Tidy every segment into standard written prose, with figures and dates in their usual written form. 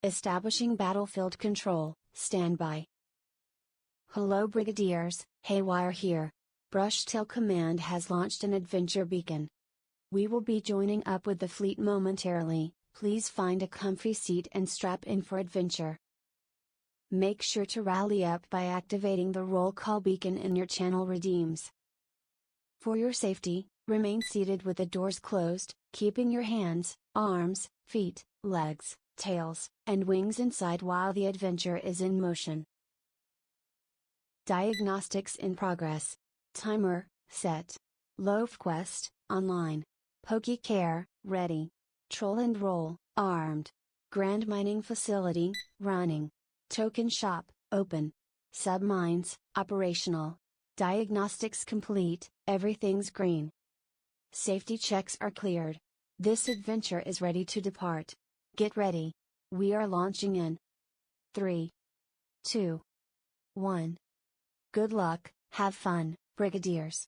Establishing battlefield control, standby. Hello Brigadiers, Haywire here. Brushtail Command has launched an adventure beacon. We will be joining up with the fleet momentarily, please find a comfy seat and strap in for adventure. Make sure to rally up by activating the roll call beacon in your channel redeems. For your safety, remain seated with the doors closed, keeping your hands, arms, feet, legs, tails, and wings inside while the adventure is in motion. Diagnostics in progress. Timer, set. Loaf Quest, online. PokeCare, ready. Troll and Roll, armed. Grand Mining Facility, running. Token Shop, open. Submines, operational. Diagnostics complete, everything's green. Safety checks are cleared. This adventure is ready to depart. Get ready. We are launching in 3, 2, 1. Good luck, have fun, Brigadiers.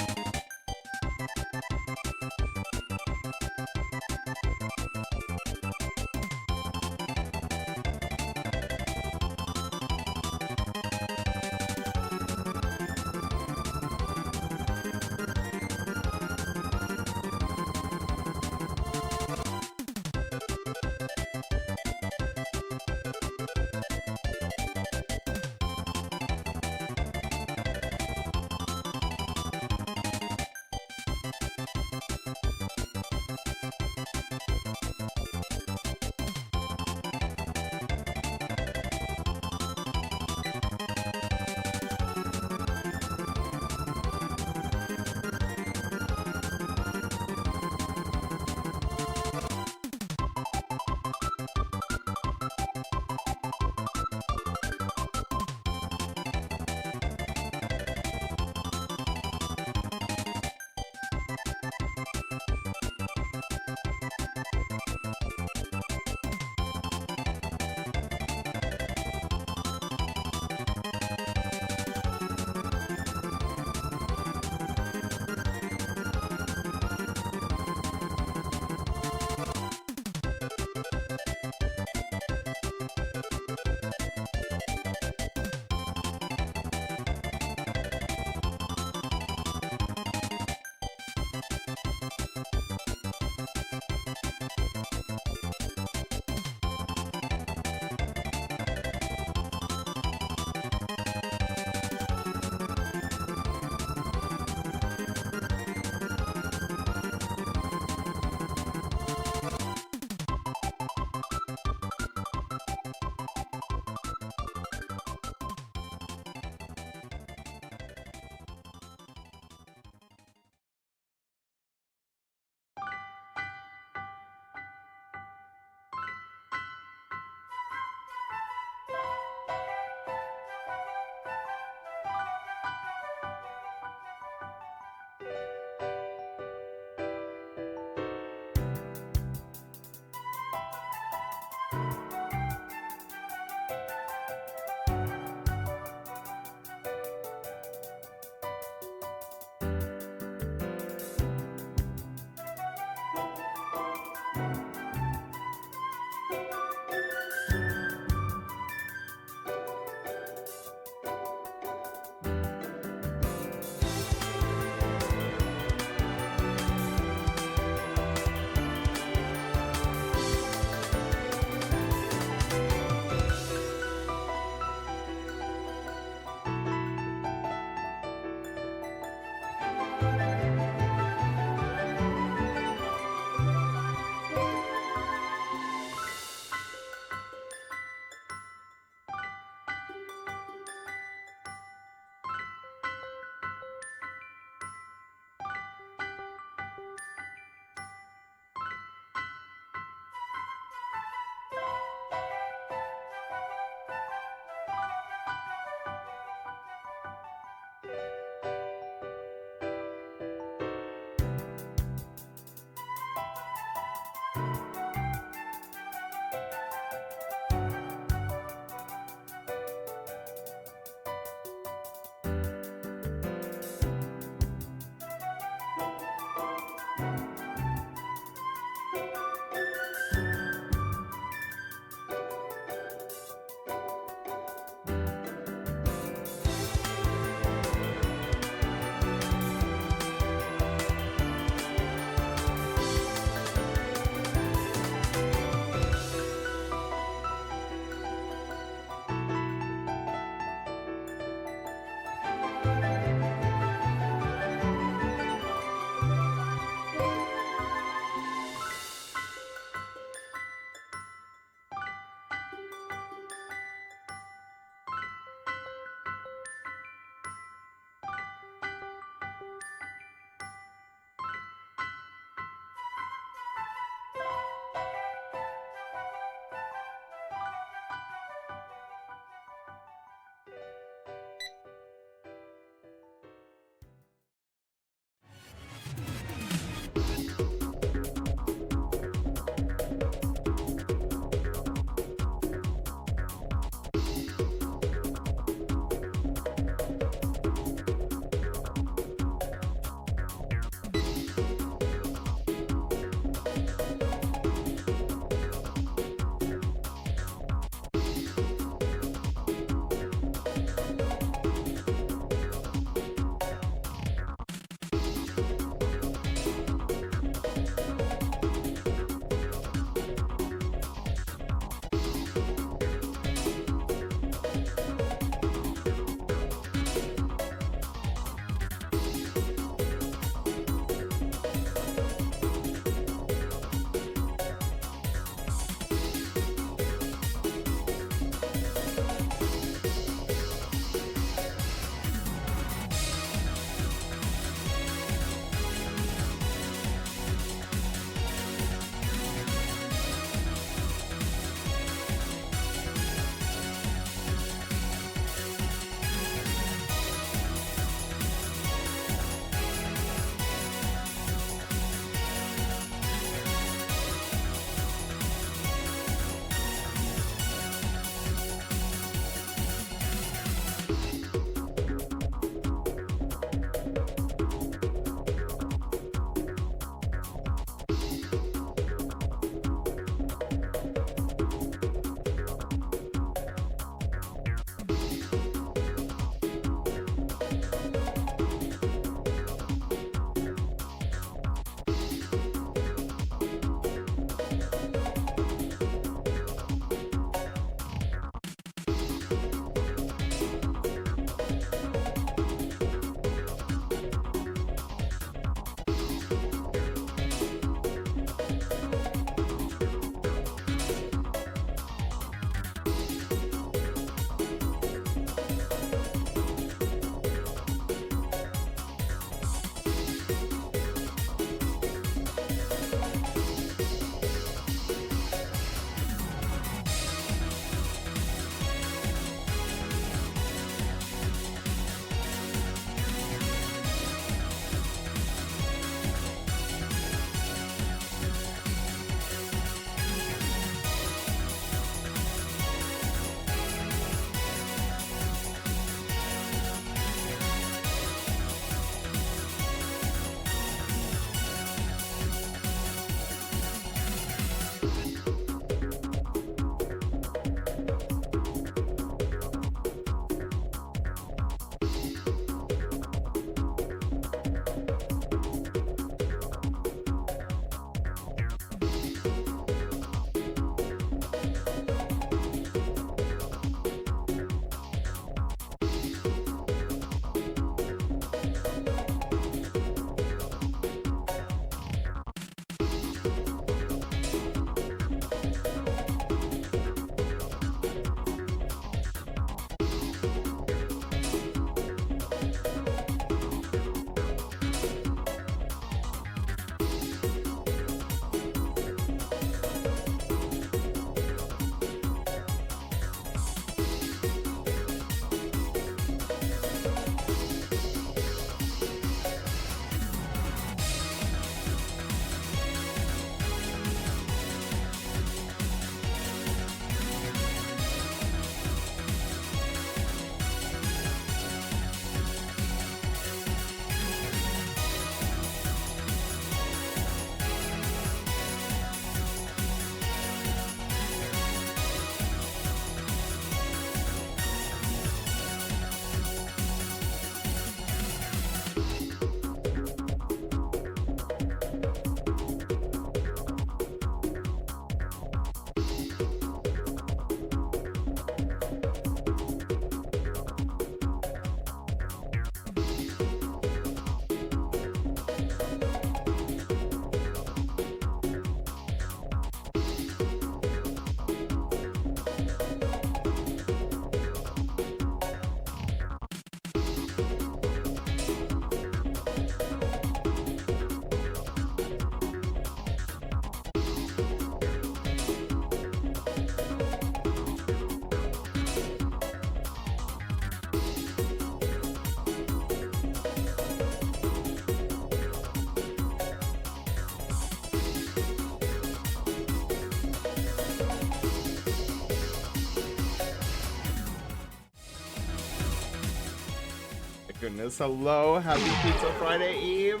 Goodness, hello, happy Pizza Friday Eve,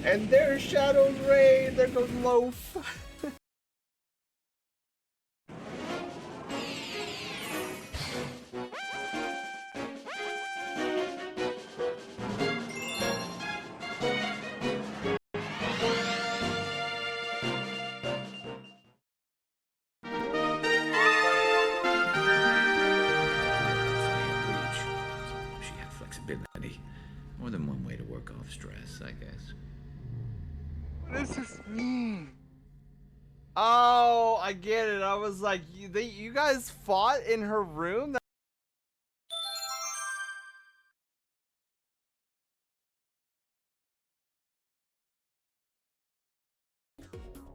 and there's Shadow's Raid, there goes Loaf. She had flexibility. More than one way to work off stress, I guess. This is Oh, I get it. I was like, you guys fought in her room?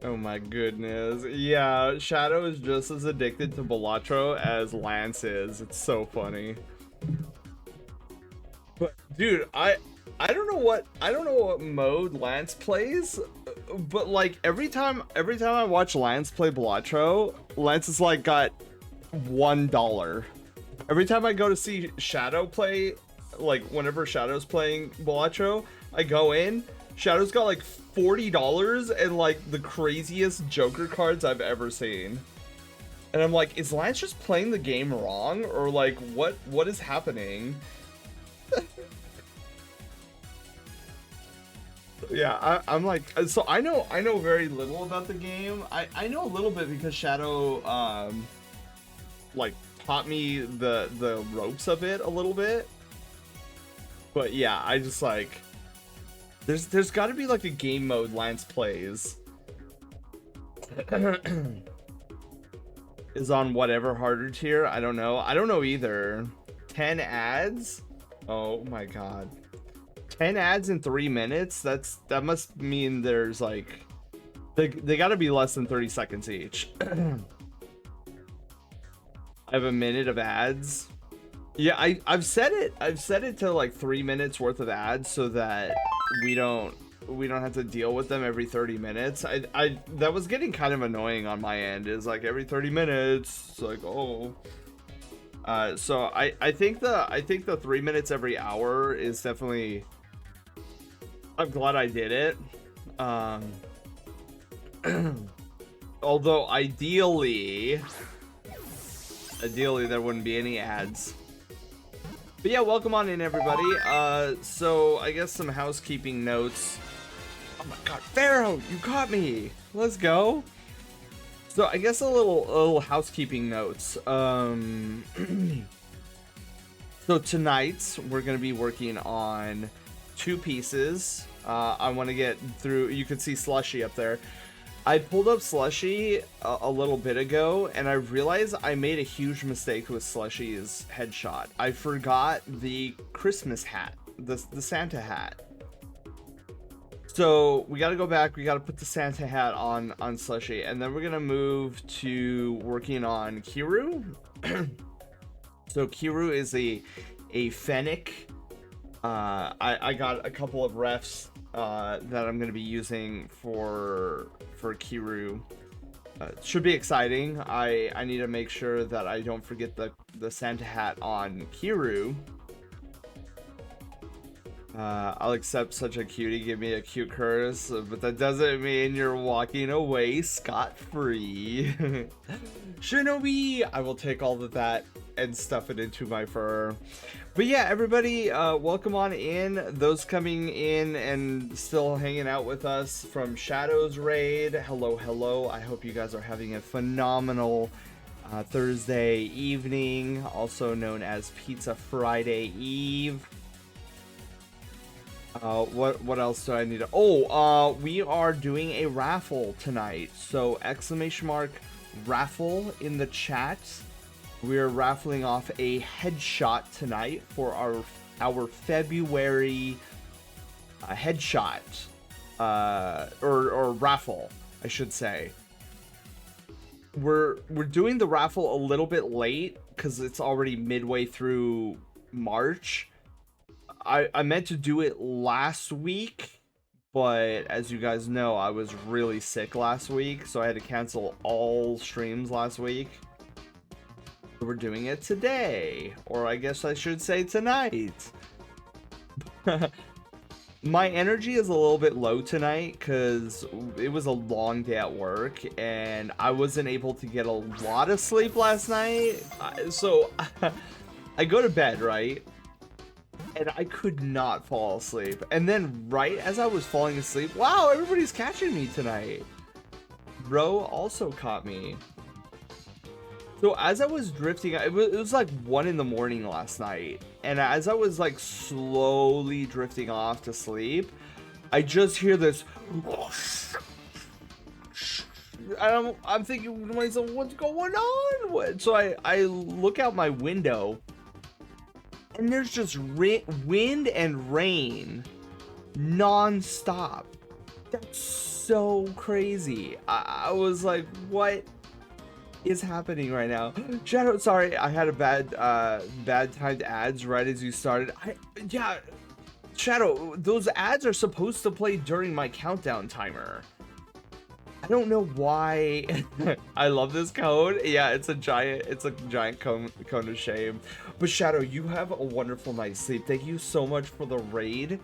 Oh my goodness. Yeah, Shadow is just as addicted to Balatro as Lance is. It's so funny. But dude, I don't know what mode Lance plays, but like every time I watch Lance play Balatro, Lance is like got $1. Every time I go to see Shadow play, like whenever Shadow's playing Balatro, I go in, Shadow's got like $40 and like the craziest Joker cards I've ever seen. And I'm like, is Lance just playing the game wrong? Or like what is happening? Yeah, I'm like, so I know very little about the game. I know a little bit because Shadow like taught me the ropes of it a little bit. But yeah, I just like there's got to be like a game mode Lance plays is on whatever harder tier. I don't know either. 10 ads? Oh my god. 10 ads in 3 minutes? That must mean there's like they got to be less than 30 seconds each. I have a minute of ads. Yeah, I've set it to like 3 minutes worth of ads so that we don't have to deal with them every 30 minutes. I that was getting kind of annoying on my end. Is like every 30 minutes, it's like, oh. So I think the 3 minutes every hour is definitely. I'm glad I did it. Although ideally there wouldn't be any ads. But yeah, welcome on in everybody. So I guess some housekeeping notes. Oh my god, Pharaoh, you caught me. Let's go. So I guess a little housekeeping notes. So tonight we're gonna be working on 2 pieces. I want to get through. You can see Slushy up there. I pulled up Slushy a little bit ago, and I realized I made a huge mistake with Slushy's headshot. I forgot the Christmas hat, the Santa hat. So we got to go back. We got to put the Santa hat on Slushy, and then we're gonna move to working on Kiru. So Kiru is a Fennec. I got a couple of refs that I'm gonna be using for Kiru. Should be exciting. I need to make sure that I don't forget the Santa hat on Kiru. I'll accept such a cutie. Give me a cute curse, but that doesn't mean you're walking away scot-free. Shinobi, I will take all of that and stuff it into my fur. But yeah, everybody, welcome on in. Those coming in and still hanging out with us from Shadow's Raid. Hello, hello. I hope you guys are having a phenomenal Thursday evening, also known as Pizza Friday Eve. What else do I need to... Oh, we are doing a raffle tonight. So, ! raffle in the chat. We're raffling off a headshot tonight for our February headshot. Or raffle, I should say. We're doing the raffle a little bit late because it's already midway through March. I meant to do it last week, but as you guys know, I was really sick last week, so I had to cancel all streams last week. We're doing it today, or I guess I should say tonight. My energy is a little bit low tonight because it was a long day at work and I wasn't able to get a lot of sleep last night. So I go to bed, right? And I could not fall asleep. And then right as I was falling asleep, wow, everybody's catching me tonight. Ro also caught me. So as I was drifting, it was like 1 in the morning last night. And as I was like slowly drifting off to sleep, I just hear this. I'm thinking to myself, what's going on? So I look out my window and there's just wind and rain non-stop. That's so crazy. I was like, what is happening right now? Shadow, sorry, I had a bad timed ads right as you started. Yeah, Shadow, those ads are supposed to play during my countdown timer. I don't know why. I love this code. Yeah, it's a giant cone of shame. But Shadow, you have a wonderful night's sleep. Thank you so much for the raid.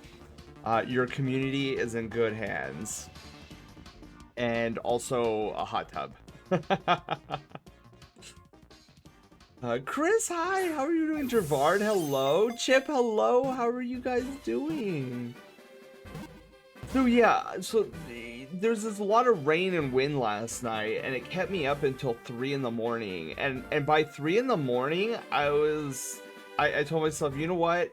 Your community is in good hands. And also a hot tub. Chris, hi, how are you doing? Gervard, hello. Chip, hello, how are you guys doing? So yeah, there's this lot of rain and wind last night and it kept me up until 3 in the morning, and by 3 in the morning I told myself, you know what,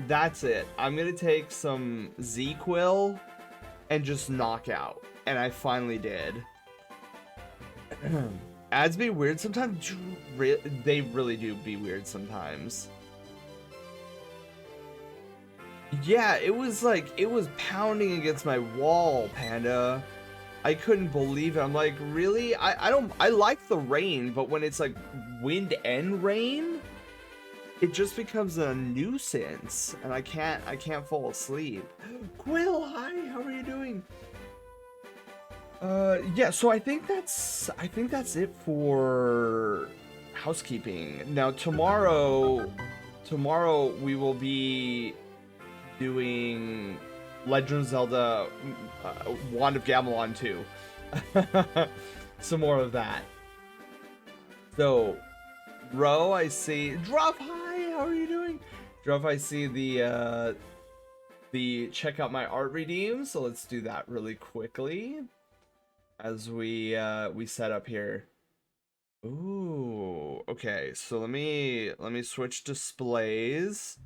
that's it, I'm gonna take some Z-Quil and just knock out, and I finally did. Ads be weird sometimes. They really do be weird sometimes. Yeah, it was pounding against my wall, Panda. I couldn't believe it. I'm like, really? I like the rain, but when it's like wind and rain, it just becomes a nuisance, and I can't fall asleep. Quill, hi, how are you doing? Yeah, so I think that's it for housekeeping. Now tomorrow we will be doing Legend of Zelda Wand of Gamelon 2. Some more of that. So, Ro, I see. Drop, hi, how are you doing? Drop, I see the check out my art redeem. So let's do that really quickly as we set up here. Ooh, okay. So let me switch displays.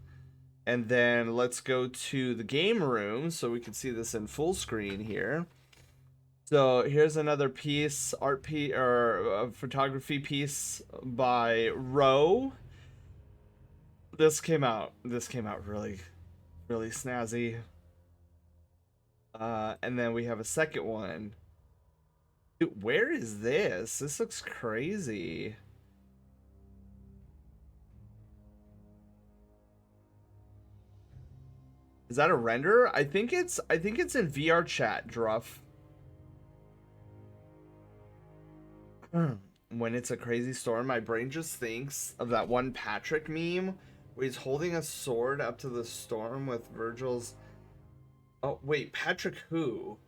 And then let's go to the game room so we can see this in full screen here. So here's another piece, art piece or photography piece by Ro. This came out really, really snazzy. And then we have a second one. Dude, where is this? This looks crazy. Is that a render? I think it's in VR chat, Druff. When it's a crazy storm, my brain just thinks of that one Patrick meme where he's holding a sword up to the storm with Virgil's. Oh wait, Patrick who?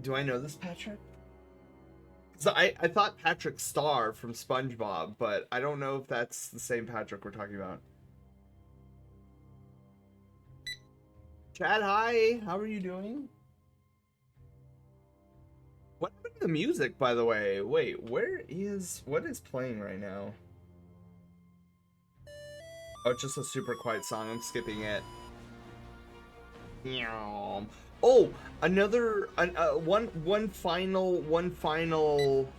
Do I know this Patrick? So I thought Patrick Star from SpongeBob, but I don't know if that's the same Patrick we're talking about. Chad, hi. How are you doing? What happened to the music, by the way? Wait, what is playing right now? Oh, it's just a super quiet song. I'm skipping it. Oh, another one final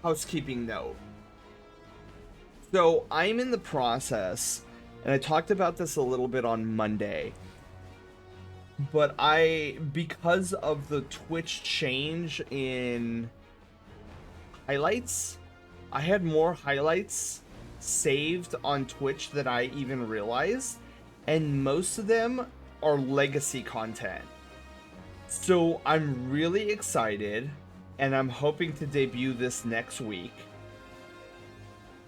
housekeeping note. So I'm in the process, and I talked about this a little bit on Monday, but because of the Twitch change in highlights, I had more highlights saved on Twitch than I even realized, and most of them are legacy content. So I'm really excited, and I'm hoping to debut this next week.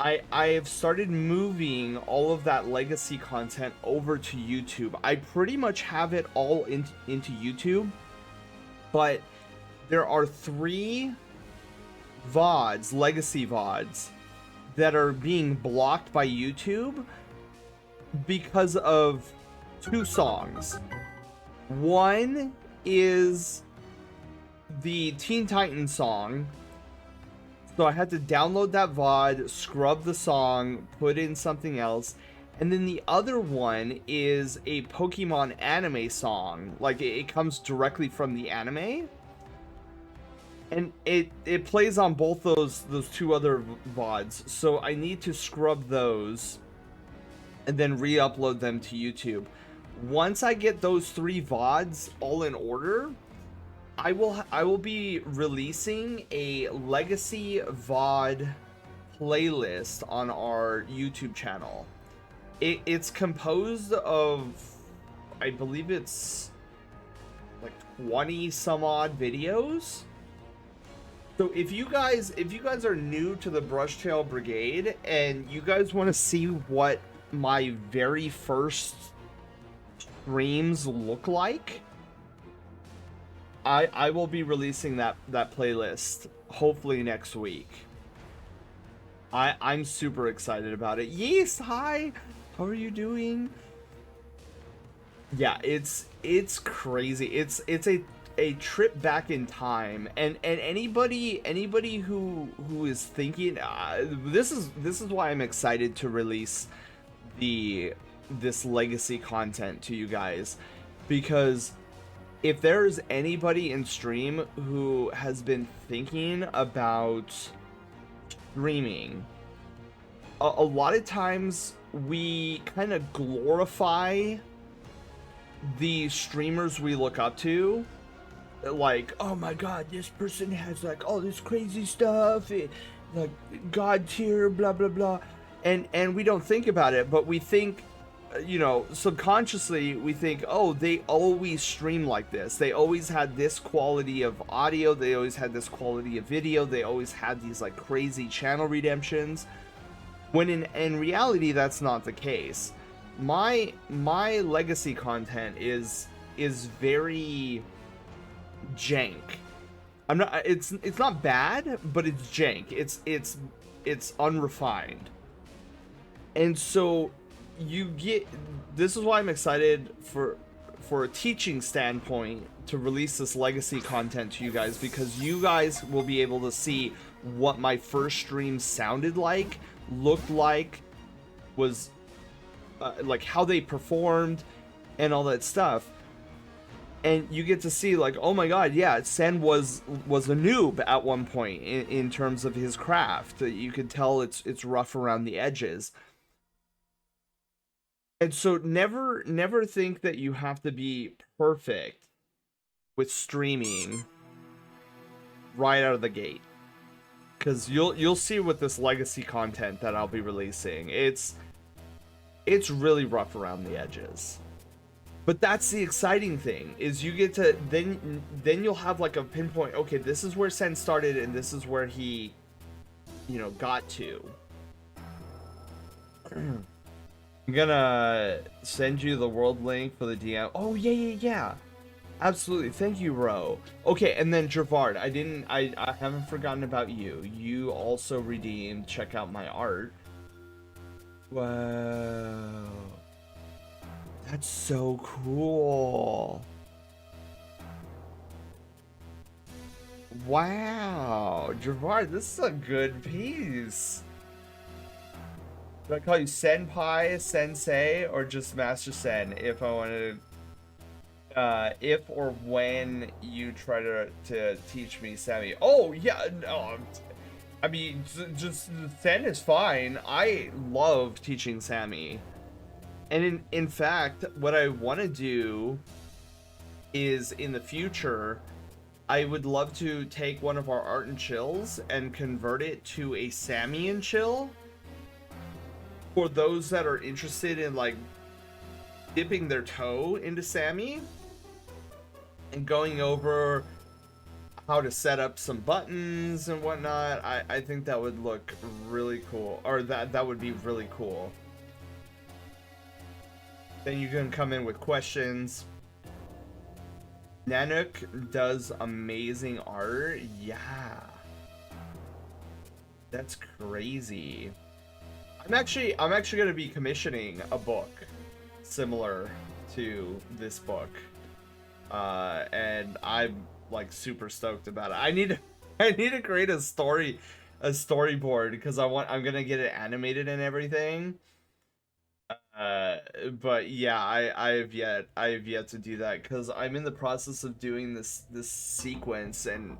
I have started moving all of that legacy content over to YouTube. I pretty much have it all into YouTube, but there are 3 VODs, legacy VODs, that are being blocked by YouTube because of 2 songs. One is the Teen Titans song. So I had to download that VOD, scrub the song, put in something else. And then the other one is a Pokemon anime song. Like, it comes directly from the anime. And it plays on both those 2 other VODs. So I need to scrub those and then re-upload them to YouTube. Once I get those 3 VODs all in order, I will be releasing a legacy VOD playlist on our YouTube channel. It's composed of, I believe it's like 20 some odd videos. So if you guys are new to the Brushtail Brigade and you guys want to see what my very first streams look like, I will be releasing that playlist hopefully next week. I'm super excited about it. Yes, hi. How are you doing? Yeah, it's crazy. It's a trip back in time, and anybody who is thinking this is why I'm excited to release this legacy content to you guys, because if there's anybody in stream who has been thinking about streaming, a lot of times we kind of glorify the streamers we look up to. Like, oh my god, this person has like all this crazy stuff, like god tier, blah blah blah, and we don't think about it, but we think, you know, subconsciously we think, oh, they always stream like this, they always had this quality of audio, they always had this quality of video, they always had these like crazy channel redemptions, when in reality that's not the case. My legacy content is very jank. I'm not, it's not bad, but it's jank. It's unrefined. And so you get, this is why I'm excited for a teaching standpoint to release this legacy content to you guys, because you guys will be able to see what my first stream sounded like, looked like, was like how they performed and all that stuff. And you get to see like, oh my god, yeah, Sen was a noob at one point in terms of his craft. You could tell it's rough around the edges. And so never think that you have to be perfect with streaming right out of the gate, because you'll see with this legacy content that I'll be releasing, it's really rough around the edges. But that's the exciting thing, is you get to then you'll have like a pinpoint, okay, this is where Sen started and this is where he, you know, got to. I'm gonna send you the world link for the DM. Oh yeah. Absolutely. Thank you, Ro. Okay, and then Javard, I haven't forgotten about you. You also redeemed check out my art. Wow. That's so cool. Wow. Javard, this is a good piece. Do I call you Senpai, Sensei, or just Master Sen if I wanted to, if or when you try to teach me Sammy? Oh, yeah, no, I mean, just Sen is fine. I love teaching Sammy. And in fact, what I want to do is, in the future, I would love to take one of our art and chills and convert it to a Samian chill. For those that are interested in like dipping their toe into Sammy and going over, how to set up some buttons and whatnot. I think that would look really cool, or that would be really cool. Then you can come in with questions. Nanook does amazing art. Yeah. That's crazy. I'm actually gonna be commissioning a book similar to this book. And I'm like super stoked about it. I need to create a storyboard because I'm gonna get it animated and everything. But yeah, I have yet to do that because I'm in the process of doing this sequence and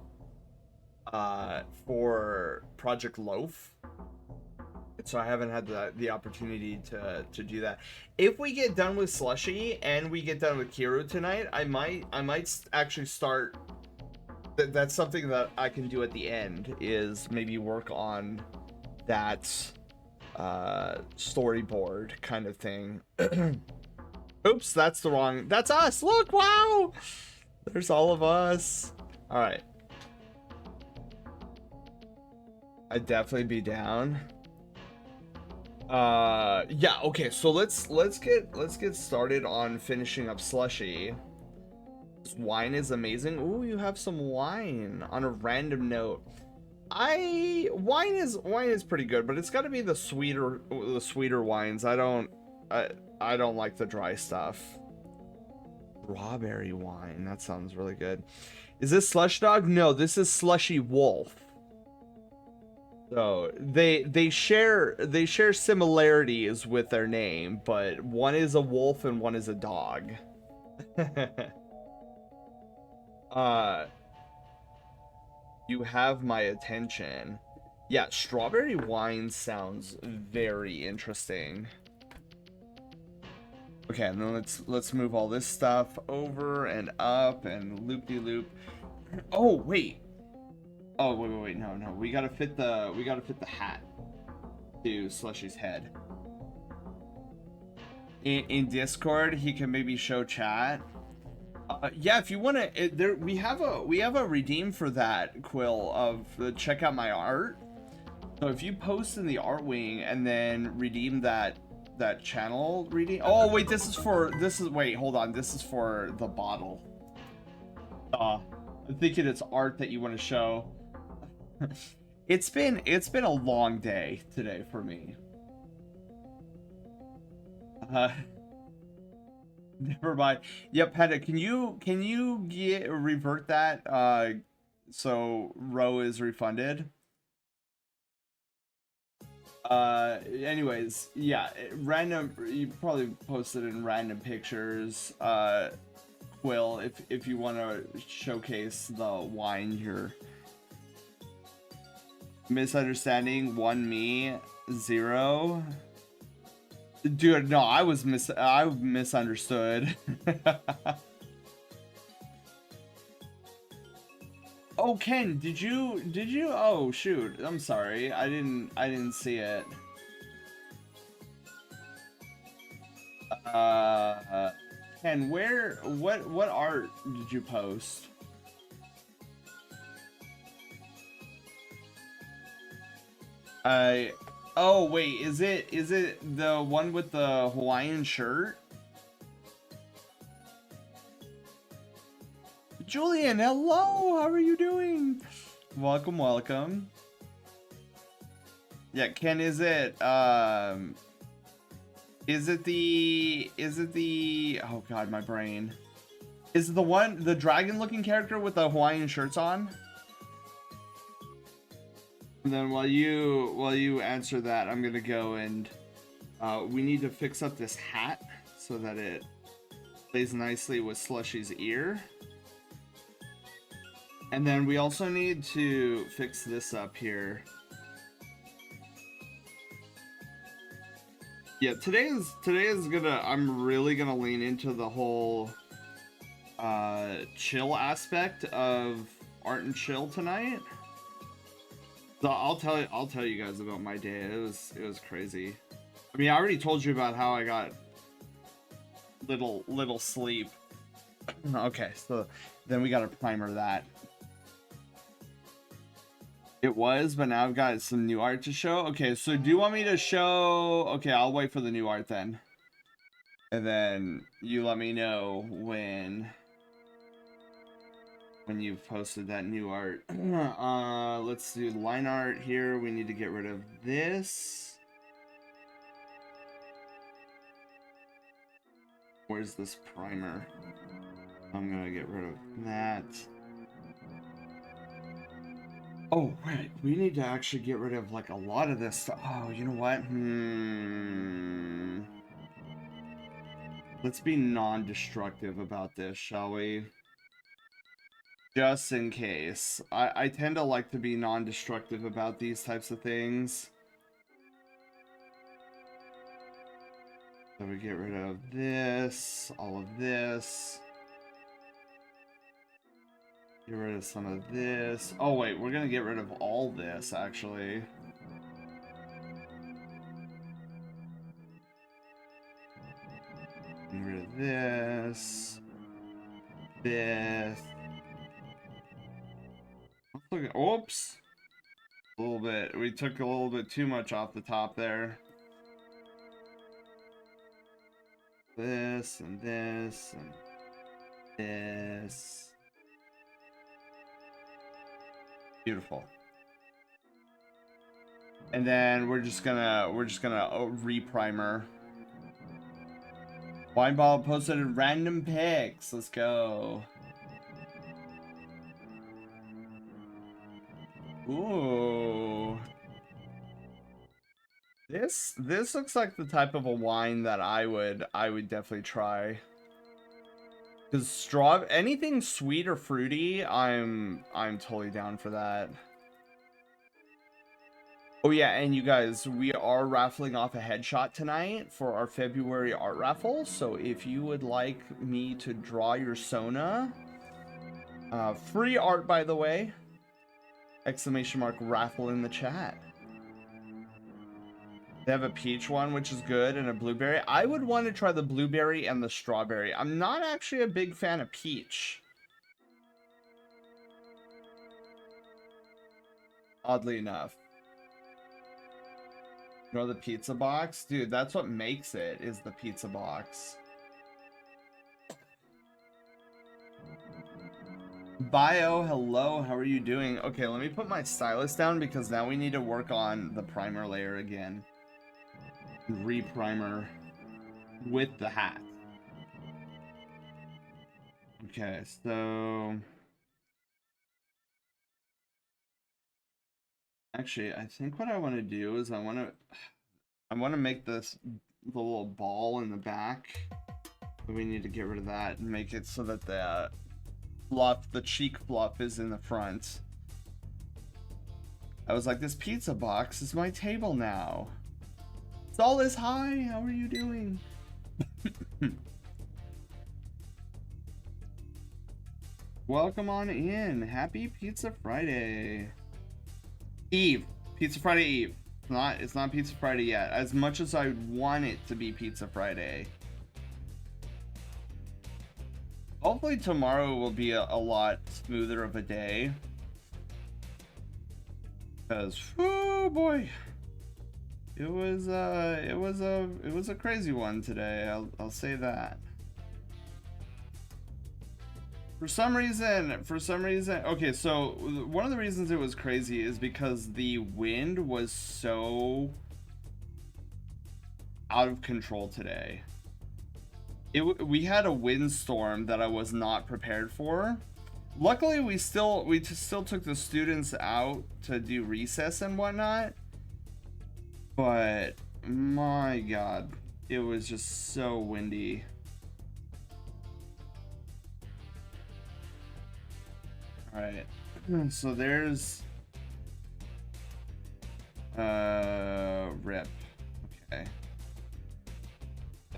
for Project Loaf. So I haven't had the opportunity to do that. If we get done with Slushy and we get done with Kiru tonight, I might actually start. That's something that I can do at the end, is maybe work on that storyboard kind of thing. Oops, that's us. Look, wow, there's all of us. All right, I'd definitely be down. Yeah, okay, so let's get started on finishing up Slushy. This wine is amazing. Ooh, you have some wine. On a random note, wine is pretty good, but it's got to be the sweeter wines. I don't like the dry stuff. Strawberry wine, that sounds really good. Is this Slush Dog? No, this is Slushy Wolf. So they share similarities with their name, but one is a wolf and one is a dog. You have my attention. Yeah, strawberry wine sounds very interesting. Okay, and then let's move all this stuff over and up and loop-de-loop. Oh wait. Oh wait, no, we gotta fit the hat to Slushy's head. In Discord, he can maybe show chat. Yeah, if you wanna, we have a redeem for that, Quill, of check out my art. So if you post in the art wing and then redeem that channel redeem. Oh wait, wait, hold on, this is for the bottle. I'm thinking it's art that you want to show. It's been a long day today for me. Never mind. Yep, Panda, can you revert that so Ro is refunded? Anyways, yeah, random, you probably posted in random pictures. Quill, if you want to showcase the wine here. Misunderstanding, 1 me, 0. Dude, no, I misunderstood. Oh, Ken, did you? Oh, shoot. I'm sorry. I didn't see it. Ken, what art did you post? Oh wait, is it the one with the Hawaiian shirt? Julian, hello, how are you doing? Welcome. Yeah, Ken, is it the oh god, my brain. Is it the dragon looking character with the Hawaiian shirts on? And then while you answer that, I'm gonna go and we need to fix up this hat so that it plays nicely with Slushy's ear. And then we also need to fix this up here. Yeah, today is I'm really gonna lean into the whole chill aspect of art and chill tonight. So I'll tell you guys about my day. It was crazy. I mean, I already told you about how I got little sleep. Okay, so then we gotta primer that. It was, but now I've got some new art to show. Okay, so do you want me to show... Okay, I'll wait for the new art then. And then you let me know when you've posted that new art. Let's do line art here. We need to get rid of this. Where's this primer? I'm gonna get rid of that. Oh, right. We need to actually get rid of like a lot of this stuff. Oh, you know what? Let's be non-destructive about this, shall we? Just in case. I tend to like to be non-destructive about these types of things. So we get rid of this, all of this. Get rid of some of this. Oh wait, we're gonna get rid of all this, actually. Get rid of this. This. Look at, oops. A little bit. We took a little bit too much off the top there. This and this and this. Beautiful. And then we're just gonna reprimer. Wine bottle posted random pics. Let's go. Ooh. This looks like the type of a wine that I would definitely try. Cause anything sweet or fruity, I'm totally down for that. Oh yeah, and you guys, we are raffling off a headshot tonight for our February art raffle. So if you would like me to draw your Sona, free art by the way, ! Raffle in the chat. They have a peach one, which is good, and a blueberry. I would want to try the blueberry and the strawberry. I'm not actually a big fan of peach. Oddly enough. You know the pizza box? Dude, that's what makes it, is the pizza box. Bio, hello, how are you doing? Okay, let me put my stylus down because now we need to work on the primer layer again. Reprimer with the hat. Okay, so actually I think what I want to do is I want to make this the little ball in the back. We need to get rid of that and make it so that the fluff, the cheek fluff, is in the front. I was like, this pizza box is my table now. Sol is hi, how are you doing? Welcome on in. Happy Pizza Friday. Eve. Pizza Friday Eve. It's not Pizza Friday yet. As much as I want it to be Pizza Friday. Hopefully tomorrow will be a lot smoother of a day. Because, oh boy. It was a crazy one today. I'll say that. For some reason, okay, so one of the reasons it was crazy is because the wind was so out of control today. We had a windstorm that I was not prepared for. Luckily, we still took the students out to do recess and whatnot. But my God, it was just so windy. All right, so there's rip. Okay,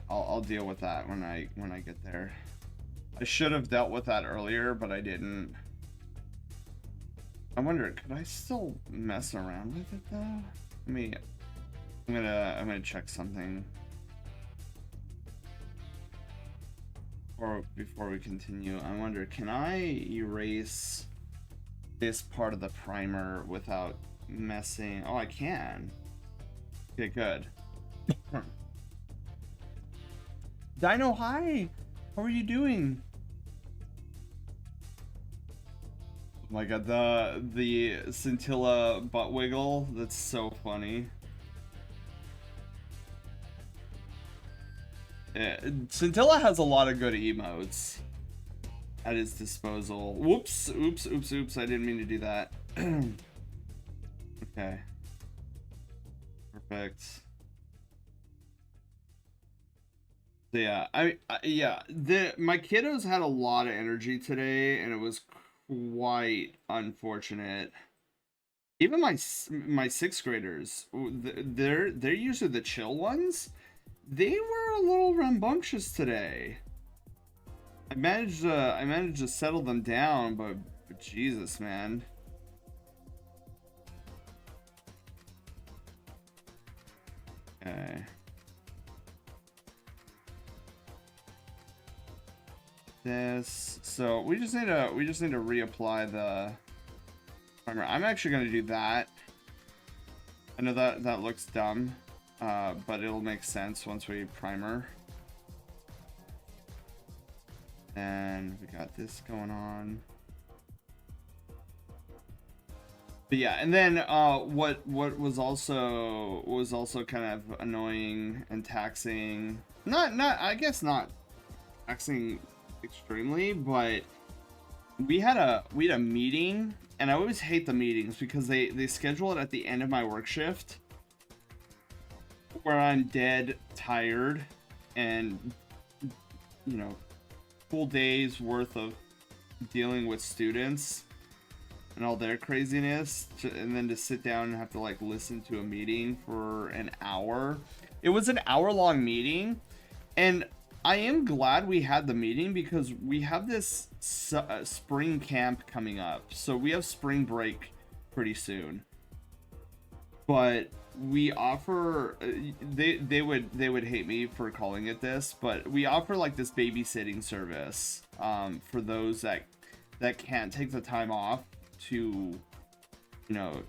I'll deal with that when I get there. I should have dealt with that earlier, but I didn't. I wonder, could I still mess around with it though? I'm gonna check something before we continue. I wonder, can I erase this part of the primer without messing. Oh, I can. Okay, good. Dino, hi. How are you doing? Oh my god, the scintilla butt wiggle. That's so funny. Yeah, Scintilla has a lot of good emotes at his disposal. Whoops, oops, oops, oops. I didn't mean to do that. Okay. Perfect. So yeah, my kiddos had a lot of energy today, and it was quite unfortunate. Even my sixth graders, they're usually the chill ones. They were a little rambunctious today. I managed to settle them down, but Jesus, man. Okay. This, so we just need to reapply the primer. I'm actually going to do that. I know that looks dumb, but it'll make sense once we primer. And we got this going on. But yeah, and then what was also kind of annoying and taxing, not I guess not taxing extremely, but we had a meeting, and I always hate the meetings because they schedule it at the end of my work shift where I'm dead tired, and you know, full days worth of dealing with students and all their craziness, and then to sit down and have to like listen to a meeting for an hour. It was an hour-long meeting, and I am glad we had the meeting because we have this spring camp coming up. So we have spring break pretty soon. But we offer they would hate me for calling it this, but we offer like this babysitting service for those that can't take the time off to, you know,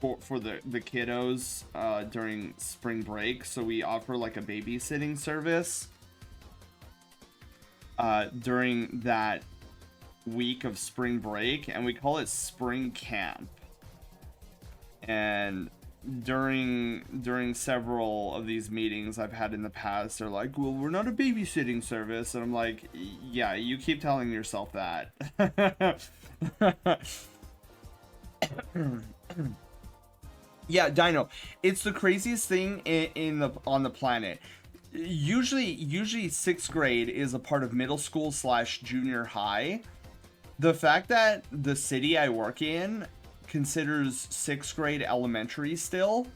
for the kiddos during spring break. So we offer like a babysitting service during that week of spring break, and we call it spring camp. And during several of these meetings I've had in the past, they're like, well, we're not a babysitting service, and I'm like, yeah, you keep telling yourself that. Yeah, Dino, it's the craziest thing on the planet. Usually sixth grade is a part of middle school / junior high. The fact that the city I work in considers sixth grade elementary still,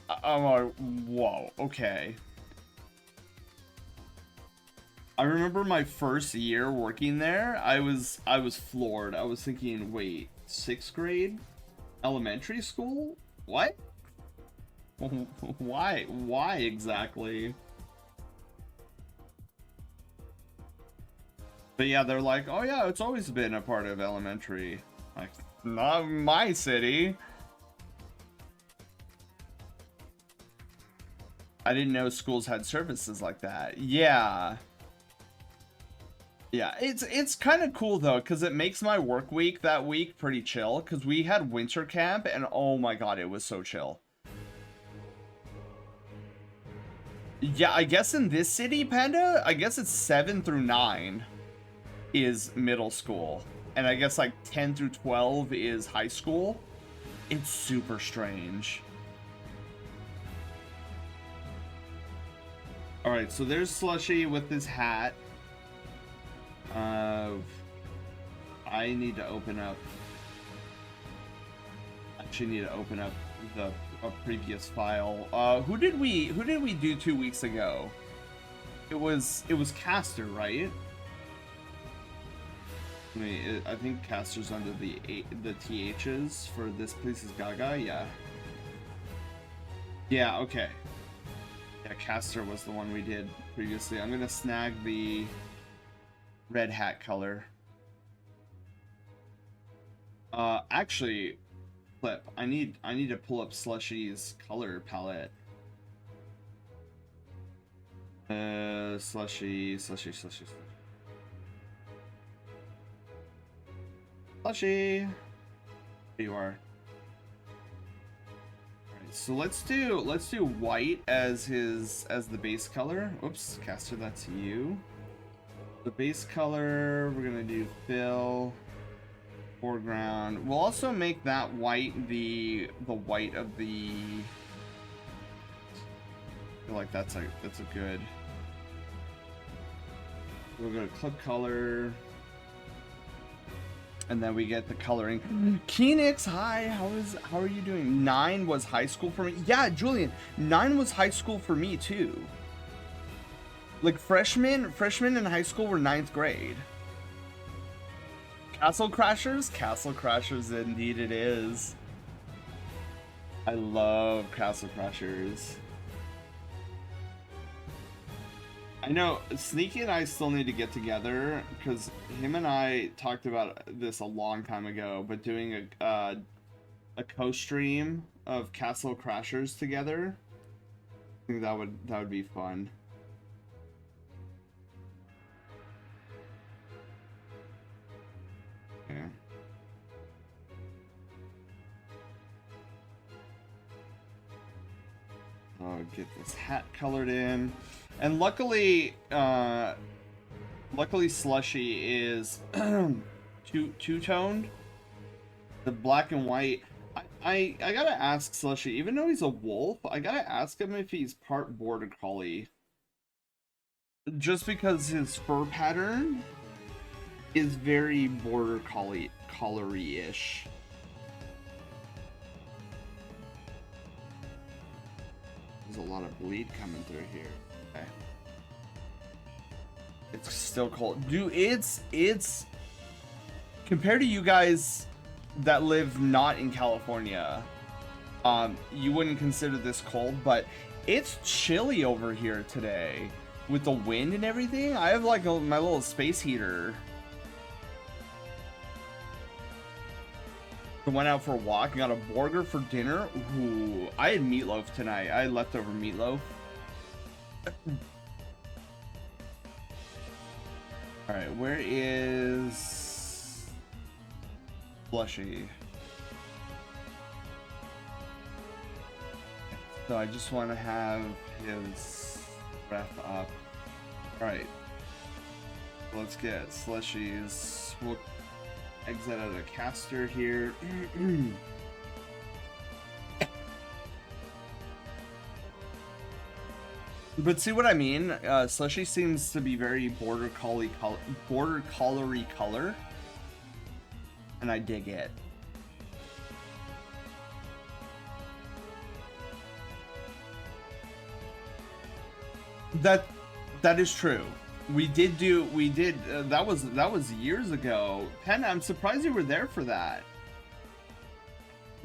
I'm like, whoa, okay. I remember my first year working there, I was floored. I was thinking, wait, sixth grade elementary school? What? Why exactly? But yeah, they're like, oh yeah, it's always been a part of elementary. Like, not my city. I didn't know schools had services like that. Yeah. Yeah, it's kind of cool though, because it makes my work week that week pretty chill, because we had winter camp, and oh my god, it was so chill. Yeah, I guess in this city, Panda, I guess it's 7 through 9 is middle school, and I guess like 10 through 12 is high school. It's super strange. Alright, so there's Slushy with his hat. I need to open up. Actually, need to open up a previous file. Who did we do 2 weeks ago? It was Caster, right? I mean, I think Caster's under the THs for This Place is Gaga. Yeah. Yeah. Okay. Yeah, Caster was the one we did previously. I'm gonna snag the red hat color. Actually, Flip, I need to pull up Slushy's color palette. Slushy. There you are. Alright, so let's do white as the base color. Oops, Caster, that's you. The base color, we're gonna do fill, foreground. We'll also make that white the white of the. I feel like that's a good. We'll go to clip color, and then we get the coloring. Keenix, hi. How are you doing? 9 was high school for me. Yeah, Julian, 9 was high school for me too. Like freshmen in high school were 9th grade. Castle Crashers, indeed it is. I love Castle Crashers. I know Sneaky and I still need to get together because him and I talked about this a long time ago, but doing a co-stream of Castle Crashers together, I think that would be fun. Okay. Oh, get this hat colored in. And luckily Slushy is two-toned. The black and white. I gotta ask Slushy, even though he's a wolf, I gotta ask him if he's part border collie. Just because his fur pattern is very border collie-ish. There's a lot of bleed coming through here. Okay. It's still cold. Dude, it's compared to you guys that live not in California, you wouldn't consider this cold, but it's chilly over here today with the wind and everything. I have like my little space heater. I went out for a walk and got a burger for dinner. Ooh, I had meatloaf tonight. I had leftover meatloaf. Alright, where is Slushy? So I just want to have his breath up. Alright. Let's get Slushy's. We'll exit out of the caster here. But see what I mean? Slushy seems to be very border collie color, and I dig it. That is true. We did that was years ago. Pen, I'm surprised you were there for that.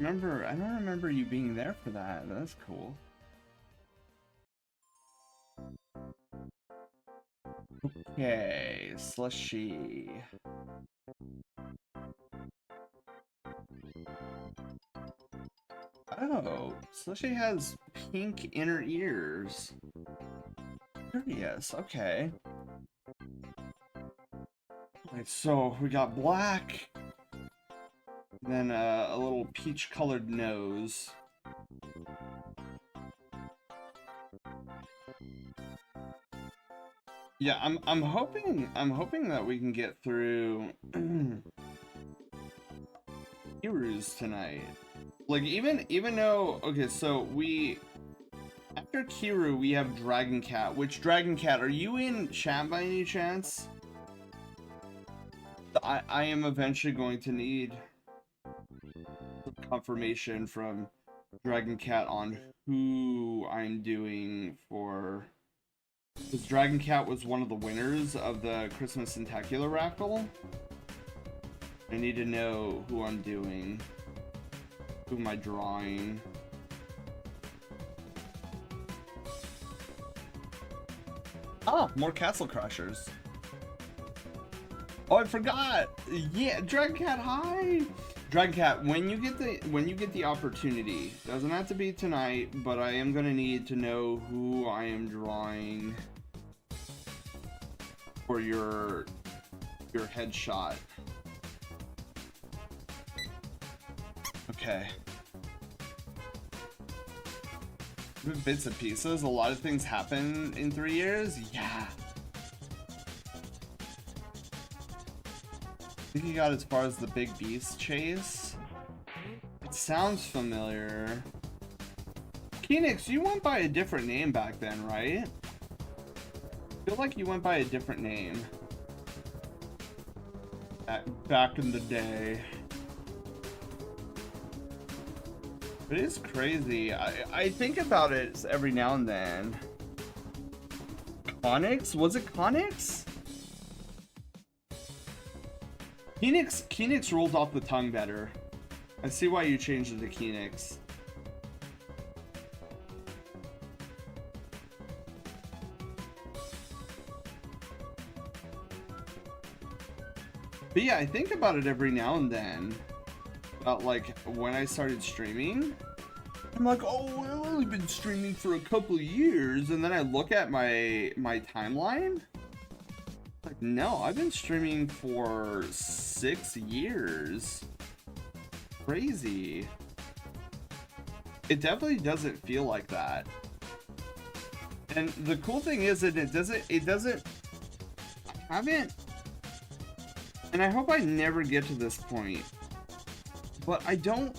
I don't remember you being there for that. That's cool. Okay, Slushy. Oh, Slushy has pink inner ears. Curious, okay. Alright, so we got black, then a little peach colored nose. Yeah, I'm hoping that we can get through Heroes tonight. Like even though, okay, so after Kiru we have Dragon Cat. Which Dragon Cat, are you in chat by any chance? I am eventually going to need confirmation from Dragon Cat on who I'm doing for, because Dragon Cat was one of the winners of the Christmas Tentacular raffle. I need to know who I'm doing. Who am I drawing? Oh, more Castle Crushers. Oh, I forgot. Yeah, Dragon Cat, hi. Dragon Cat, when you get the opportunity, doesn't have to be tonight, but I am gonna need to know who I am drawing for your headshot. Okay. Bits and pieces. A lot of things happen in 3 years. Yeah. I think he got as far as the big beast chase. It sounds familiar. Phoenix, you went by a different name back then, right? I feel like you went by a different name. Back in the day. It is crazy. I think about it every now and then. Conix? Was it Conix? Kenix rolls off the tongue better. I see why you changed it to Kenix. But yeah, I think about it every now and then. About like when I started streaming. I'm like, oh, I've only been streaming for a couple of years, and then I look at my timeline. Like, no, I've been streaming for 6 years. Crazy. It definitely doesn't feel like that. And the cool thing is that I haven't, and I hope I never get to this point, but I don't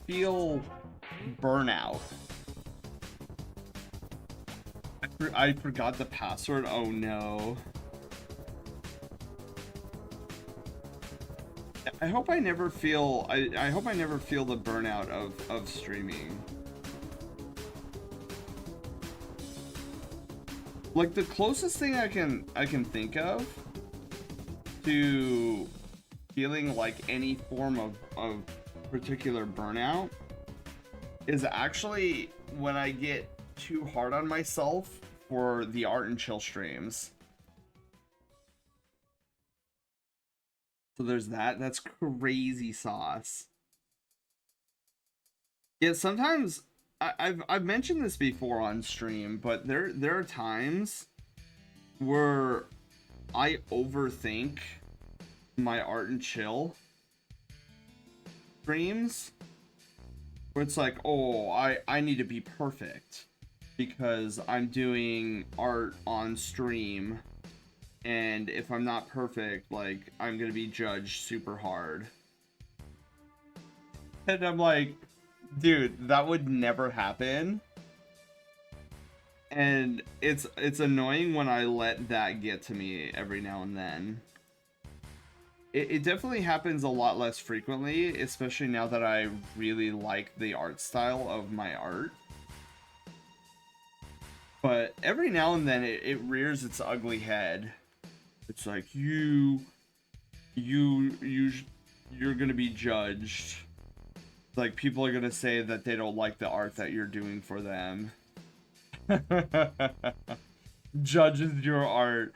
feel burnout. I forgot the password. Oh no. I hope I never feel I hope I never feel the burnout of streaming. Like the closest thing I can think of to feeling like any form of particular burnout is actually when I get too hard on myself for the art and chill streams. So there's that. That's crazy sauce. Yeah, sometimes I've mentioned this before on stream, but there are times where I overthink my art and chill streams. Where it's like, oh, I need to be perfect because I'm doing art on stream. And if I'm not perfect, like, I'm gonna be judged super hard. And I'm like, dude, that would never happen. And it's annoying when I let that get to me every now and then. It definitely happens a lot less frequently, especially now that I really like the art style of my art. But every now and then it rears its ugly head. It's like you're gonna be judged. Like people are gonna say that they don't like the art that you're doing for them. Judges your art.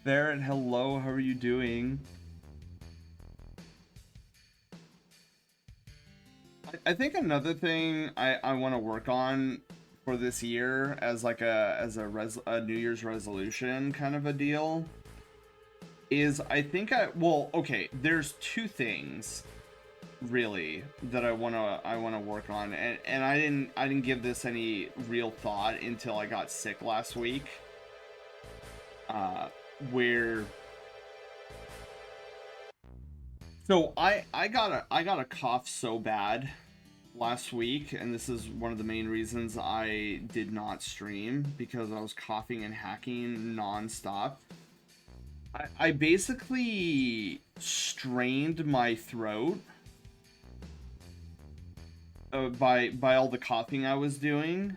Barrett, hello, how are you doing? I think another thing I want to work on for this year as like a New Year's resolution kind of a deal is well, okay, there's two things really that I want to work on, and I didn't give this any real thought until I got sick last week, where so I got a cough so bad last week, and this is one of the main reasons I did not stream, because I was coughing and hacking non-stop. I basically strained my throat by all the coughing I was doing,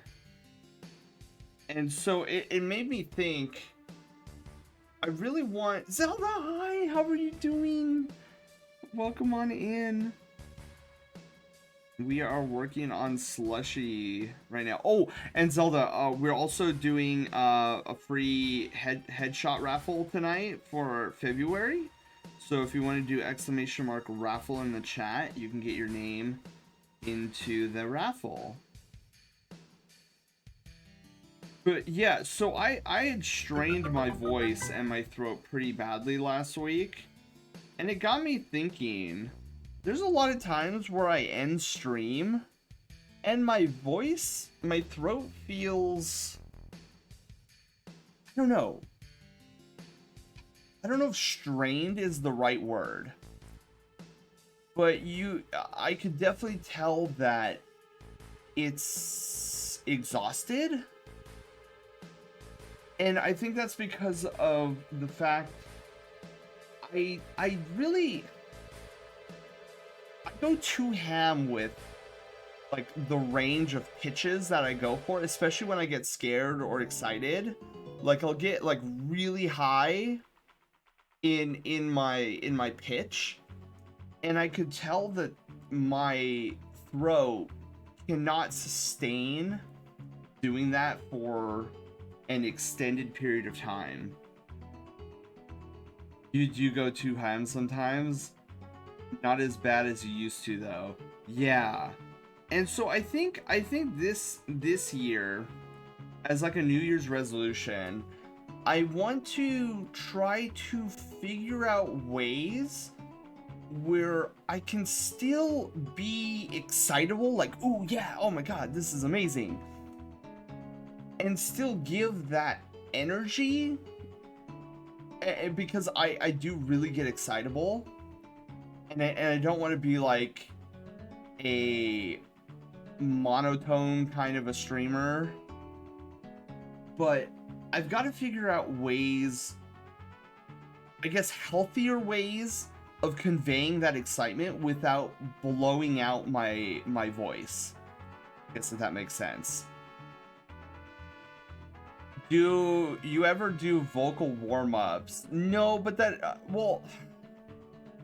and so it made me think. I really want Zelda. Hi, how are you doing? Welcome on in. We are working on Slushy right now. Oh, and Zelda, we're also doing a free headshot raffle tonight for February. So if you want to do !! raffle in the chat, you can get your name into the raffle. But yeah, so I had strained my voice and my throat pretty badly last week, and it got me thinking, there's a lot of times where I end stream and my voice, my throat feels, I don't know if strained is the right word, but I could definitely tell that it's exhausted. And I think that's because of the fact I go too ham with like the range of pitches that I go for, especially when I get scared or excited. Like I'll get like really high in my pitch, and I could tell that my throat cannot sustain doing that for an extended period of time. You do go too ham sometimes. Not as bad as you used to though. Yeah. And so I think this year, as like a New Year's resolution, I want to try to figure out ways where I can still be excitable, like, oh yeah, oh my god, this is amazing, and still give that energy, because I do really get excitable, and I don't want to be like a monotone kind of a streamer, but I've got to figure out ways, I guess healthier ways of conveying that excitement without blowing out my voice. I guess if that makes sense. Do you ever do vocal warm-ups? No, but that, well,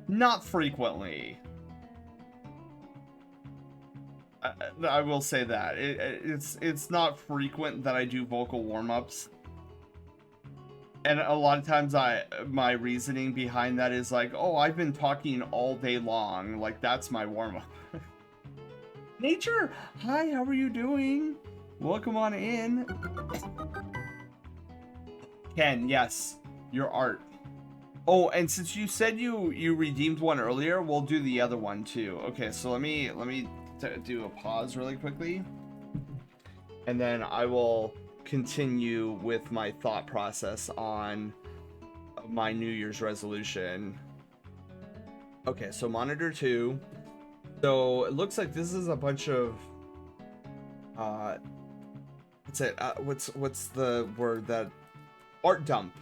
not frequently. I will say that. It's not frequent that I do vocal warm-ups. And a lot of times my reasoning behind that is like, oh, I've been talking all day long. Like, that's my warm-up. Nature, hi, how are you doing? Welcome on in. Ken, yes, your art. Oh, and since you said you redeemed one earlier, we'll do the other one too. Okay, so let me do a pause really quickly, and then I will continue with my thought process on my New Year's resolution. Okay, so monitor 2. So it looks like this is a bunch of what's the word, that art dump.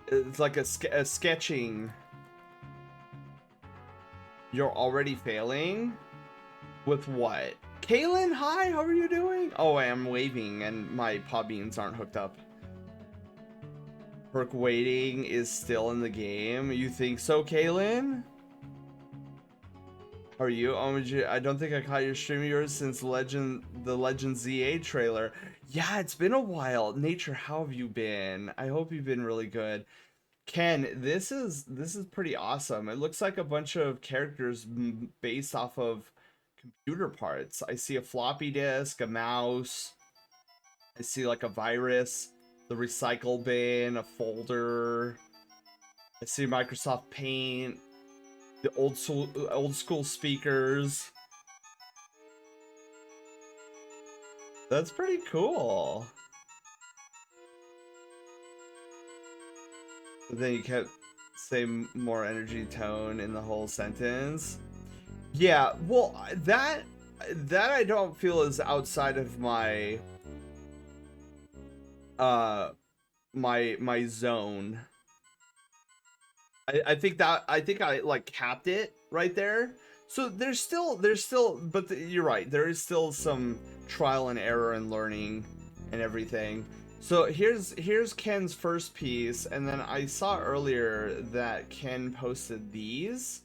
It's like a sketching. You're already failing? With what? Kaylin, hi, how are you doing? Oh, I am waving and my paw beans aren't hooked up. Perk waiting is still in the game. You think so, Kaylin? How are you? Oh, I don't think I caught your stream of yours since the Legend ZA trailer. Yeah, it's been a while. Nature, how have you been? I hope you've been really good. Ken, this is pretty awesome. It looks like a bunch of characters based off of computer parts. I see a floppy disk, a mouse. I see like a virus, the recycle bin, a folder. I see Microsoft Paint, the old school speakers. That's pretty cool. But then you kept saying more energy tone in the whole sentence. Yeah, well, that I don't feel is outside of my my zone. I think I like capped it right there. So there's still, but you're right. There is still some trial and error and learning and everything. So here's Ken's first piece, and then I saw earlier that Ken posted these.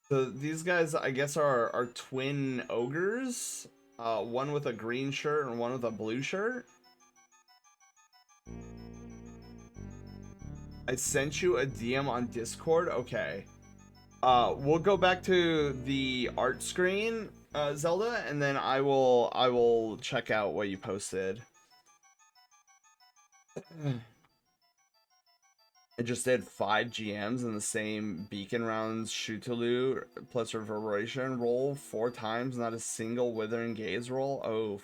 So these guys, I guess, are twin ogres. One with a green shirt and one with a blue shirt. I sent you a DM on Discord. Okay. We'll go back to the art screen, Zelda, and then I will check out what you posted. I just did 5 GMs in the same beacon rounds Shootaloo plus reverberation roll 4 times, not a single withering gaze roll. Oh,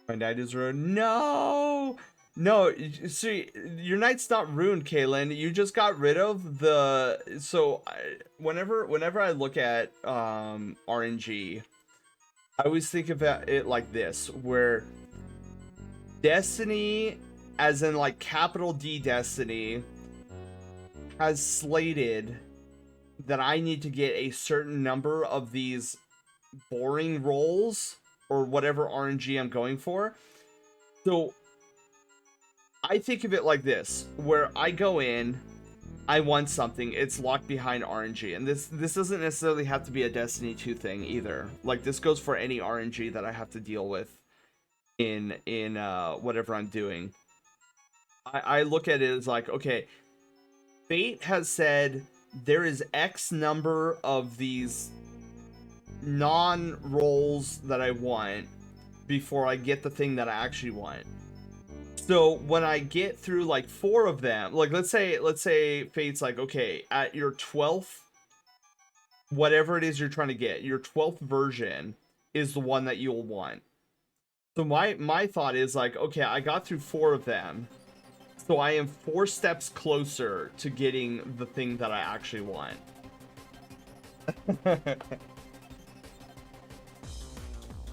my night is ruined. No, no. See, your night's not ruined, Kaylin. You just got rid of the. So whenever I look at RNG, I always think about it like this, where Destiny, as in like capital D Destiny, has slated that I need to get a certain number of these boring rolls or whatever RNG I'm going for. So I think of it like this, where I go in, I want something, it's locked behind RNG. And this doesn't necessarily have to be a Destiny 2 thing either. Like, this goes for any RNG that I have to deal with in whatever I'm doing. I look at it as like, okay, Fate has said there is X number of these non-rolls that I want before I get the thing that I actually want. So when I get through like 4 of them, like let's say Fate's like, okay, at your 12th, whatever it is you're trying to get, your 12th version is the one that you'll want. So my thought is like, okay, I got through 4 of them, so I am 4 steps closer to getting the thing that I actually want.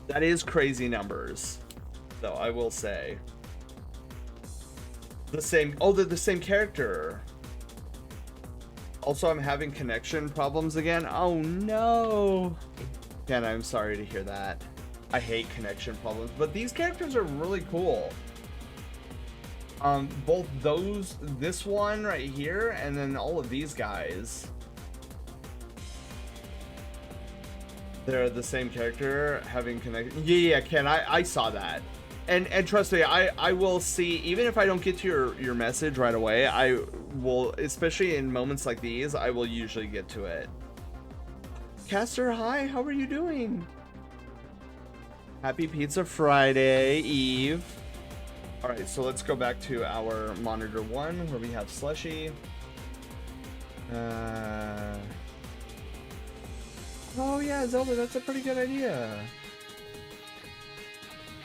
That is crazy numbers, though, I will say. The same, oh, they're the same character. Also, I'm having connection problems again. Oh no. Ken, I'm sorry to hear that. I hate connection problems, but these characters are really cool. Both this one right here, and then all of these guys. They're the same character having connection. Yeah, Ken, I saw that. And trust me, I will see, even if I don't get to your message right away, I will, especially in moments like these, I will usually get to it. Caster, hi, how are you doing? Happy Pizza Friday, Eve. Alright, so let's go back to our monitor 1, where we have Slushy. Oh yeah, Zelda, that's a pretty good idea.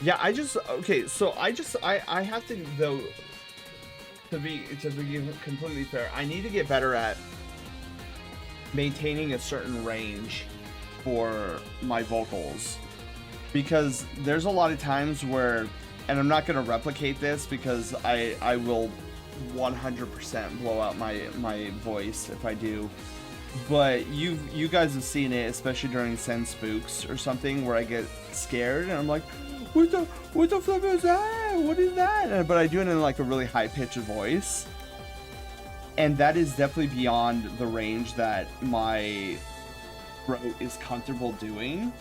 Yeah, I have to, though, to be completely fair, I need to get better at maintaining a certain range for my vocals, because there's a lot of times where, and I'm not going to replicate this because I will 100% blow out my voice if I do, but you guys have seen it, especially during Send Spooks or something, where I get scared and I'm like, what the flip is that? What is that? But I do it in like a really high-pitched voice. And that is definitely beyond the range that my throat is comfortable doing.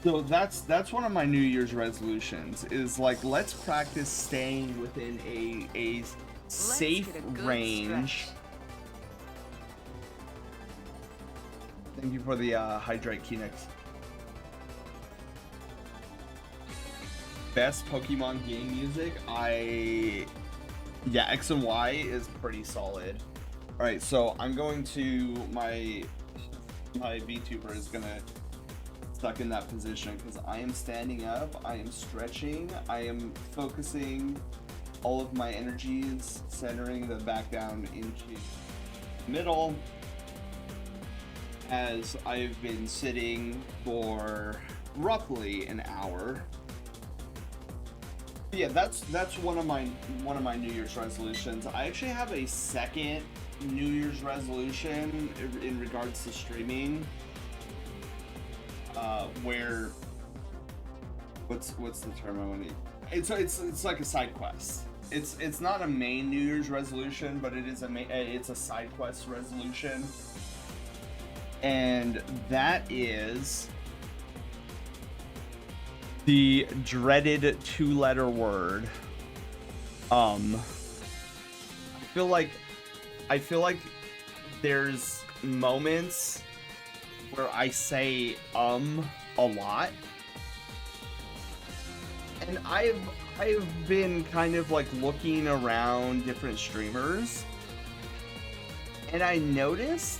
So that's one of my New Year's resolutions, is like, let's practice staying within a safe range. Stretch. Thank you for the Hydrate Kinect. Best Pokemon game music, yeah, X and Y is pretty solid. All right, so I'm going to my VTuber is gonna stuck in that position because I am standing up, I am stretching, I am focusing all of my energies, centering them back down into the middle, as I've been sitting for roughly an hour. Yeah, that's one of my New Year's resolutions. I actually have a second New Year's resolution in regards to streaming, where what's the term I want to? It's like a side quest. It's not a main New Year's resolution, but it is it's a side quest resolution, and that is the dreaded 2-letter word, I feel like there's moments where I say a lot. And I've been kind of like looking around different streamers, and I noticed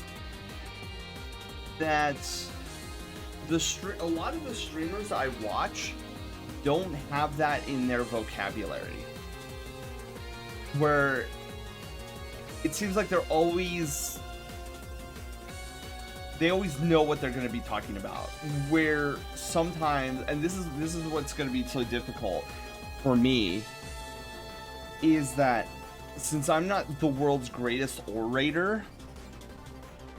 that a lot of the streamers I watch don't have that in their vocabulary. Where it seems like they always know what they're going to be talking about. Where sometimes, and this is what's going to be so difficult for me, is that since I'm not the world's greatest orator,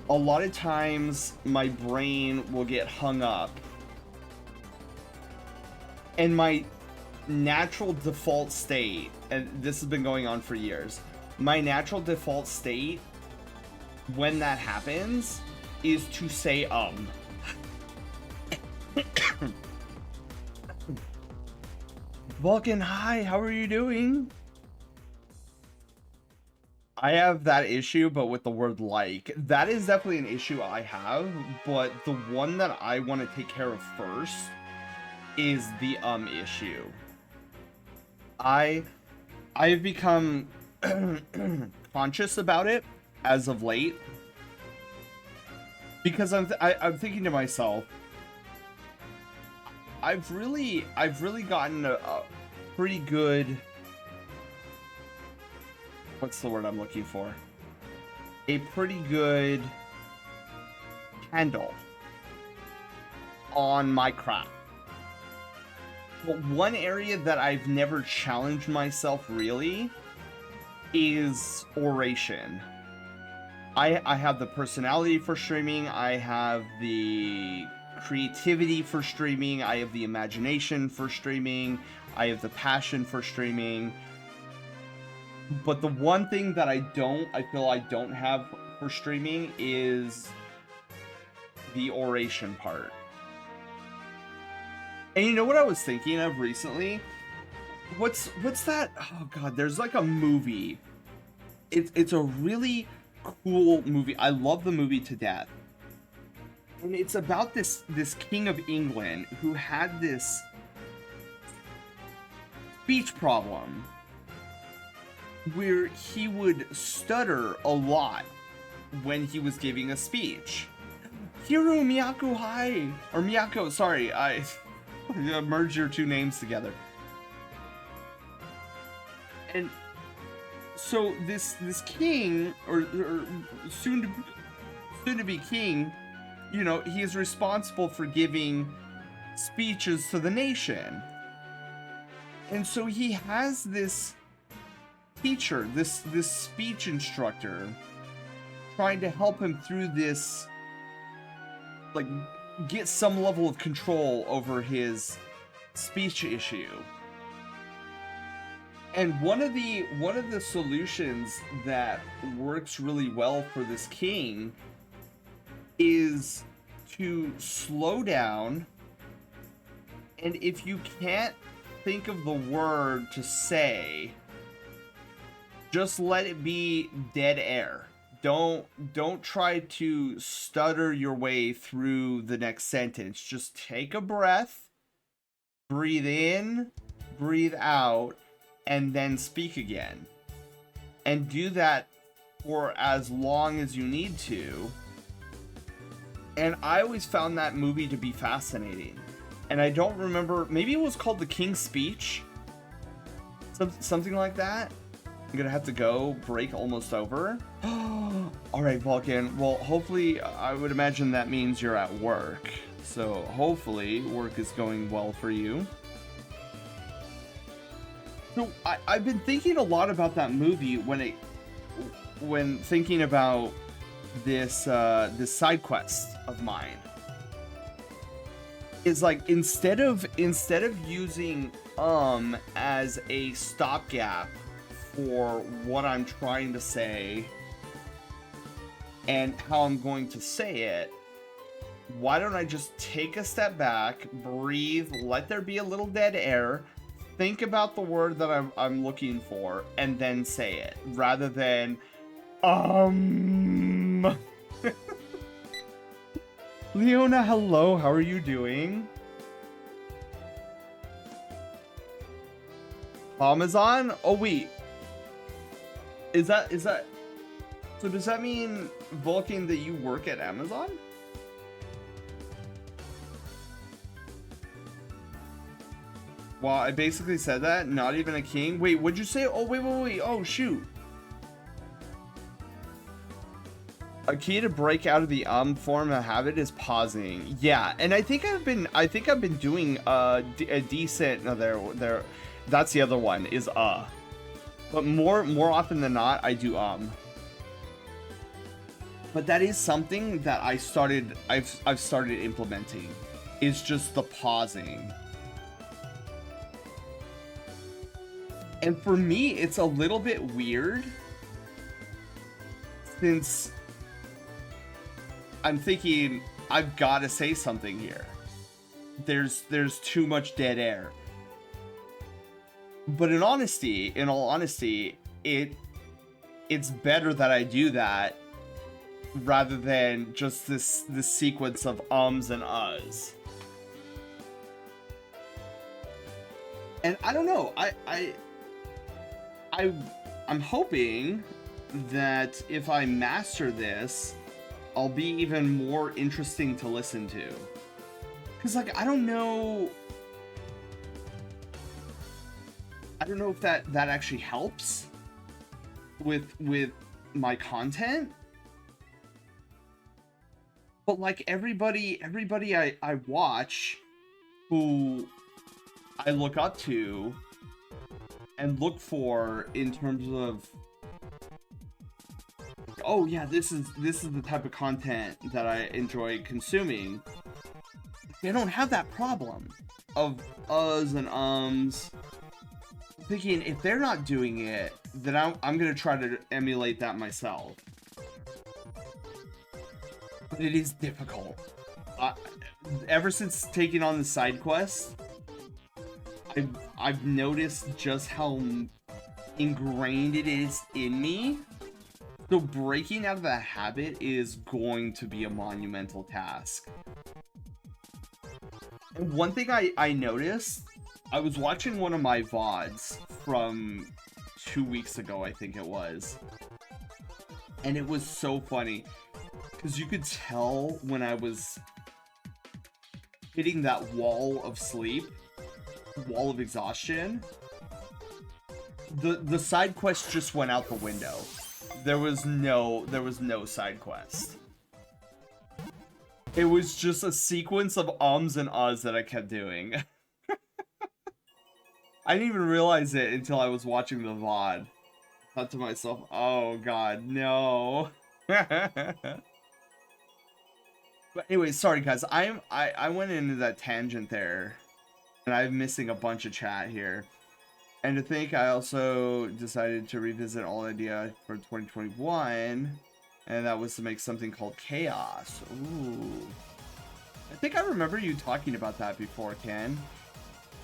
a lot of times my brain will get hung up, and my natural default state, and this has been going on for years, my natural default state when that happens is to say Vulcan, hi, how are you doing? I have that issue, but with the word like. That is definitely an issue I have, but the one that I want to take care of first is the issue. I've become conscious about it as of late, because I'm thinking to myself, I've really gotten a pretty good, what's the word I'm looking for? A pretty good handle on my craft. But one area that I've never challenged myself really is oration. I have the personality for streaming, I have the creativity for streaming, I have the imagination for streaming, I have the passion for streaming. But the one thing that I feel I don't have for streaming is the oration part. And you know what I was thinking of recently? What's that? Oh god, there's like a movie. It's a really cool movie. I love the movie to death. And it's about this king of England who had this speech problem where he would stutter a lot when he was giving a speech. Hiru Miyako, hi! Or Miyako, sorry, I merged your two names together. And so this king, or soon to be king, you know, he is responsible for giving speeches to the nation. And so he has this teacher, this speech instructor, trying to help him through this, like, get some level of control over his speech issue. And one of the solutions that works really well for this king is to slow down, and if you can't think of the word to say, just let it be dead air. Don't try to stutter your way through the next sentence. Just take a breath, breathe in, breathe out, and then speak again. And do that for as long as you need to. And I always found that movie to be fascinating. And I don't remember, maybe it was called The King's Speech? Something like that? I'm gonna have to go, break almost over. Alright, Vulcan, well, hopefully, I would imagine that means you're at work. So, hopefully, work is going well for you. So, I've been thinking a lot about that movie when thinking about this side quest of mine. Is like, instead of using as a stopgap for what I'm trying to say and how I'm going to say it, why don't I just take a step back, breathe, let there be a little dead air, think about the word that I'm looking for and then say it rather than Leona, hello, how are you doing? Amazon? Oh wait. Is that so does that mean, Vulcan, that you work at Amazon? Well, I basically said that, not even a king. Wait, what'd you say? Oh, wait. Oh, shoot. A key to break out of the form of habit is pausing. Yeah, and I think I've been doing a decent. No, there. That's the other one. Is but more often than not, I do But that is something that I've started implementing. Is just the pausing. And for me, it's a little bit weird since I'm thinking I've got to say something here. There's too much dead air. But in all honesty, it's better that I do that rather than just this sequence of ums and uhs. And I don't know. I'm hoping that if I master this, I'll be even more interesting to listen to. Cause like I don't know if that actually helps with my content. But like everybody I watch who I look up to and look for in terms of, oh yeah, this is the type of content that I enjoy consuming. They don't have that problem of uhs and ums. Thinking if they're not doing it, then I'm gonna try to emulate that myself. But it is difficult. Ever since taking on the side quest, I've noticed just how ingrained it is in me. So breaking out of that habit is going to be a monumental task. And one thing I noticed, I was watching one of my VODs from 2 weeks ago, I think it was. And it was so funny. Because you could tell when I was hitting that wall of sleep, wall of exhaustion, the side quest just went out the window. There was no side quest. It was just a sequence of ums and uhs that I kept doing. I didn't even realize it until I was watching the VOD. I thought to myself, oh god, no. But anyway, sorry guys, I went into that tangent there, and I'm missing a bunch of chat here. And to think, I also decided to revisit all idea for 2021, and that was to make something called Chaos. Ooh, I think I remember you talking about that before, Ken.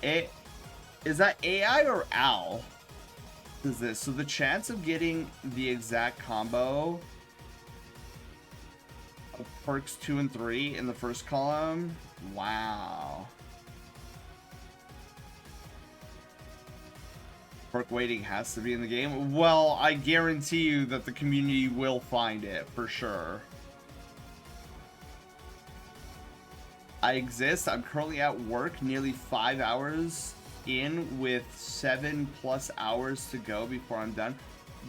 Is that AI or OWL? Is this so? The chance of getting the exact combo of perks 2 and 3 in the first column. Wow. Perk waiting has to be in the game. Well, I guarantee you that the community will find it for sure. I exist. I'm currently at work, nearly 5 hours in with 7+ hours to go before I'm done.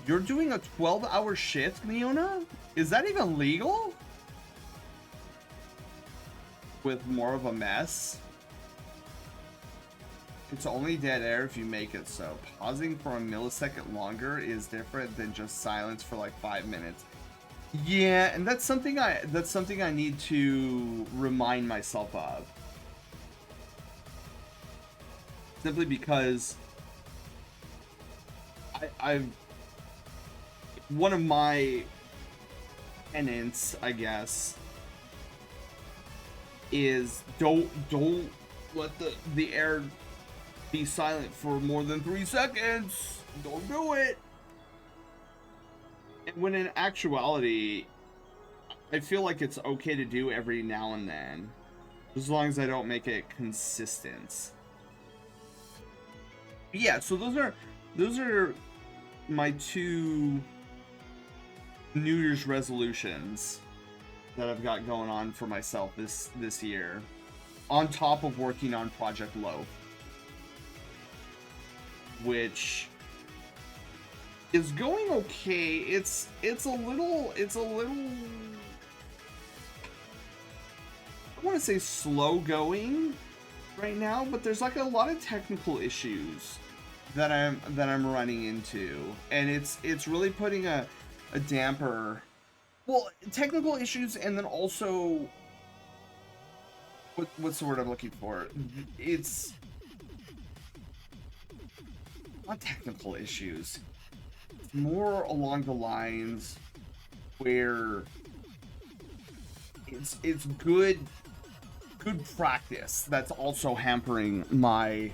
You're doing a 12-hour shift, Leona? Is that even legal? With more of a mess. It's only dead air if you make it so. Pausing for a millisecond longer is different than just silence for like 5 minutes. Yeah, and that's something I need to remind myself of. Simply because I've one of my tenets, I guess, is don't let the air be silent for more than 3 seconds. Don't do it. And when in actuality, I feel like it's okay to do every now and then, as long as I don't make it consistent. Yeah, so those are my 2 New Year's resolutions that I've got going on for myself this year, on top of working on Project Loaf, which is going okay. It's a little I want to say slow going right now, but there's like a lot of technical issues that I'm running into, and it's really putting a damper. Well, technical issues, and then also what's the word I'm looking for? It's not technical issues. It's more along the lines where it's good practice that's also hampering my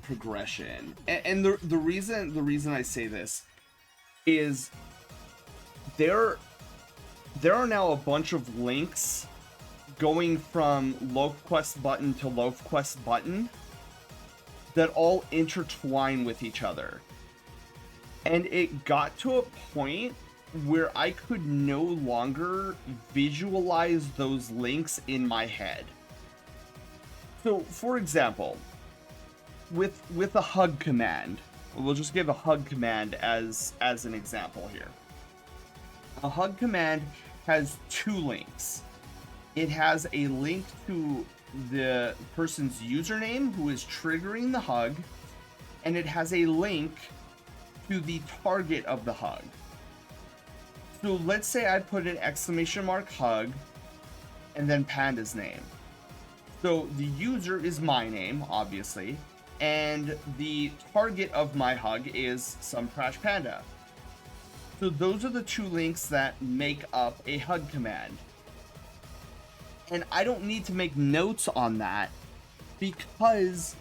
progression. And the reason I say this is there are now a bunch of links going from Loaf Quest button to Loaf Quest button that all intertwine with each other. And it got to a point where I could no longer visualize those links in my head. So, for example, with a hug command, we'll just give a hug command as an example here. A hug command has 2 links. It has a link to the person's username who is triggering the hug, and it has a link to the target of the hug. So let's say I put an exclamation mark hug and then Panda's name. So the user is my name, obviously, and the target of my hug is some trash panda. So those are the 2 links that make up a hug command. And I don't need to make notes on that because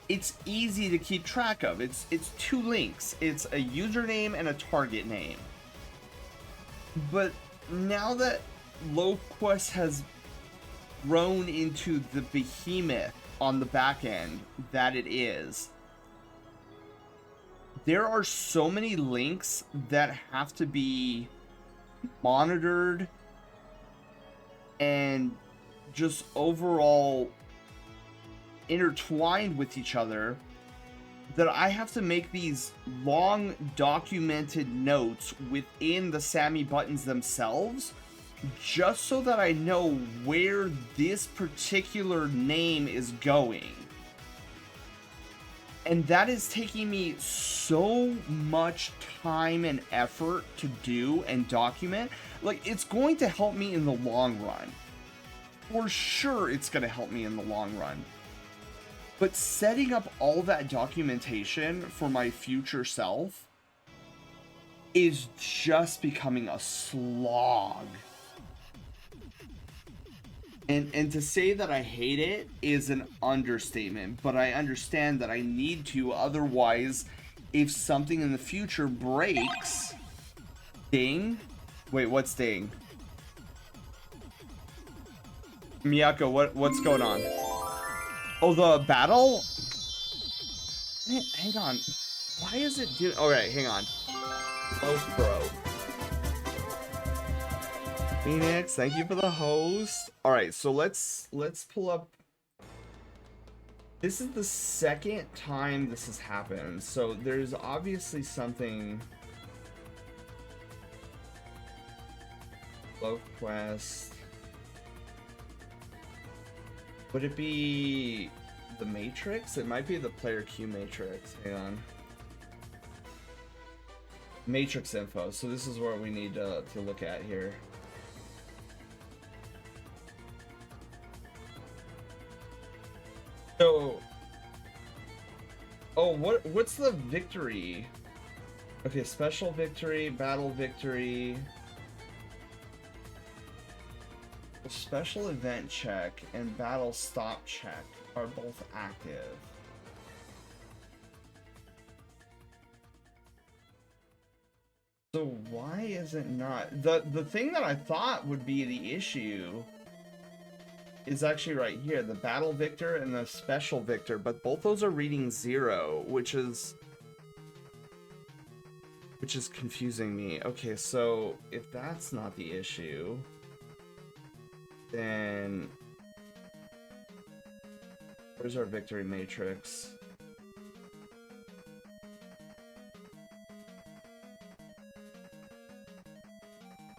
it's easy to keep track of. It's 2 links. It's a username and a target name. But now that Loaf Quest has grown into the behemoth on the back end that it is, there are so many links that have to be monitored and just overall intertwined with each other that I have to make these long documented notes within the Sammy buttons themselves just so that I know where this particular name is going. And that is taking me so much time and effort to do and document. Like, it's going to help me in the long run. For sure, it's going to help me in the long run. But setting up all that documentation for my future self is just becoming a slog. And to say that I hate it is an understatement, but I understand that I need to, otherwise, if something in the future breaks... Ding? Wait, what's ding? Miyako, what's going on? Oh, the battle? Hang on. Why is it doing... Alright, hang on. Host Pro. Phoenix, thank you for the host. Alright, so let's pull up... This is the second time this has happened, so there's obviously something... Loaf Quest... Would it be the Matrix? It might be the player Q Matrix. Hang on. Matrix info. So this is what we need to look at here. So, oh, what's the victory? Okay, special victory, battle victory. Special event check and battle stop check. are both active. So why is it not? The thing that I thought would be the issue is actually right here, the battle victor and the special victor, but both those are reading 0, which is confusing me. Okay, so if that's not the issue, then where's our victory matrix?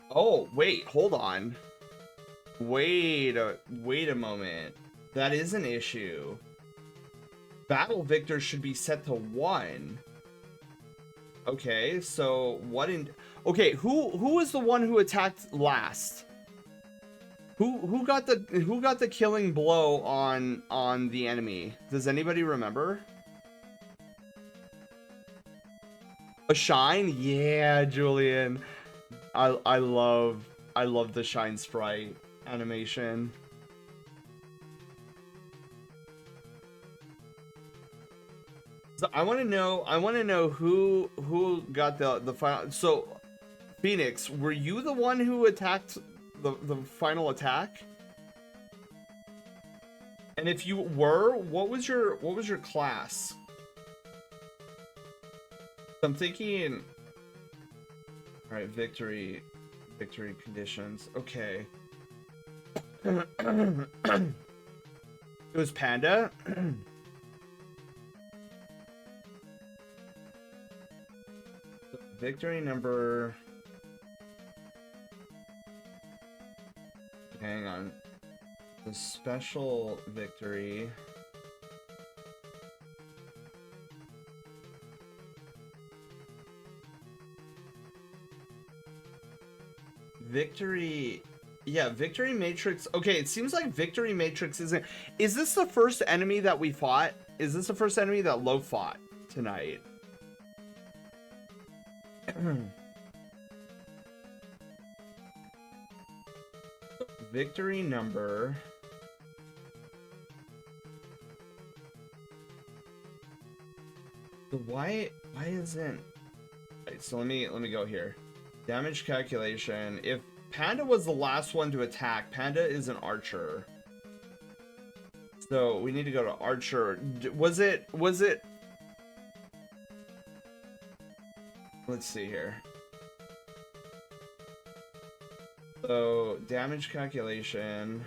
Oh, wait, hold on. Wait a moment. That is an issue. Battle victor should be set to 1. Okay, so what in... Okay, who was the one who attacked last? Who got the killing blow on the enemy? Does anybody remember? A Shine? Yeah, Julian. I love the Shine sprite animation. So I want to know who got the final. So Phoenix, were you the one who attacked the final attack? And if you were, what was your class? I'm thinking. All right, victory conditions. Okay. It was Panda. Victory number. Hang on. The special victory. Victory. Yeah, victory matrix. Okay, it seems like victory matrix isn't. Is this the first enemy that we fought? Is this the first enemy that Lo fought tonight? Victory number. Why isn't? Right, so let me go here. Damage calculation. If Panda was the last one to attack, Panda is an archer. So we need to go to archer. Was it? Let's see here. So damage calculation.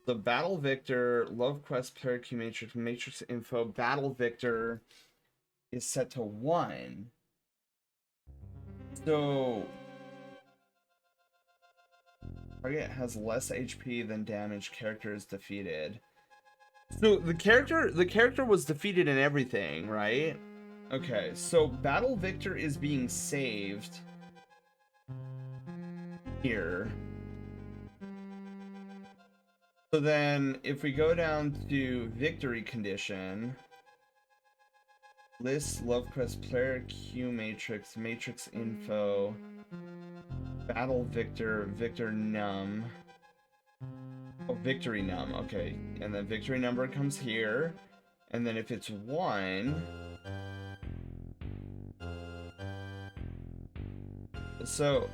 The battle victor, love quest player key matrix info. Battle victor is set to 1. So target has less HP than damage. Character is defeated. So the character was defeated in everything, right? Okay, so battle victor is being saved here. So then if we go down to victory condition, list love quest player queue matrix info, battle victor num. Oh, victory num. Okay, and then victory number comes here, and then if it's 1, so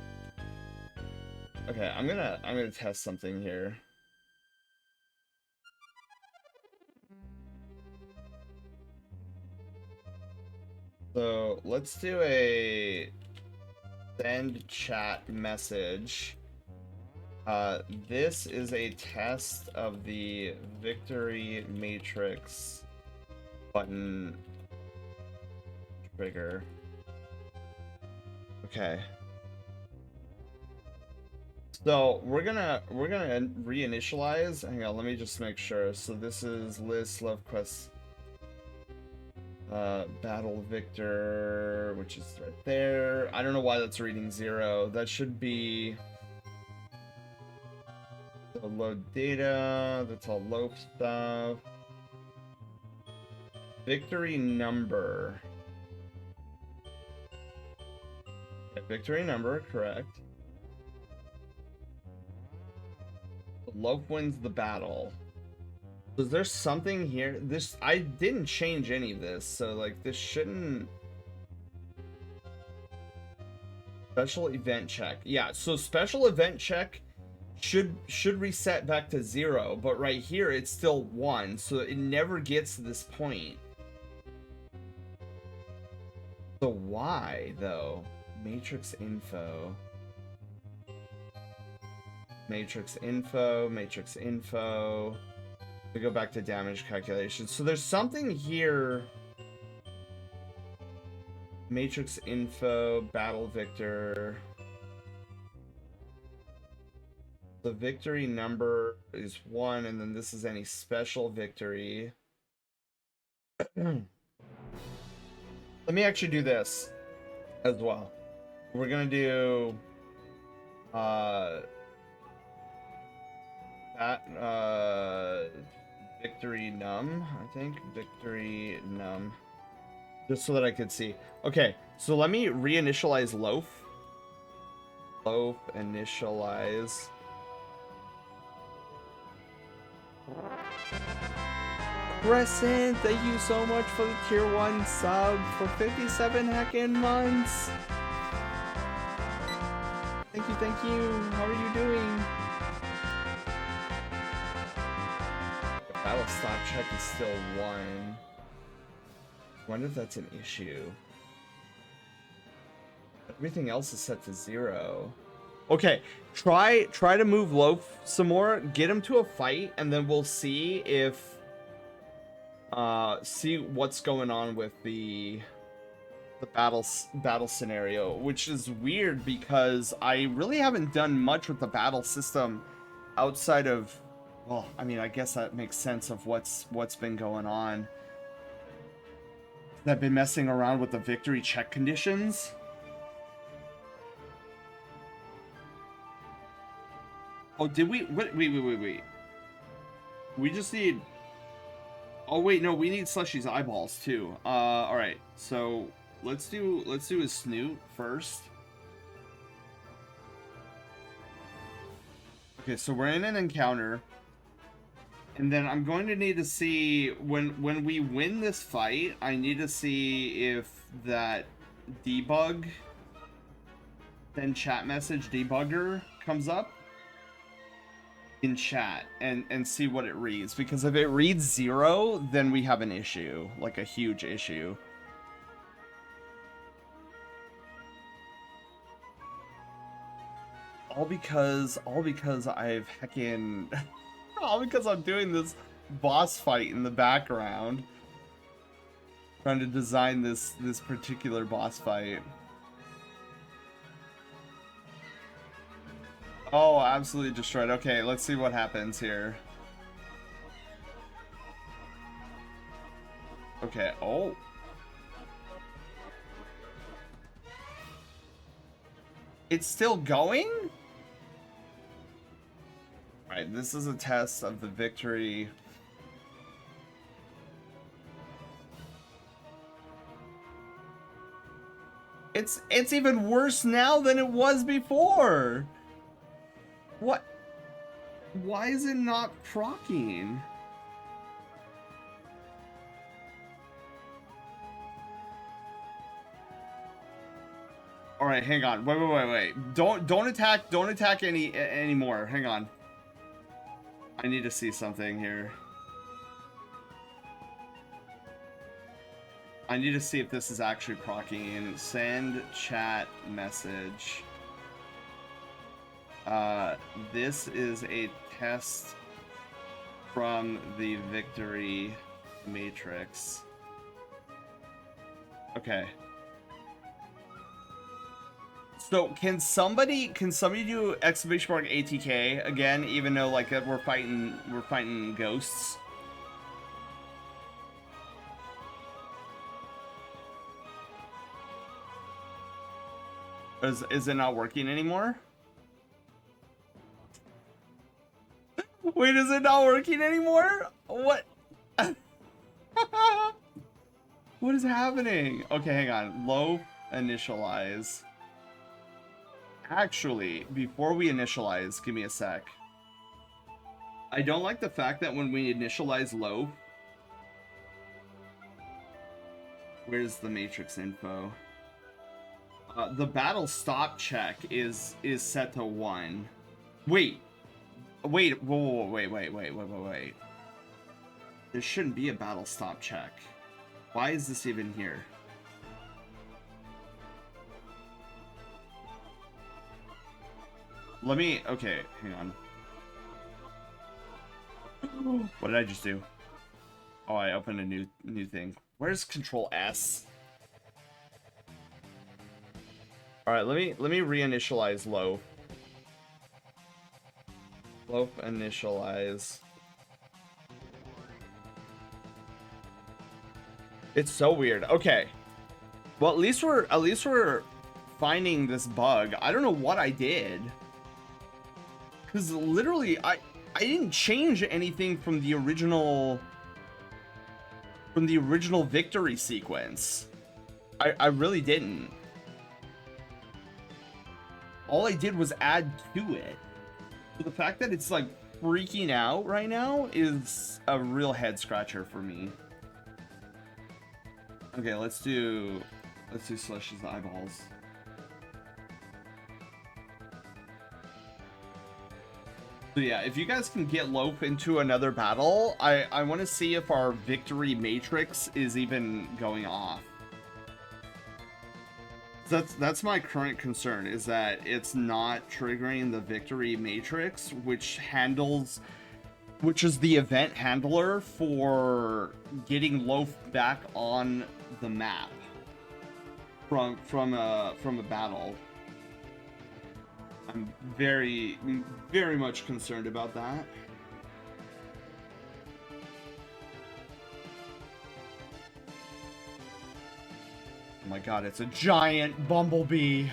okay, I'm gonna test something here. So let's do a send chat message. This is a test of the victory matrix button trigger. Okay. So we're gonna reinitialize. Hang on, let me just make sure. So this is list love quest. Battle victor, which is right there. I don't know why that's reading 0. That should be load data. That's all low stuff. Victory number. Okay, victory number, correct. Loaf wins the battle. Was there something here? This, I didn't change any of this, so like this shouldn't. Special event check. Yeah, so special event check should reset back to 0, but right here it's still 1, so it never gets to this point. So why though? Matrix info. Matrix info, matrix info. We go back to damage calculations. So there's something here. Matrix info, battle victor. The victory number is 1, and then this is any special victory. Let me actually do this as well. We're gonna do victory num, I think. Victory num. Just so that I could see. Okay, so let me reinitialize loaf. Loaf initialize. Crescent, thank you so much for the tier 1 sub for 57 heckin' months. Thank you, thank you. How are you doing? The battle stop check is still 1. Wonder if that's an issue. Everything else is set to 0. Okay, try to move Loaf some more, get him to a fight, and then we'll see if see what's going on with the battle scenario, which is weird because I really haven't done much with the battle system outside of, well, I mean, I guess that makes sense of what's been going on. I've been messing around with the victory check conditions. Oh, did we? Wait. We just need. Oh wait, no, we need Slushy's eyeballs too. All right. So let's do his snoot first. Okay, so we're in an encounter, and then I'm going to need to see when we win this fight. I need to see if that debug, then chat message debugger comes up in chat and see what it reads, because if it reads 0, then we have an issue, like a huge issue. All because I've heckin' all because I'm doing this boss fight in the background, trying to design this particular boss fight. Oh, absolutely destroyed. Okay, let's see what happens here. Okay, oh. It's still going? Alright, this is a test of the victory. It's even worse now than it was before. What? Why is it not proccing? All right, hang on. Wait. Don't attack anymore. Hang on. I need to see something here. I need to see if this is actually proccing. Send chat message. This is a test from the victory matrix. Okay. So can somebody do exclamation mark ATK again, even though like we're fighting ghosts? Is it not working anymore? Wait, is it not working anymore? What? What is happening? Okay, hang on. Low initialize. Actually, before we initialize, give me a sec. I don't like the fact that when we initialize low, where's the matrix info? The battle stop check is set to 1. Wait. Wait. Wait. There shouldn't be a battle stop check. Why is this even here? Let me, okay, hang on. What did I just do? Oh, I opened a new thing. Where's Control S? All right, let me reinitialize low. Low initialize. It's so weird. Okay. Well, at least we're finding this bug. I don't know what I did. Cuz literally I didn't change anything from the original victory sequence. I really didn't. All I did was add to it. So the fact that it's like freaking out right now is a real head scratcher for me. Okay, let's do Celestia's eyeballs. So yeah, if you guys can get Loaf into another battle, I want to see if our victory matrix is even going off. That's my current concern, is that it's not triggering the victory matrix, which is the event handler for getting Loaf back on the map from a battle. I'm very much concerned about that. Oh my god, it's a giant bumblebee.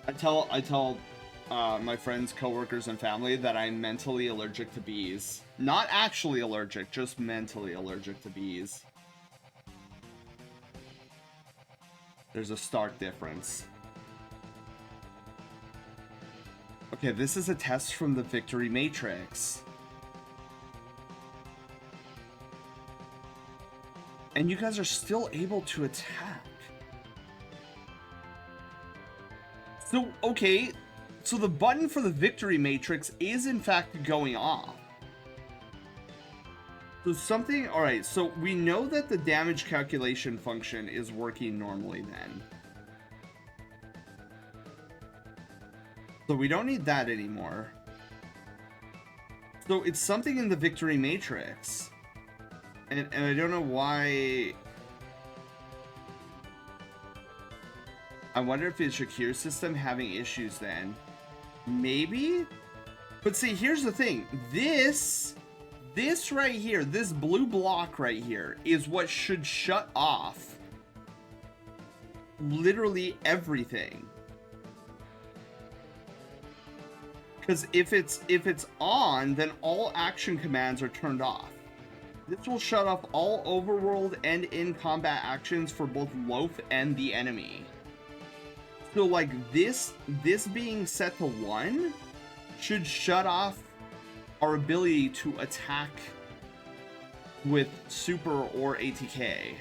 I tell my friends, coworkers, and family that I'm mentally allergic to bees. Not actually allergic, just mentally allergic to bees. There's a stark difference. Okay, this is a test from the victory matrix. And you guys are still able to attack. So, okay. So the button for the victory matrix is in fact going off. So something, alright, so we know that the damage calculation function is working normally then. So we don't need that anymore. So it's something in the victory matrix. And I don't know why. I wonder if it's Shakir's system having issues then. Maybe? But see, here's the thing. This right here, this blue block right here, is what should shut off literally everything. Because if it's on, then all action commands are turned off. This will shut off all overworld and in-combat actions for both Loaf and the enemy. So like this being set to 1 should shut off our ability to attack with Super or ATK.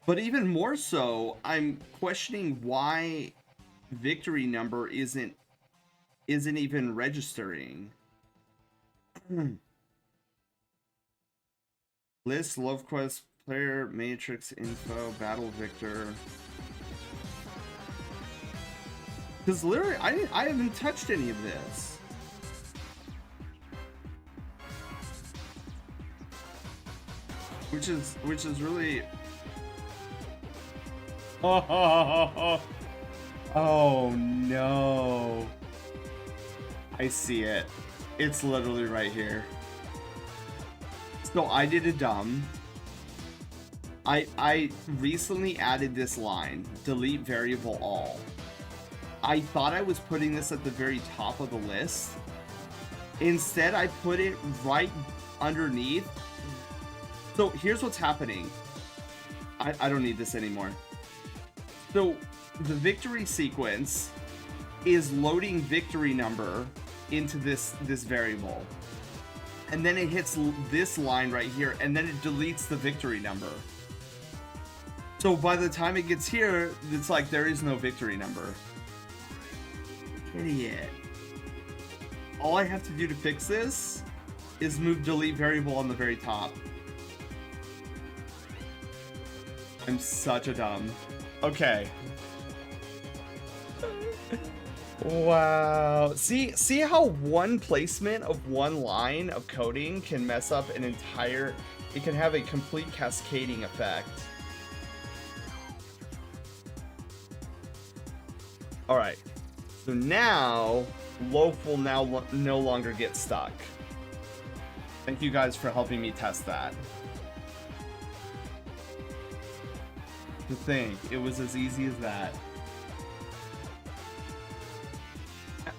But even more so, I'm questioning why victory number isn't even registering. List, Love Quest, player, matrix, info, battle victor. Because literally, I haven't touched any of this. Which is really. Oh no. I see it. It's literally right here. So I did a dumb. I recently added this line, delete variable all. I thought I was putting this at the very top of the list. Instead, I put it right underneath. So here's what's happening. I don't need this anymore. So the victory sequence is loading victory number into this variable. And then it hits this line right here, and then it deletes the victory number. So by the time it gets here, it's like there is no victory number. Idiot. All I have to do to fix this is move delete variable on the very top. I'm such a dumb. Okay. Wow. See how one placement of one line of coding can mess up an entire... It can have a complete cascading effect. Alright. So now, Loaf will now no longer get stuck. Thank you guys for helping me test that. To think, it was as easy as that.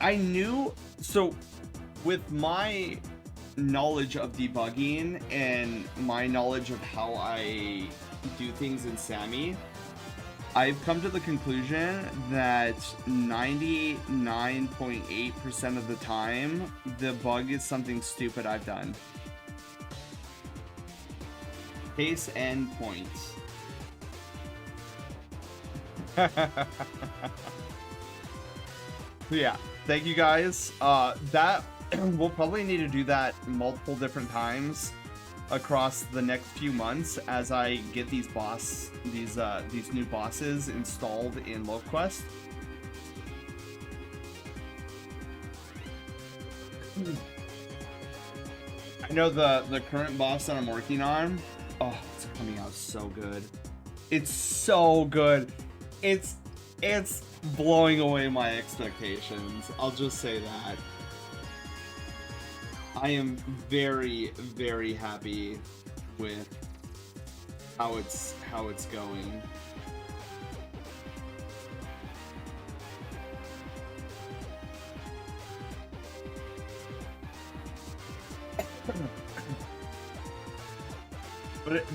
I knew, so with my knowledge of debugging and my knowledge of how I do things in Sammy, I've come to the conclusion that 99.8% of the time, the bug is something stupid I've done. Case and point. Yeah, thank you guys. That we'll probably need to do that multiple different times across the next few months as I get these new bosses installed in LoveQuest. I know the current boss that I'm working on. Oh, it's coming out so good. It's so good. It's blowing away my expectations. I'll just say that. I am very, very happy with how it's going.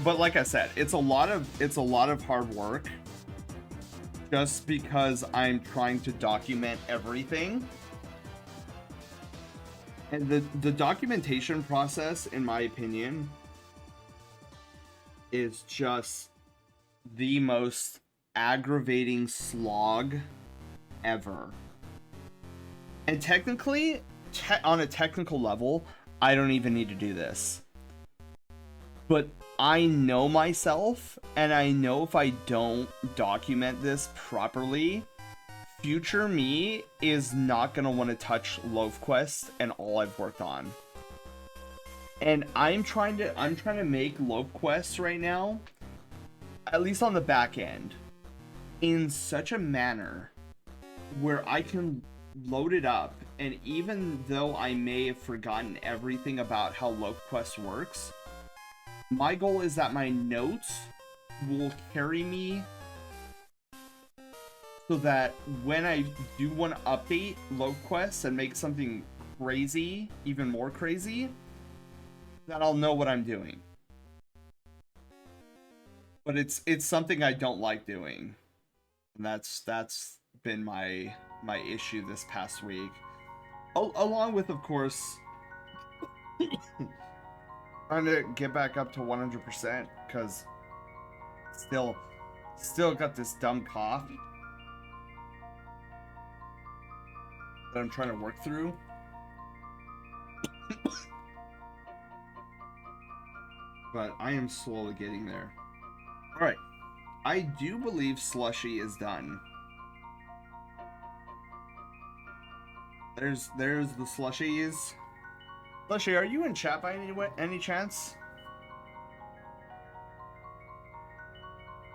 But like I said, it's a lot of hard work just because I'm trying to document everything. And the documentation process, in my opinion, is just the most aggravating slog ever. And technically, on a technical level, I don't even need to do this. But I know myself, and I know if I don't document this properly, future me is not gonna want to touch LoveQuest and all I've worked on. And I'm trying to make LoveQuest right now, at least on the back end, in such a manner where I can load it up, and even though I may have forgotten everything about how LoveQuest works, my goal is that my notes will carry me so that when I do want to update LoveQuest and make something crazy, even more crazy, that I'll know what I'm doing. But it's something I don't like doing. And that's been my issue this past week. Along with, of course, trying to get back up to 100% because still got this dumb cough that I'm trying to work through. But I am slowly getting there. Alright. I do believe Slushy is done. There's the Slushies. Slushy, are you in chat by any chance?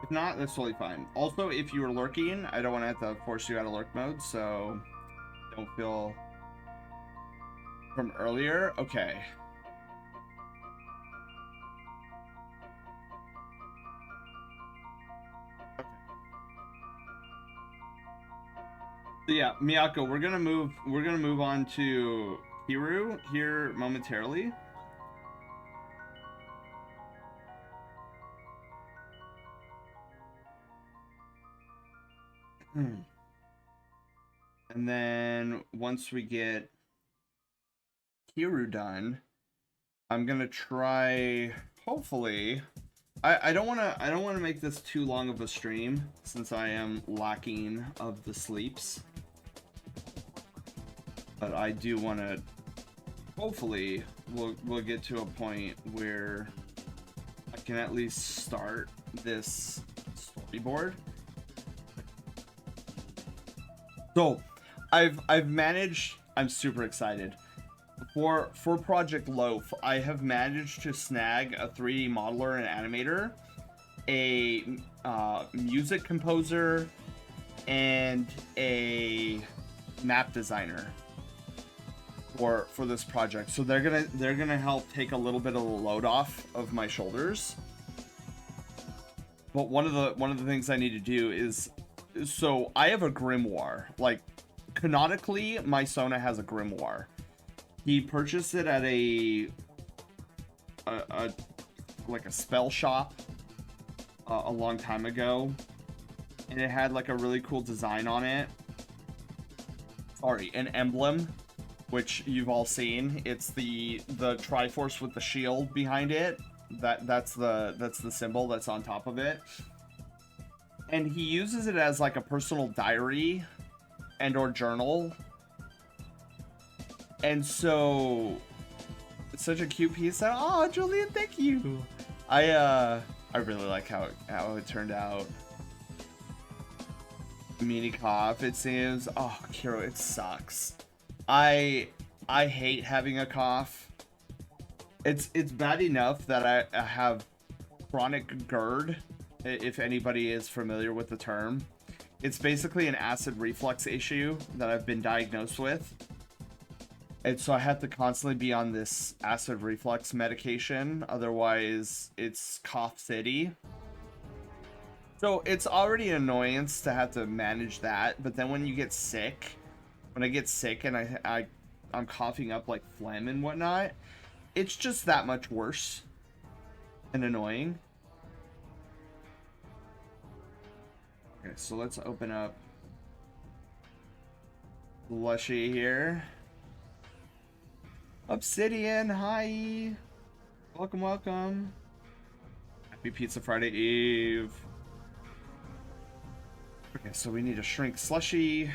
If not, that's totally fine. Also, if you were lurking, I don't want to have to force you out of lurk mode, so don't feel from earlier. Okay. So yeah, Miyako, we're gonna move on to Hiru here momentarily. And then once we get Kiru done, I'm gonna try, hopefully, I don't wanna make this too long of a stream since I am lacking of the sleeps. But I do wanna, hopefully we'll get to a point where I can at least start this storyboard. So I've managed, I'm super excited. For Project Loaf, I have managed to snag a 3D modeler and animator, a music composer, and a map designer for this project. So they're gonna help take a little bit of the load off of my shoulders. But one of the things I need to do is, so I have a grimoire. Like, canonically, my Sona has a grimoire. He purchased it at like a spell shop a long time ago, and it had like a really cool design on it. Sorry, an emblem, which you've all seen. It's the Triforce with the shield behind it. That's the symbol that's on top of it. And he uses it as like a personal diary and or journal. And so it's such a cute piece. Oh, Julian, thank you. I really like how it turned out. Mini cough, it seems. Oh, Kiro, it sucks. I hate having a cough. It's bad enough that I have chronic GERD, if anybody is familiar with the term. It's basically an acid reflux issue that I've been diagnosed with. And so I have to constantly be on this acid reflux medication. Otherwise, it's cough city. So it's already an annoyance to have to manage that. But then when you get sick, when I get sick and I'm coughing up like phlegm and whatnot, it's just that much worse and annoying. Okay, so let's open up Lushy here. Obsidian, hi. Welcome, welcome. Happy Pizza Friday Eve. Okay, so we need to shrink Slushy.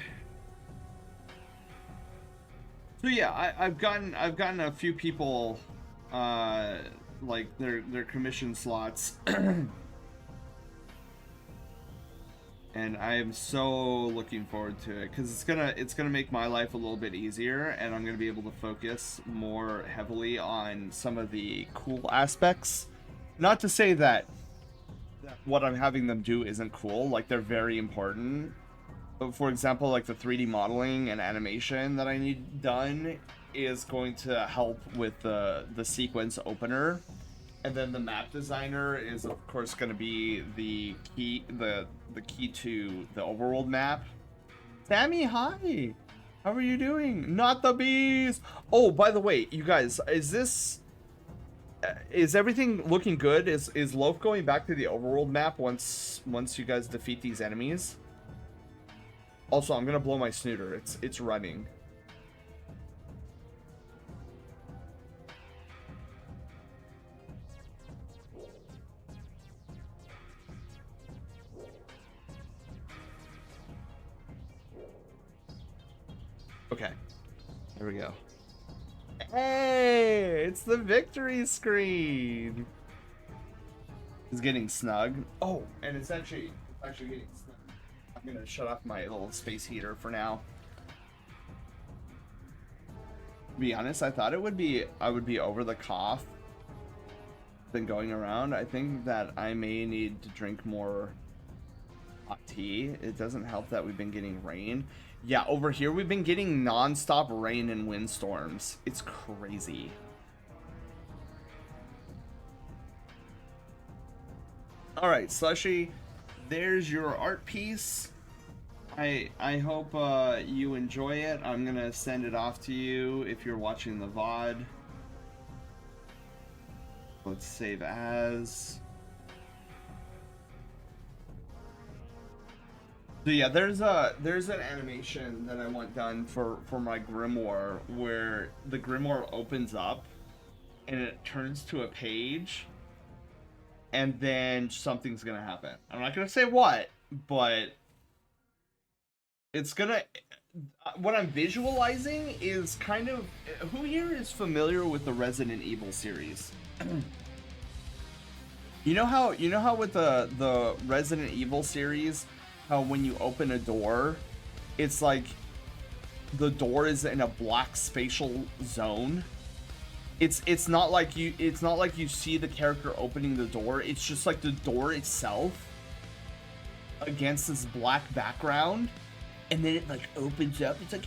So yeah, I've gotten a few people like their commission slots. And I am so looking forward to it because it's gonna make my life a little bit easier, and I'm gonna be able to focus more heavily on some of the cool aspects. Not to say that what I'm having them do isn't cool, like they're very important. But for example, like the 3D modeling and animation that I need done is going to help with the sequence opener. And then the map designer is of course going to be the key to the overworld map. Sammy, hi. How are you doing? Not the bees. Oh, by the way, you guys, is everything looking good? Is Loaf going back to the overworld map once you guys defeat these enemies? Also, I'm going to blow my snooter. It's running. Okay, here we go. Hey, it's the victory screen. It's getting snug. Oh, and it's actually getting snug. I'm gonna shut off my little space heater for now. To be honest, I thought I would be over the cough than going around. I think that I may need to drink more hot tea. It doesn't help that we've been getting rain. Yeah, over here we've been getting non-stop rain and windstorms. It's crazy. All right, Slushy, there's your art piece. I hope you enjoy it. I'm gonna send it off to you if you're watching the VOD. Let's save as. So yeah, there's an animation that I want done for my grimoire where the grimoire opens up and it turns to a page and then something's gonna happen. I'm not gonna say what, but it's gonna. What I'm visualizing is kind of, who here is familiar with the Resident Evil series? You know how with the Resident Evil series, how when you open a door, it's like the door is in a black spatial zone. It's not like you see the character opening the door. It's just like the door itself against this black background, and then it like opens up. It's like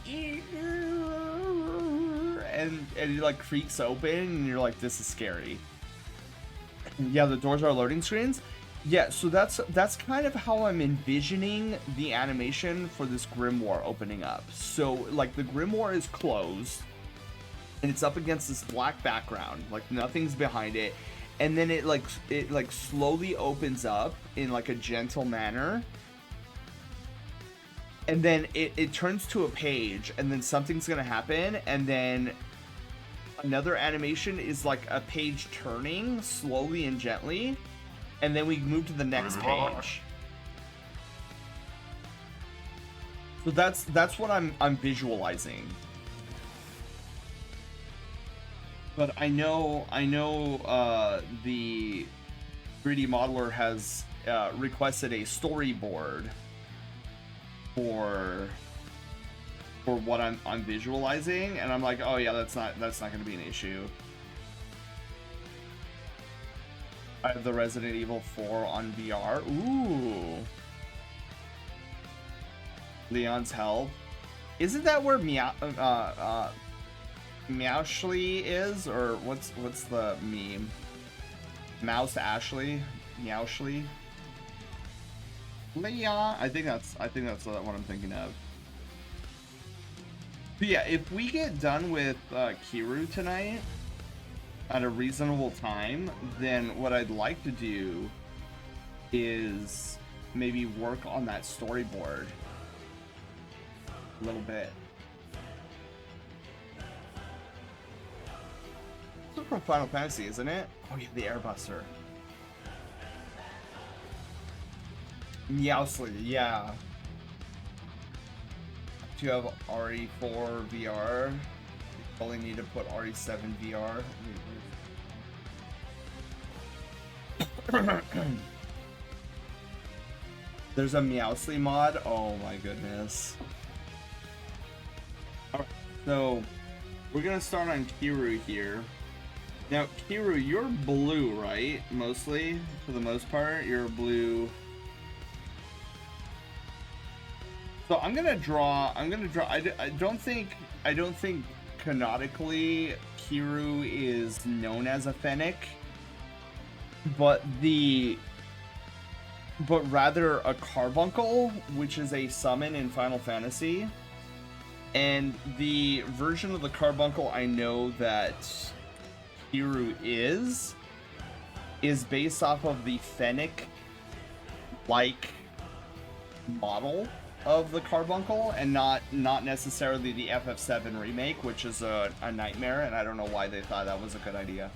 and it like creaks open, and you're like, this is scary. Yeah, the doors are loading screens. Yeah, so that's kind of how I'm envisioning the animation for this grimoire opening up. So like the grimoire is closed and it's up against this black background, like nothing's behind it, and then it slowly opens up in like a gentle manner, and then it turns to a page, and then something's gonna happen, and then another animation is like a page turning slowly and gently, and then we move to the next page. So that's what I'm visualizing. But I know the 3D modeler has requested a storyboard for what I'm visualizing, and I'm like, oh yeah, that's not going to be an issue. I have the Resident Evil 4 on VR. Ooh. Leon's Hell. Isn't that where Meowshly is, or what's the meme? Mouse Ashley, Meowshly. Leon. I think that's what I'm thinking of. But yeah, if we get done with Kiru tonight at a reasonable time, then what I'd like to do is maybe work on that storyboard a little bit. It's from Final Fantasy, isn't it? Oh yeah, the Airbuster. Meowsly, yeah. Do you have RE4 VR? You only need to put RE7 VR. There's a Meowsly mod. Oh my goodness. Alright, so we're gonna start on Kiru here. Now, Kiru, you're blue, right? Mostly, for the most part, you're blue. So I'm gonna draw. I don't think canonically Kiru is known as a Fennec, but rather a Carbuncle, which is a summon in Final Fantasy. And the version of the Carbuncle I know that Kiru is based off of the Fennec-like model of the Carbuncle, and not necessarily the FF7 remake, which is a nightmare, and I don't know why they thought that was a good idea.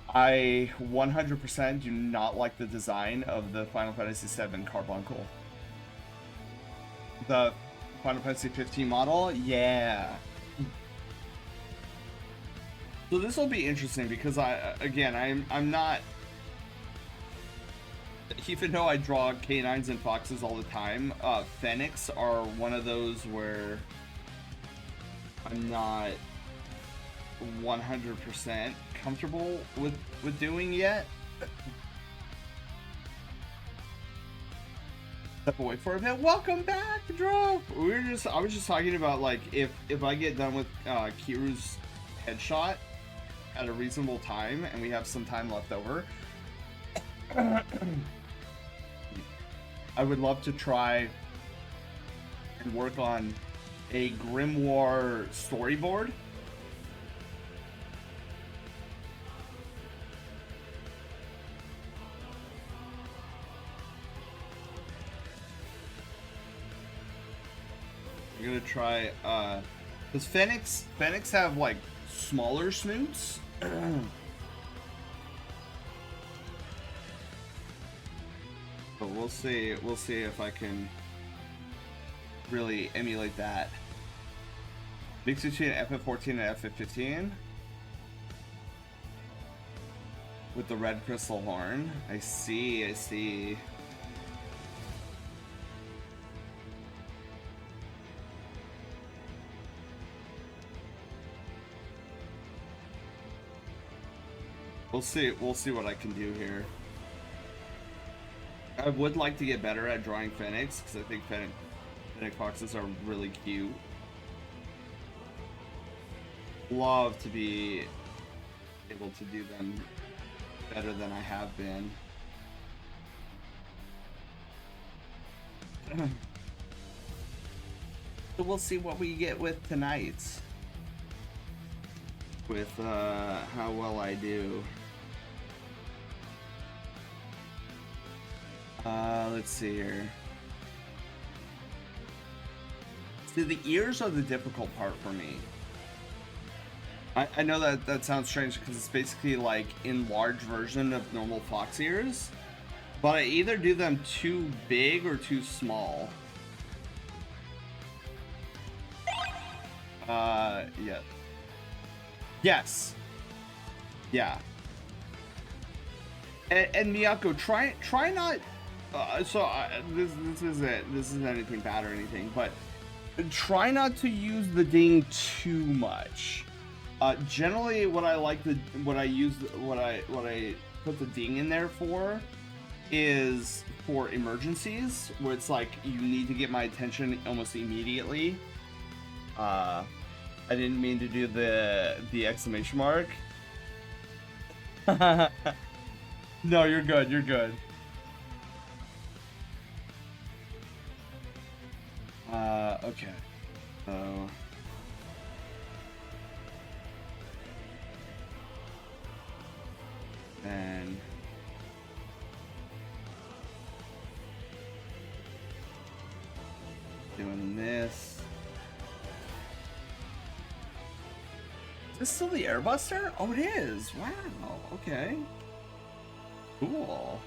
I 100% do not like the design of the Final Fantasy VII Carbuncle. The Final Fantasy 15 model, yeah. So this will be interesting because I'm not, even though I draw canines and foxes all the time, Fennecs are one of those where I'm not 100% comfortable with doing yet. Step away for a bit. Welcome back, Drew. I was just talking about, like, if I get done with Kiru's headshot at a reasonable time and we have some time left over, I would love to try and work on a Grimoire storyboard. I'm gonna try, because Fennecs have, like, smaller snoots. But we'll see if I can really emulate that. Mix between FF14 and FF15 with the red crystal horn. I see. We'll see what I can do here. I would like to get better at drawing Fennecs because I think Fennec foxes are really cute. Love to be able to do them better than I have been. So we'll see what we get with tonight. With how well I do. Let's see here. See, the ears are the difficult part for me. I know that sounds strange because it's basically like enlarged version of normal fox ears, but I either do them too big or too small. Yeah. Yes. Yeah. And Miyako, try not. This isn't anything bad or anything, but try not to use the ding too much. Generally, what I put the ding in there for is for emergencies, where it's like you need to get my attention almost immediately. I didn't mean to do the exclamation mark. No, you're good. You're good. Okay. So. Then. Doing this. Is this still the Airbuster? Oh, it is. Wow. Okay. Cool.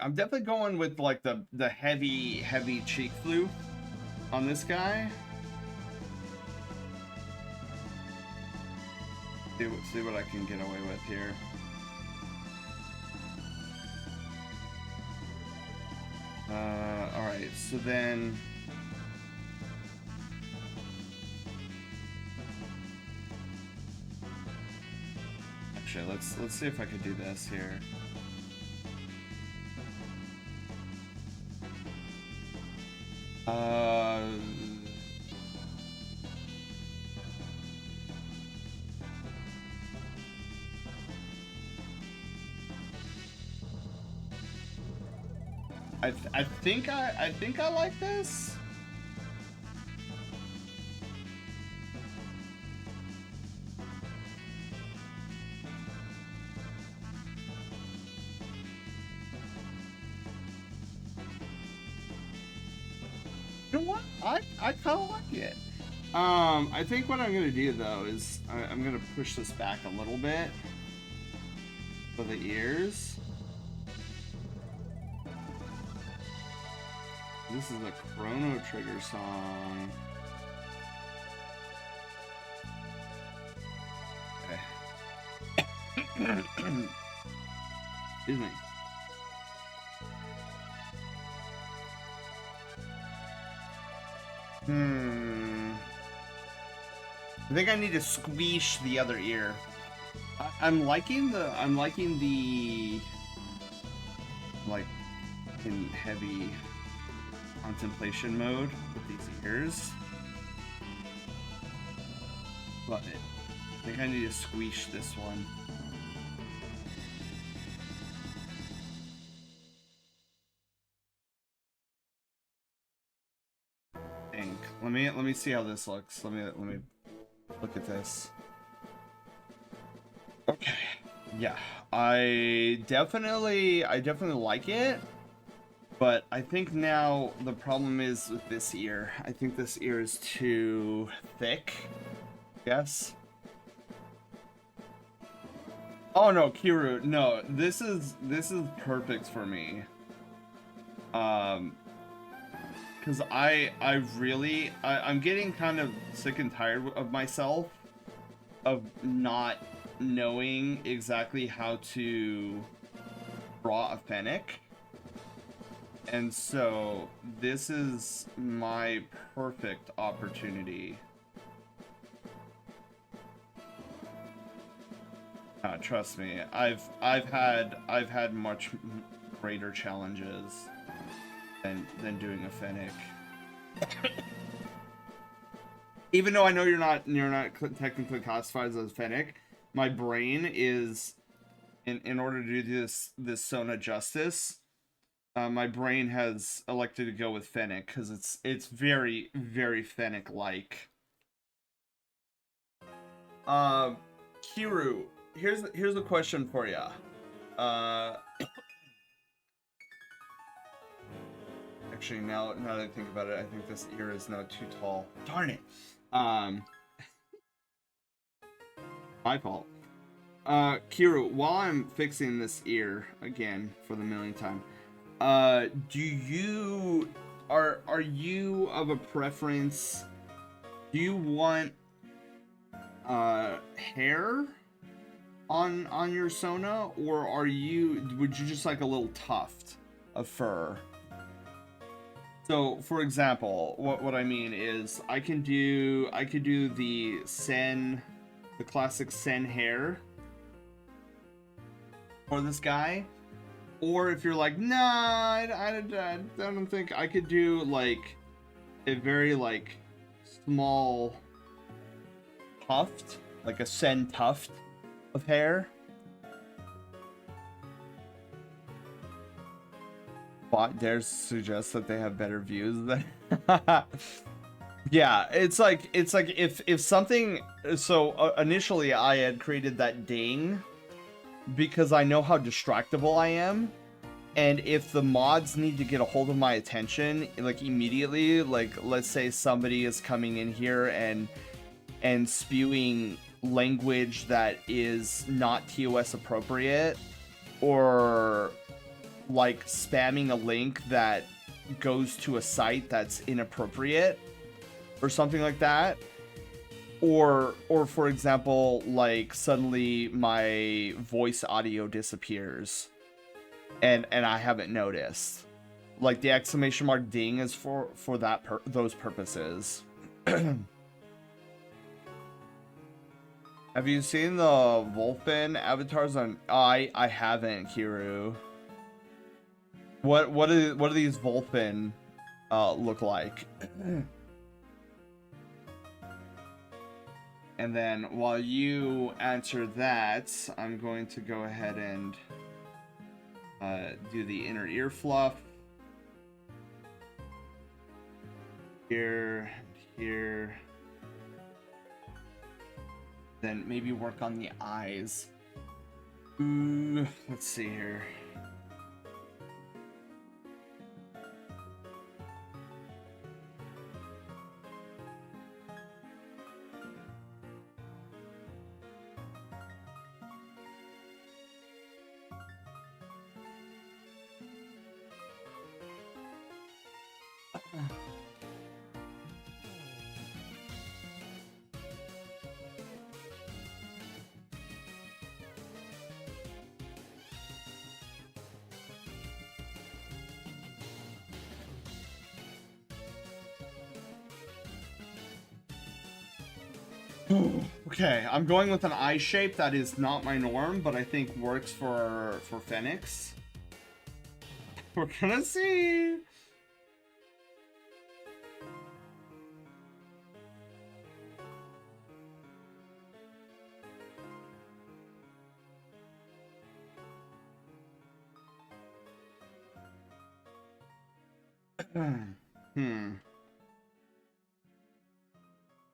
I'm definitely going with like the heavy cheek flute on this guy. See what I can get away with here. All right. So then. Actually, let's see if I could do this here. I think I like this. You know what? I kind of like it. I think what I'm gonna do though is I'm gonna push this back a little bit for the ears. This is a Chrono Trigger song. Okay. Excuse me. I think I need to squeeze the other ear. I'm liking the like in heavy contemplation mode with these ears. But I think I need to squeeze this one. Let me see how this looks. Let me look at this. Okay. Yeah, I definitely like it, but I think now the problem is with this ear. I think this ear is too thick. Yes. Oh no, Kiru, no, this is perfect for me. Because I'm getting kind of sick and tired of myself of not knowing exactly how to draw a fennec. And so this is my perfect opportunity. Trust me, I've had much greater challenges than doing a fennec. Even though I know you're not technically classified as a fennec, my brain is in order to do this Sona justice. My brain has elected to go with fennec because it's very very fennec like. Kiru, here's a question for you. Actually, now that I think about it, I think this ear is now too tall. Darn it. My fault. Kiru, while I'm fixing this ear again for the millionth time, are you of a preference? Do you want hair on your Sona, or would you just like a little tuft of fur? So, for example, what I mean is I could do the classic Sen hair for this guy, or if you're like, nah, I don't think I could do like a very like small tuft, like a Sen tuft of hair. Bot dares suggest that they have better views than yeah, it's like if something. So initially I had created that ding because I know how distractible I am, and if the mods need to get a hold of my attention like immediately, like let's say somebody is coming in here and spewing language that is not TOS appropriate, or like spamming a link that goes to a site that's inappropriate or something like that, or for example, like suddenly my voice audio disappears and I haven't noticed, like the exclamation mark ding is for those purposes. Have you seen the Wolfen avatars on? I haven't, Kiru. What do these Wolfen look like? And then while you answer that, I'm going to go ahead and do the inner ear fluff. Here, here. Then maybe work on the eyes. Let's see here. Okay, I'm going with an eye shape that is not my norm, but I think works for Phoenix. We're gonna see.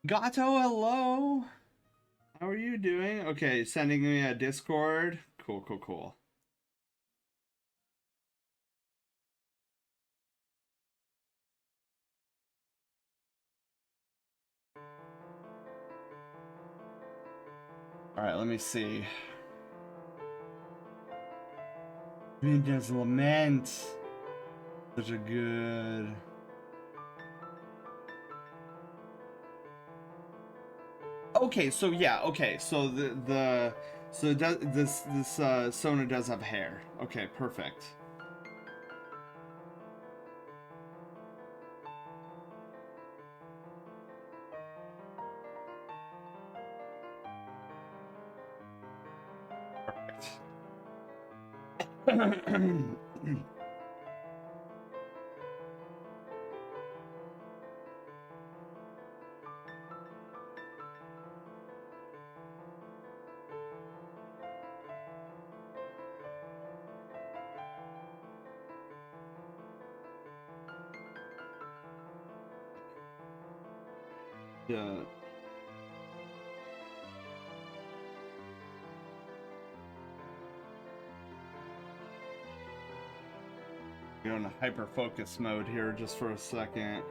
Gato, hello. How are you doing? Okay, sending me a Discord. Cool, cool, cool. All right, let me see. Midnight's Lament. Such a good. Okay, so yeah, okay, so so it does, this Sona does have hair. Okay, perfect. Perfect. Yeah. Go into hyper focus mode here just for a second.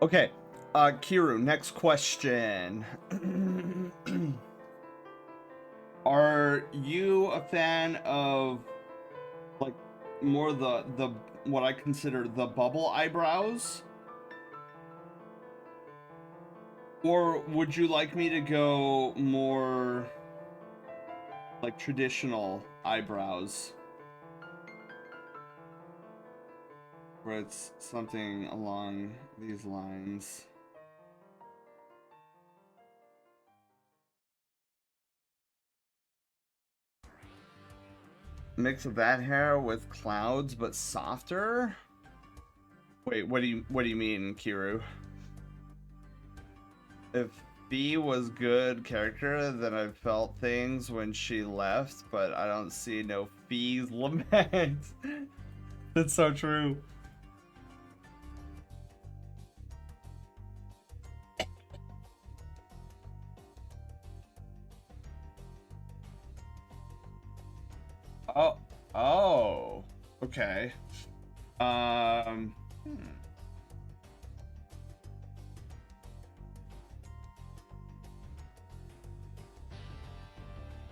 Okay, Kiru, next question. Are you a fan of like more the what I consider the bubble eyebrows? Or would you like me to go more like traditional eyebrows? Where it's something along these lines. Mix of that hair with clouds but softer? Wait, what do you mean, Kiru? If B was good character, then I felt things when she left, but I don't see no Fee's lament. That's so true. Oh, oh, okay. Hmm.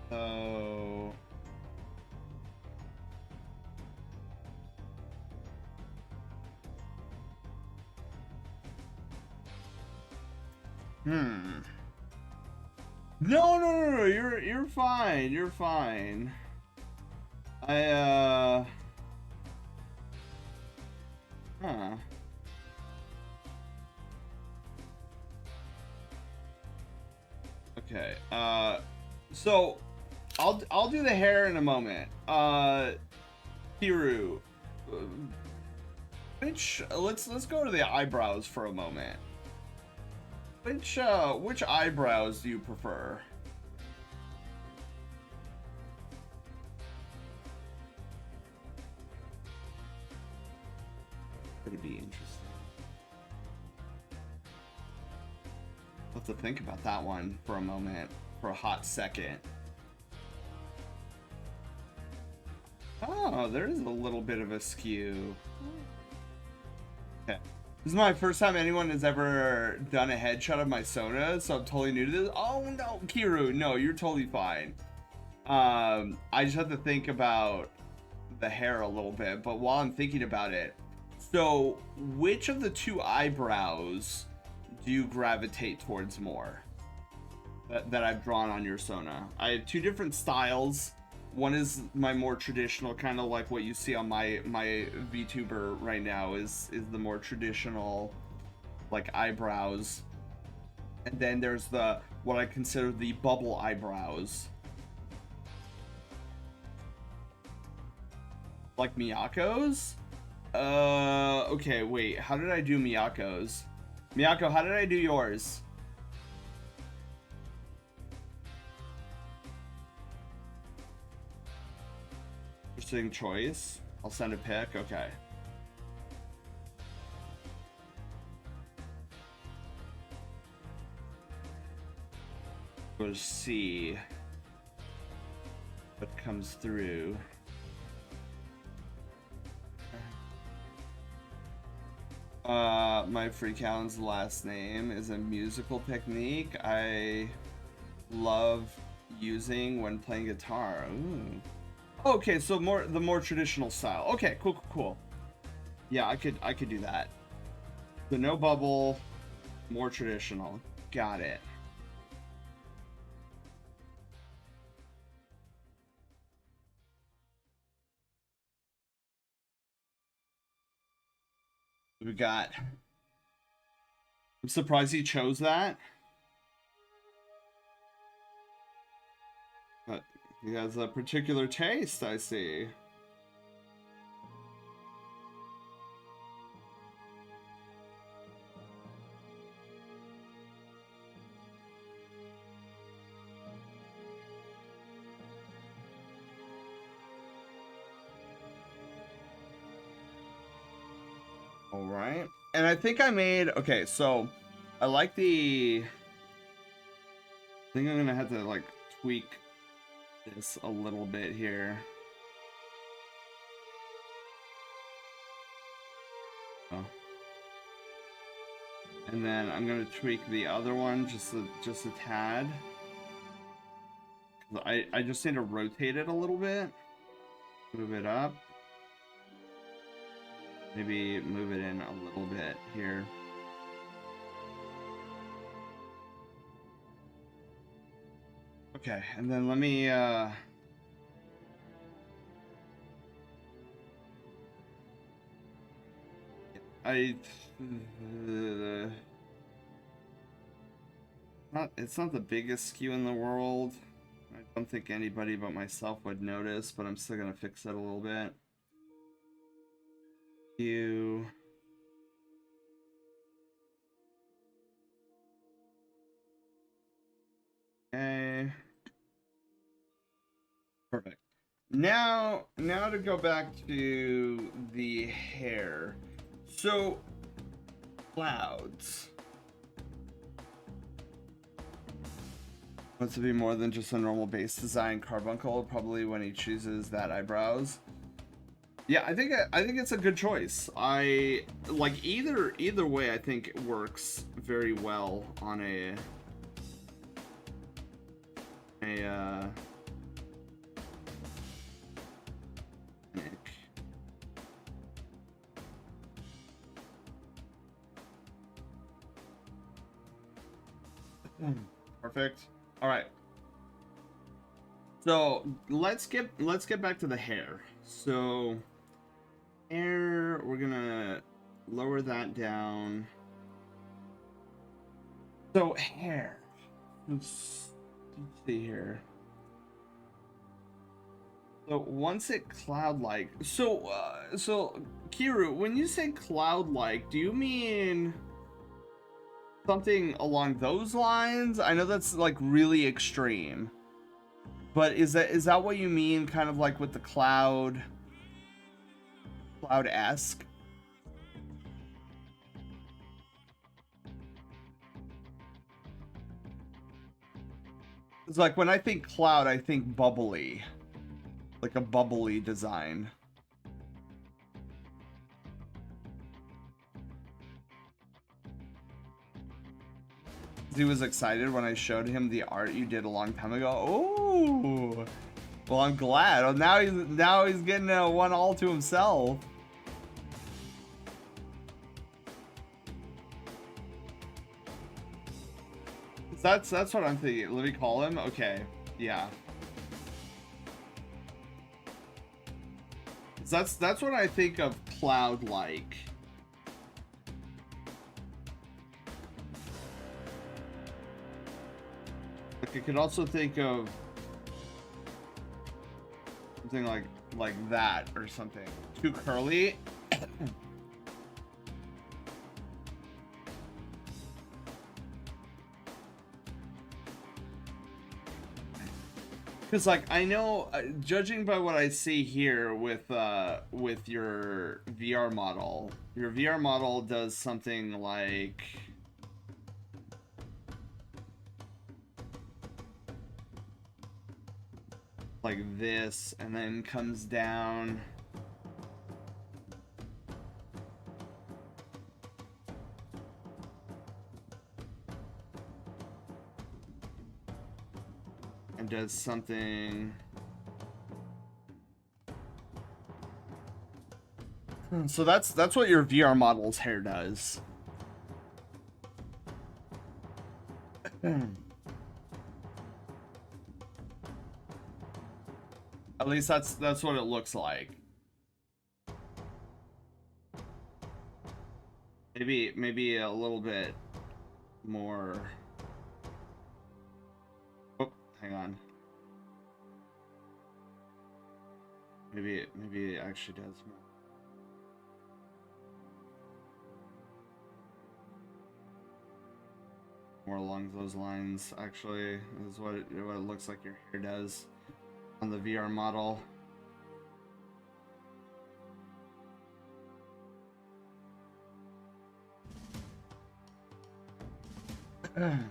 So, hmm. No, you're fine. You're fine. Huh. Okay. So I'll do the hair in a moment. Hiru, let's go to the eyebrows for a moment. Which eyebrows do you prefer? Could be interesting. I'll have to think about that one for a moment, for a hot second. Oh, there is a little bit of a skew. Okay. This is my first time anyone has ever done a headshot of my Sona, so I'm totally new to this. Oh no, Kiru, no, you're totally fine. I just have to think about the hair a little bit, but while I'm thinking about it, so which of the two eyebrows do you gravitate towards more that I've drawn on your Sona? I have two different styles. One is my more traditional, kind of like what you see on my VTuber right now is the more traditional like eyebrows. And then there's the what I consider the bubble eyebrows. Like Miyako's? Okay, wait. How did I do Miyako's? Miyako, how did I do yours? Interesting choice. I'll send a pic. Okay. Go to see what comes through. My Freak Hound's last name is a musical technique I love using when playing guitar. Ooh. Okay, so the more traditional style. Okay, cool. Yeah, I could do that. The no bubble, more traditional. Got it. We got. I'm surprised he chose that. But he has a particular taste, I see. All right. And I think I made, okay, so I like the, I think I'm gonna have to like tweak this a little bit here. Oh. And then I'm gonna tweak the other one just a tad. I just need to rotate it a little bit. Move it up. Maybe move it in a little bit here. Okay, and then let me it's not the biggest skew in the world. I don't think anybody but myself would notice, but I'm still gonna fix it a little bit. You. Okay. Perfect. Now to go back to the hair. So, clouds. Wants to be more than just a normal base design carbuncle, probably when he chooses that eyebrows. Yeah, I think it's a good choice. I like either way. I think it works very well on a Nick. Perfect. All right. So let's get back to the hair. So hair, we're gonna lower that down. So hair. Let's see here. So once it cloud-like, so Kiru, when you say cloud-like, do you mean something along those lines? I know that's like really extreme, but is that what you mean, kind of like with the cloud-esque? It's like when I think cloud, I think bubbly, like a bubbly design. He was excited when I showed him the art you did a long time ago. Oh, well, I'm glad. Oh, now he's getting a one all to himself. That's what I'm thinking. Let me call him. Okay, yeah. That's what I think of cloud-like. Like I could also think of something like that or something. Too curly. Because like I know, judging by what I see here with your VR model, your VR model does something like this, and then comes down. And does something. So that's what your VR model's hair does. At least that's what it looks like. Maybe a little bit more. Oh, hang on. Maybe it actually does more along those lines. Actually, is what it looks like your hair does on the VR model. That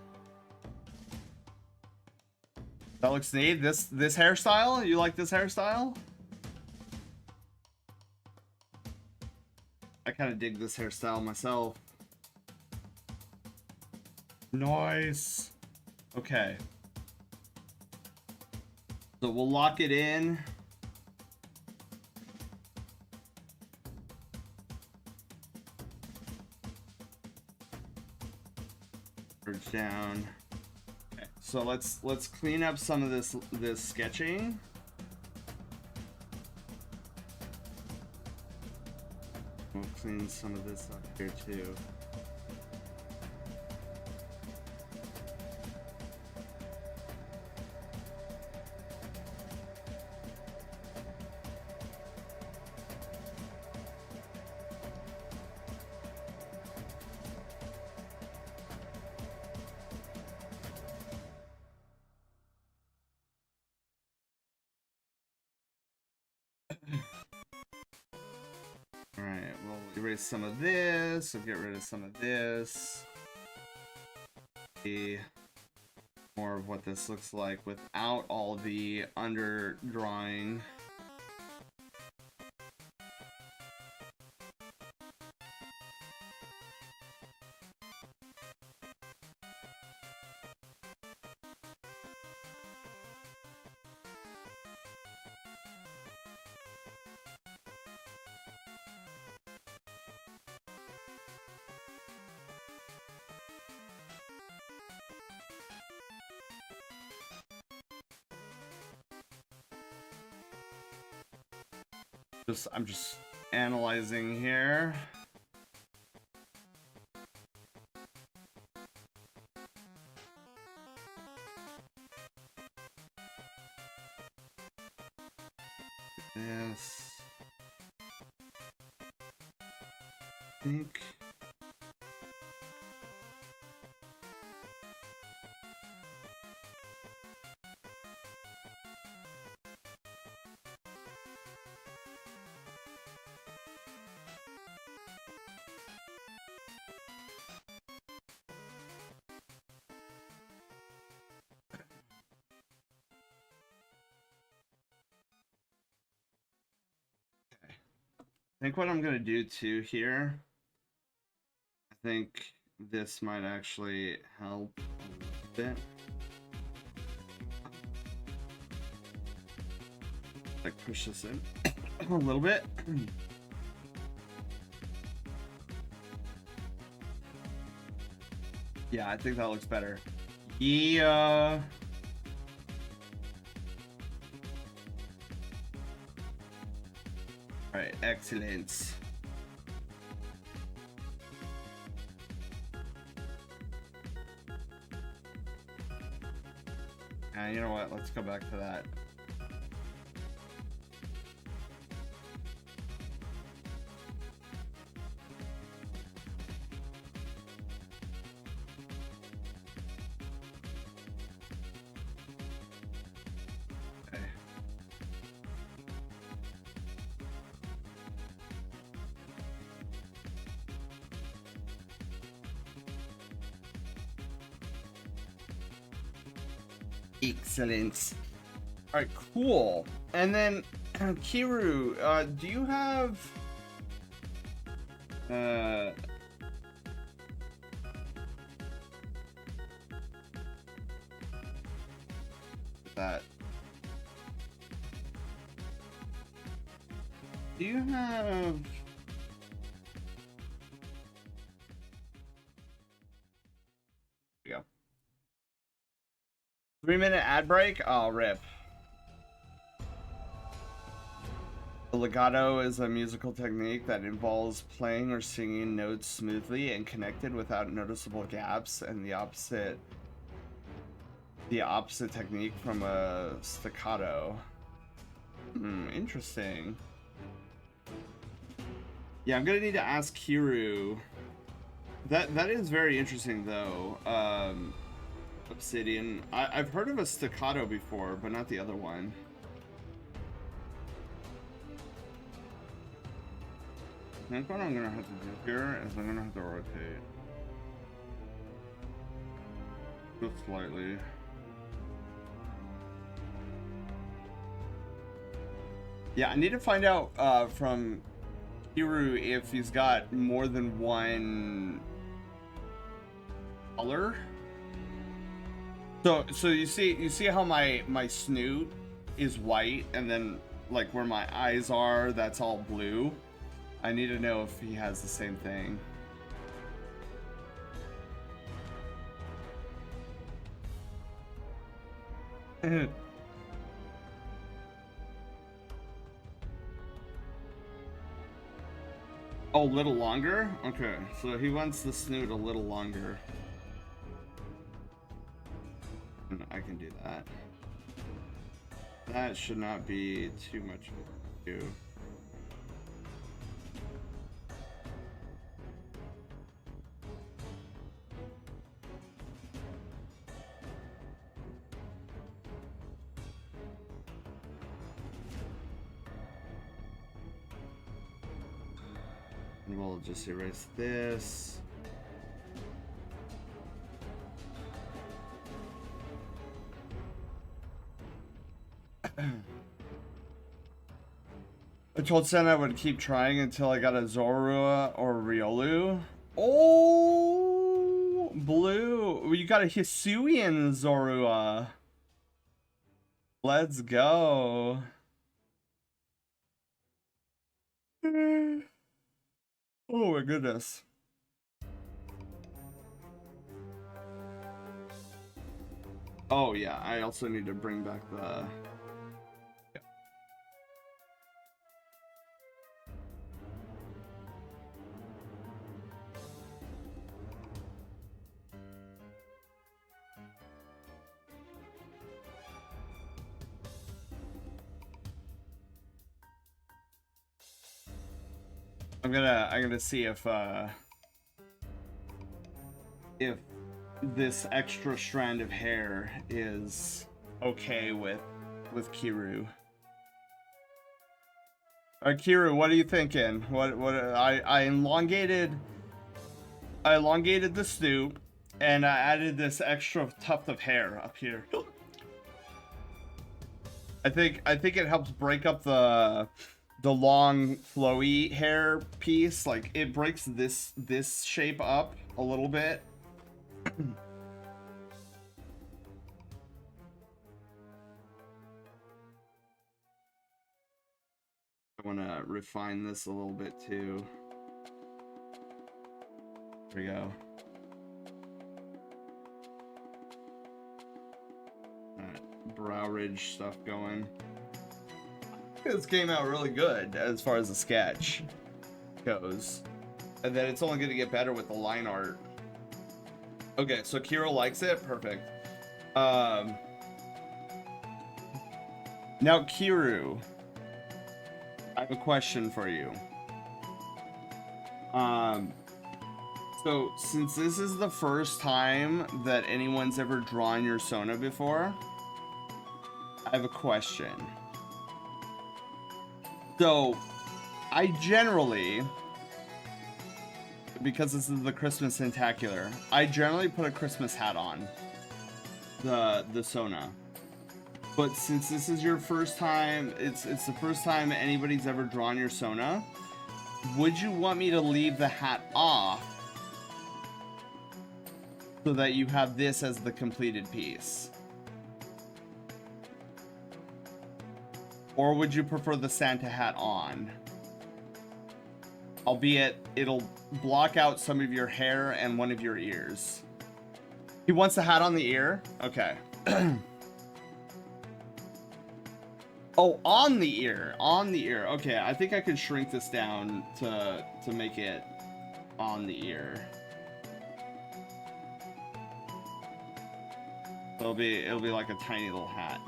looks neat. This hairstyle? You like this hairstyle? I kind of dig this hairstyle myself. Nice. Okay. So we'll lock it in. Bridge down. Okay. So let's clean up some of this sketching. We'll clean some of this up here too. Alright, we'll erase some of this, we'll get rid of some of this. See more of what this looks like without all the underdrawing. I'm just analyzing here. This. I think. I think what I'm gonna do too here, I think this might actually help a little bit. Like push this in a little bit. Yeah, I think that looks better. Yeah. Alright, excellent. And you know what? Let's go back to that. Excellent. All right, cool. And then Kiru, do you have that? Do you have? Here we go. 3-minute ad break. Oh, rip. The legato is a musical technique that involves playing or singing notes smoothly and connected without noticeable gaps, and the opposite technique from a staccato. Interesting. Yeah, I'm gonna need to ask Kiru. That is very interesting though. Obsidian. I've heard of a staccato before, but not the other one. I think what I'm gonna have to do here is I'm gonna have to rotate just slightly. Yeah, I need to find out from Kiru if he's got more than one color. So you see how my snoot is white, and then like where my eyes are, that's all blue. I need to know if he has the same thing. Oh, a little longer? Okay, so he wants the snoot a little longer. I can do that. That should not be too much of a do. And we'll just erase this. I told Sen I would keep trying until I got a Zorua or Riolu. Oh, blue. You got a Hisuian Zorua. Let's go. Oh my goodness. Oh yeah, I also need to bring back the... I'm gonna see if this extra strand of hair is okay with Kiru. Kiru, what are you thinking? I elongated the snoot, and I added this extra tuft of hair up here. I think it helps break up the long flowy hair piece. Like it breaks this shape up a little bit. I want to refine this a little bit too. There we go. Brow ridge stuff going. This came out really good as far as the sketch goes, and then it's only going to get better with the line art. Okay, so Kira likes it. Perfect. Now Kiru, I have a question for you. So since this is the first time that anyone's ever drawn your Sona before, I have a question. So, I generally, because this is the Christmas Centacular, I generally put a Christmas hat on the Sona. But since this is your first time, it's the first time anybody's ever drawn your Sona, would you want me to leave the hat off so that you have this as the completed piece? Or would you prefer the Santa hat on? Albeit, it'll block out some of your hair and one of your ears. He wants the hat on the ear? Okay. Oh, on the ear. On the ear. Okay, I think I could shrink this down to make it on the ear. It'll be like a tiny little hat.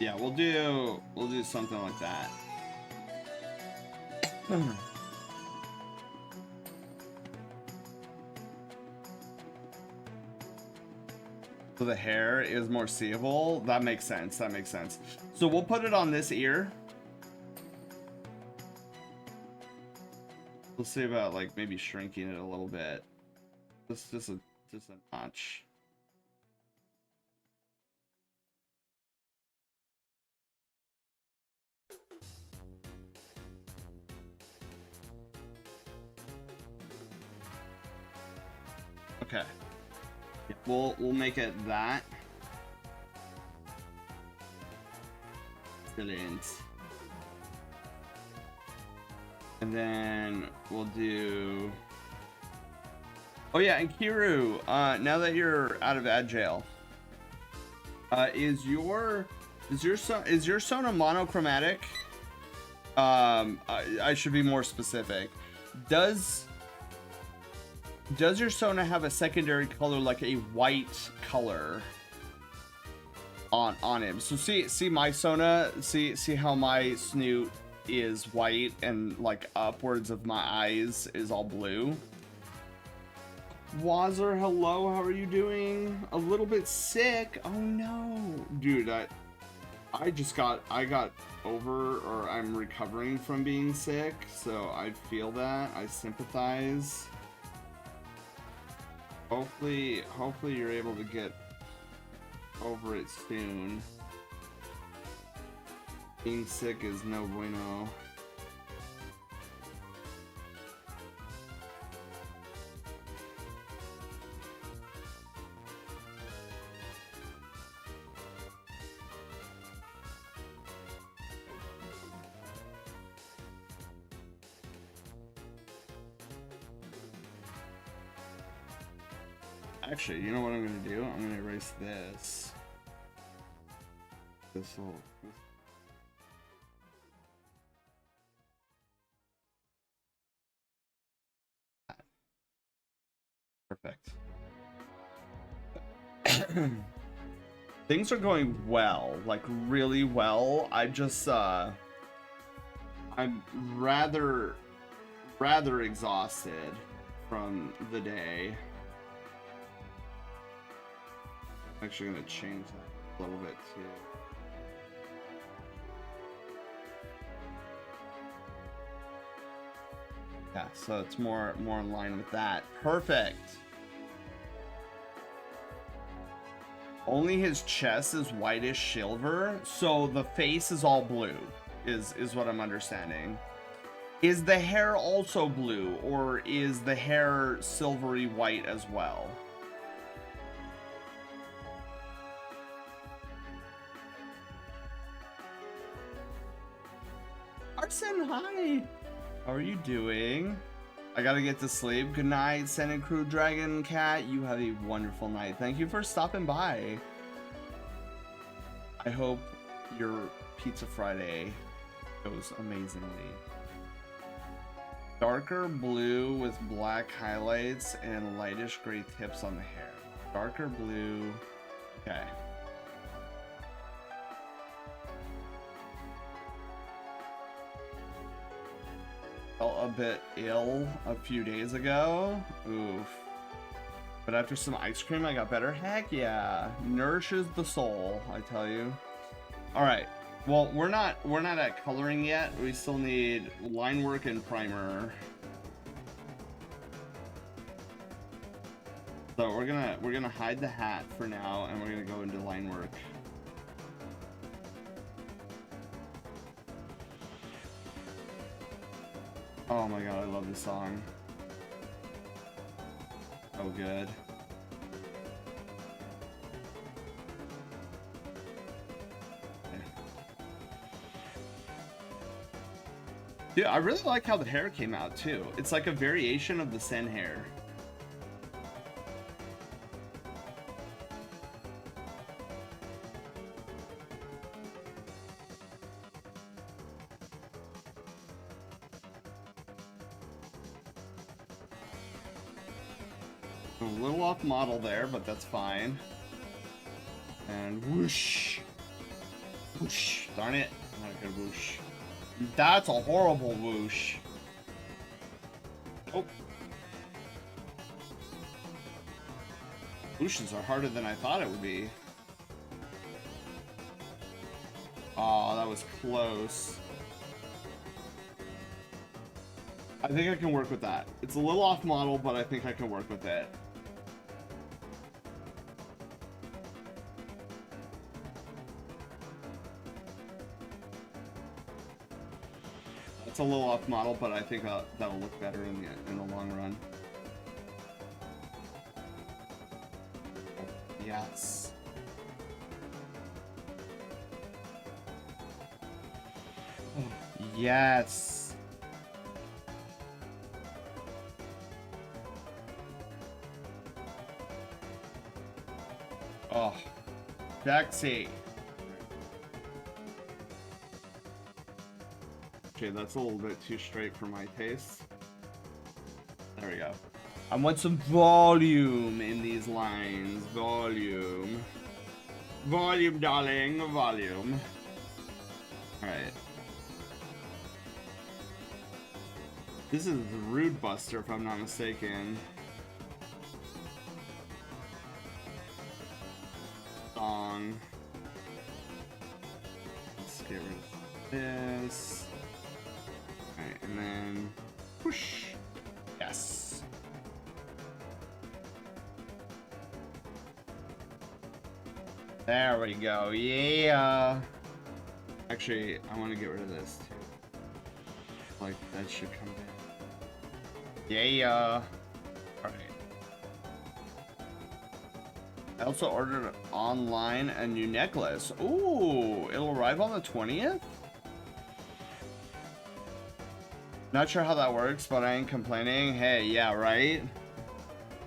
Yeah, we'll do something like that. So the hair is more seeable. That makes sense. That makes sense. So we'll put it on this ear. We'll see about like maybe shrinking it a little bit. Just a notch. Okay. Yeah, we'll make it that. Brilliant. And then we'll do. Oh yeah, and Kiru, now that you're out of ad jail, is your Sona monochromatic? I should be more specific. Does your Sona have a secondary color, like a white color on him? So see my Sona, see how my snoot is white and like upwards of my eyes is all blue. Wazzer, hello, how are you doing? A little bit sick. Oh no, dude, I got over, or I'm recovering from being sick, so I feel that. I sympathize. Hopefully you're able to get over it soon. Being sick is no bueno. Actually, you know what I'm gonna do? I'm gonna erase this. This'll. Perfect. Things are going well, like really well. I'm rather exhausted from the day. I'm actually gonna change that a little bit too. Yeah, so it's more in line with that. Perfect. Only his chest is whitish silver, so the face is all blue, is what I'm understanding. Is the hair also blue, or is the hair silvery white as well? Arson, hi! How are you doing? I gotta get to sleep. Good night, Santa Crew Dragon Cat. You have a wonderful night. Thank you for stopping by. I hope your Pizza Friday goes amazingly. Darker blue with black highlights and lightish gray tips on the hair. Darker blue. Okay. Felt a bit ill a few days ago. Oof. But after some ice cream, I got better. Heck yeah. Nourishes the soul, I tell you. All right. Well, we're not at coloring yet. We still need line work and primer. So we're gonna hide the hat for now, and we're gonna go into line work. Oh my god, I love this song. So good. Dude, I really like how the hair came out too. It's like a variation of the Sen hair. A little off model there, but that's fine. And whoosh. Whoosh. Darn it. Not a good whoosh. That's a horrible whoosh. Oh. Whooshes are harder than I thought it would be. Oh, that was close. I think I can work with that. It's a little off model, but I think I can work with it. It's a little off model, but I think that'll look better in the long run. Yes. Yes. Oh, sexy. Okay, that's a little bit too straight for my taste. There we go. I want some volume in these lines. Volume. Volume, darling. Volume. Alright. This is Rude Buster, if I'm not mistaken. Song. Let's get rid of this. Alright, and then whoosh. Yes. There we go. Yeah. Actually, I want to get rid of this too. Like that should come down. Yeah. Alright. I also ordered online a new necklace. Ooh, it'll arrive on the 20th? Not sure how that works, but I ain't complaining. Hey, yeah, right?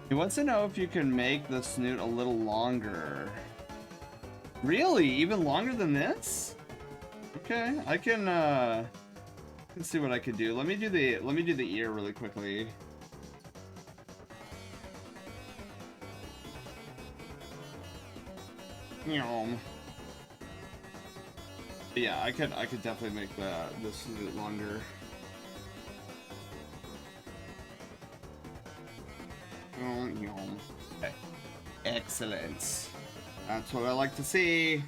He wants to know if you can make the snoot a little longer. Really? Even longer than this? Okay, I can see what I could do. Let me do the ear really quickly. Yeah, I could definitely make the snoot longer. Okay. Excellent. That's what I like to see.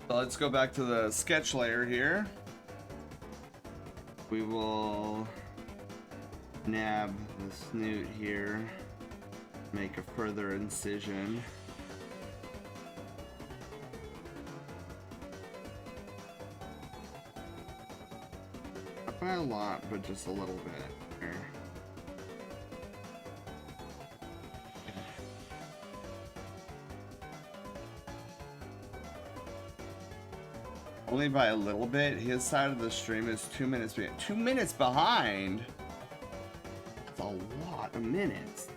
So let's go back to the sketch layer here. We will nab the snoot here, make a further incision. Not by a lot, but just a little bit here. Only by a little bit. His side of the stream is 2 minutes behind. 2 minutes behind? That's a lot of minutes.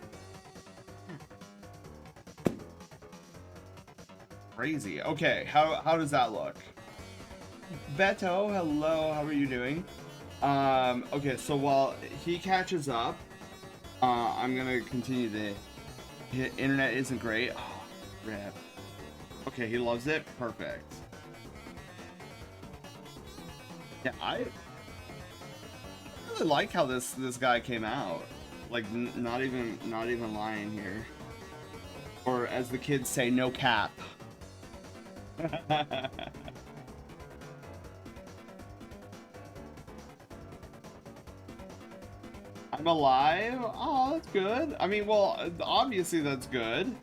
Crazy. Okay, how does that look? Beto, hello, how are you doing? Okay, so while he catches up, I'm gonna continue the internet isn't great. Oh, Rip. Okay, he loves it. Perfect. Yeah, I really like how this guy came out. Like, not even lying here. Or as the kids say, no cap. I'm alive? Oh, that's good. I mean, well, obviously that's good.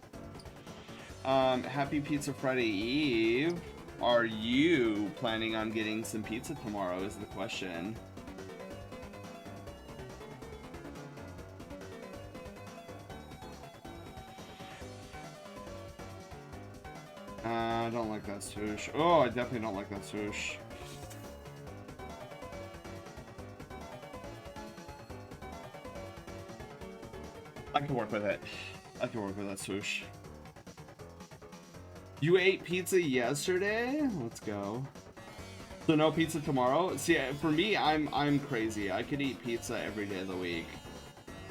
Happy Pizza Friday Eve. Are you planning on getting some pizza tomorrow is the question. I don't like that swoosh. Oh, I definitely don't like that swoosh. I can work with it. I can work with that swoosh. You ate pizza yesterday? Let's go. So no pizza tomorrow? See, for me, I'm crazy. I could eat pizza every day of the week.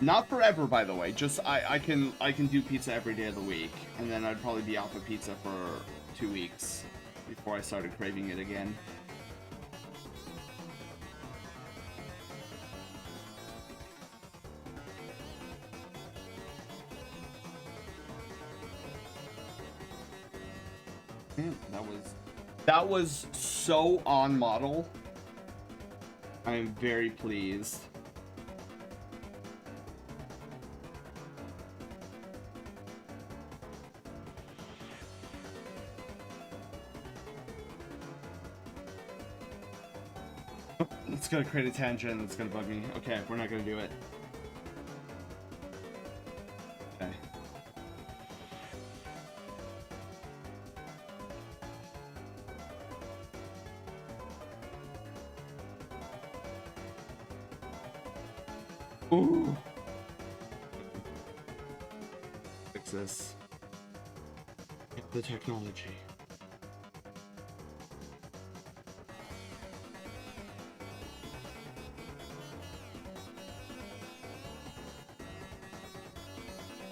Not forever, by the way. Just I can do pizza every day of the week, and then I'd probably be off of pizza for 2 weeks before I started craving it again. That was so on model. I am very pleased. It's gonna create a tangent that's gonna bug me. Okay, we're not gonna do it. Okay. Ooh. Fix this. Get the technology.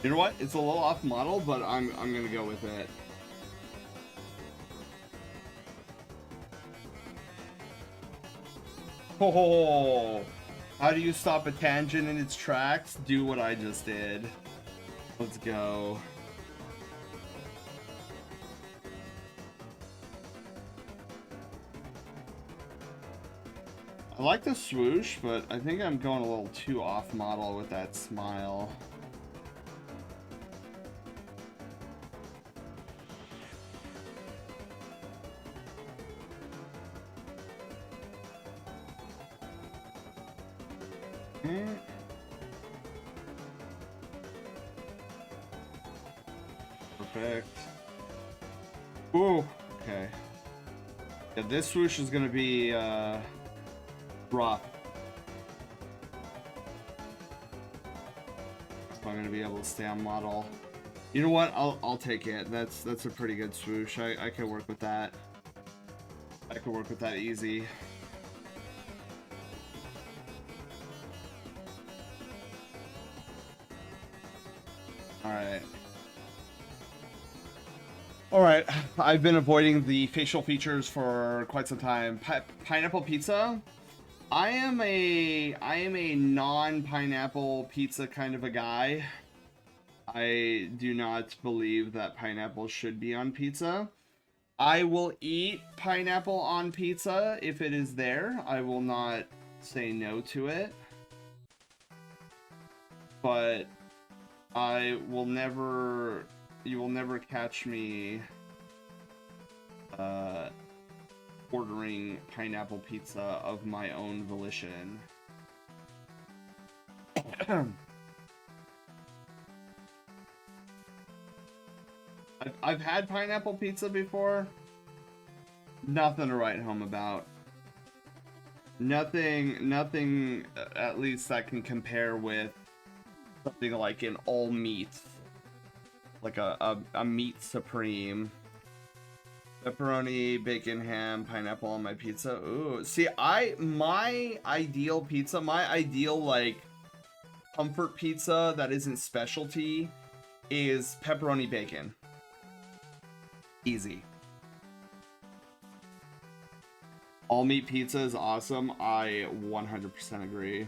You know what? It's a little off model, but I'm gonna go with it. Oh, how do you stop a tangent in its tracks? Do what I just did. Let's go. I like the swoosh, but I think I'm going a little too off model with that smile. Perfect. Ooh, okay. Yeah, this swoosh is gonna be rough. If I'm gonna be able to stay on model. You know what? I'll take it. That's a pretty good swoosh. I can work with that. I can work with that easy. Alright, I've been avoiding the facial features for quite some time. Pineapple pizza? I am a non-pineapple pizza kind of a guy. I do not believe that pineapple should be on pizza. I will eat pineapple on pizza if it is there. I will not say no to it. But I will never... You will never catch me ordering pineapple pizza of my own volition. I've had pineapple pizza before. Nothing to write home about. Nothing at least that can compare with something like an all meat. Like a meat supreme. Pepperoni, bacon, ham, pineapple on my pizza. Ooh, see, my ideal pizza, my ideal like comfort pizza that isn't specialty is pepperoni bacon. Easy. All meat pizza is awesome. I 100% agree.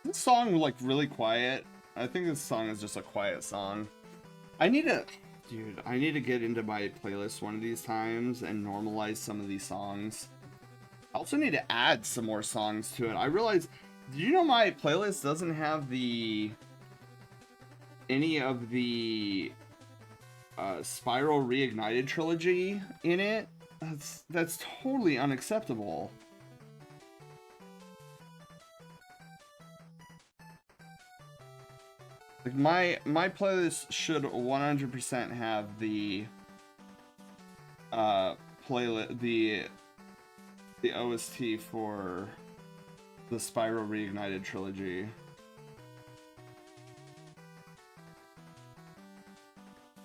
This song like really quiet. I think this song is just a quiet song. I need to get into my playlist one of these times and normalize some of these songs. I also need to add some more songs to it. I realize, do you know my playlist doesn't have any of the Spiral Reignited trilogy in it? That's totally unacceptable. Like my playlist should 100% have the playlist the OST for the Spiral Reignited trilogy.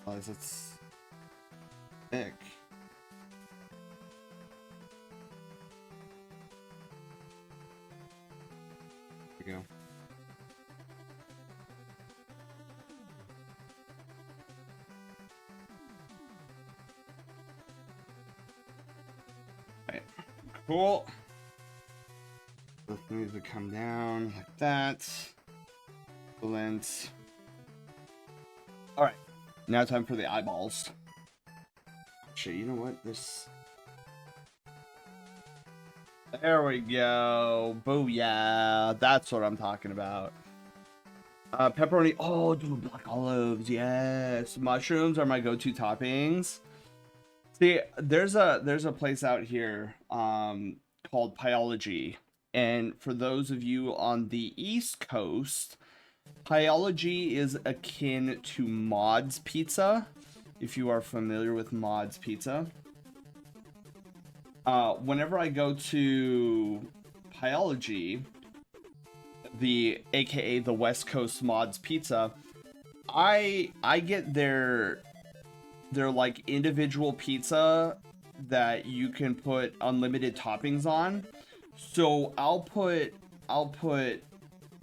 Otherwise, it's thick. There we go. Right. Cool. This needs to come down like that. Excellent. Alright. Now time for the eyeballs. Actually, you know what? There we go. Booyah. That's what I'm talking about. Pepperoni. Oh, dude, black olives. Yes. Mushrooms are my go-to toppings. See, there's a place out here called Pyology. And for those of you on the East Coast, Pyology is akin to Mod's Pizza, if you are familiar with Mod's Pizza. Whenever I go to Pyology, aka the West Coast Mod's Pizza, I get their like individual pizza that you can put unlimited toppings on. So I'll put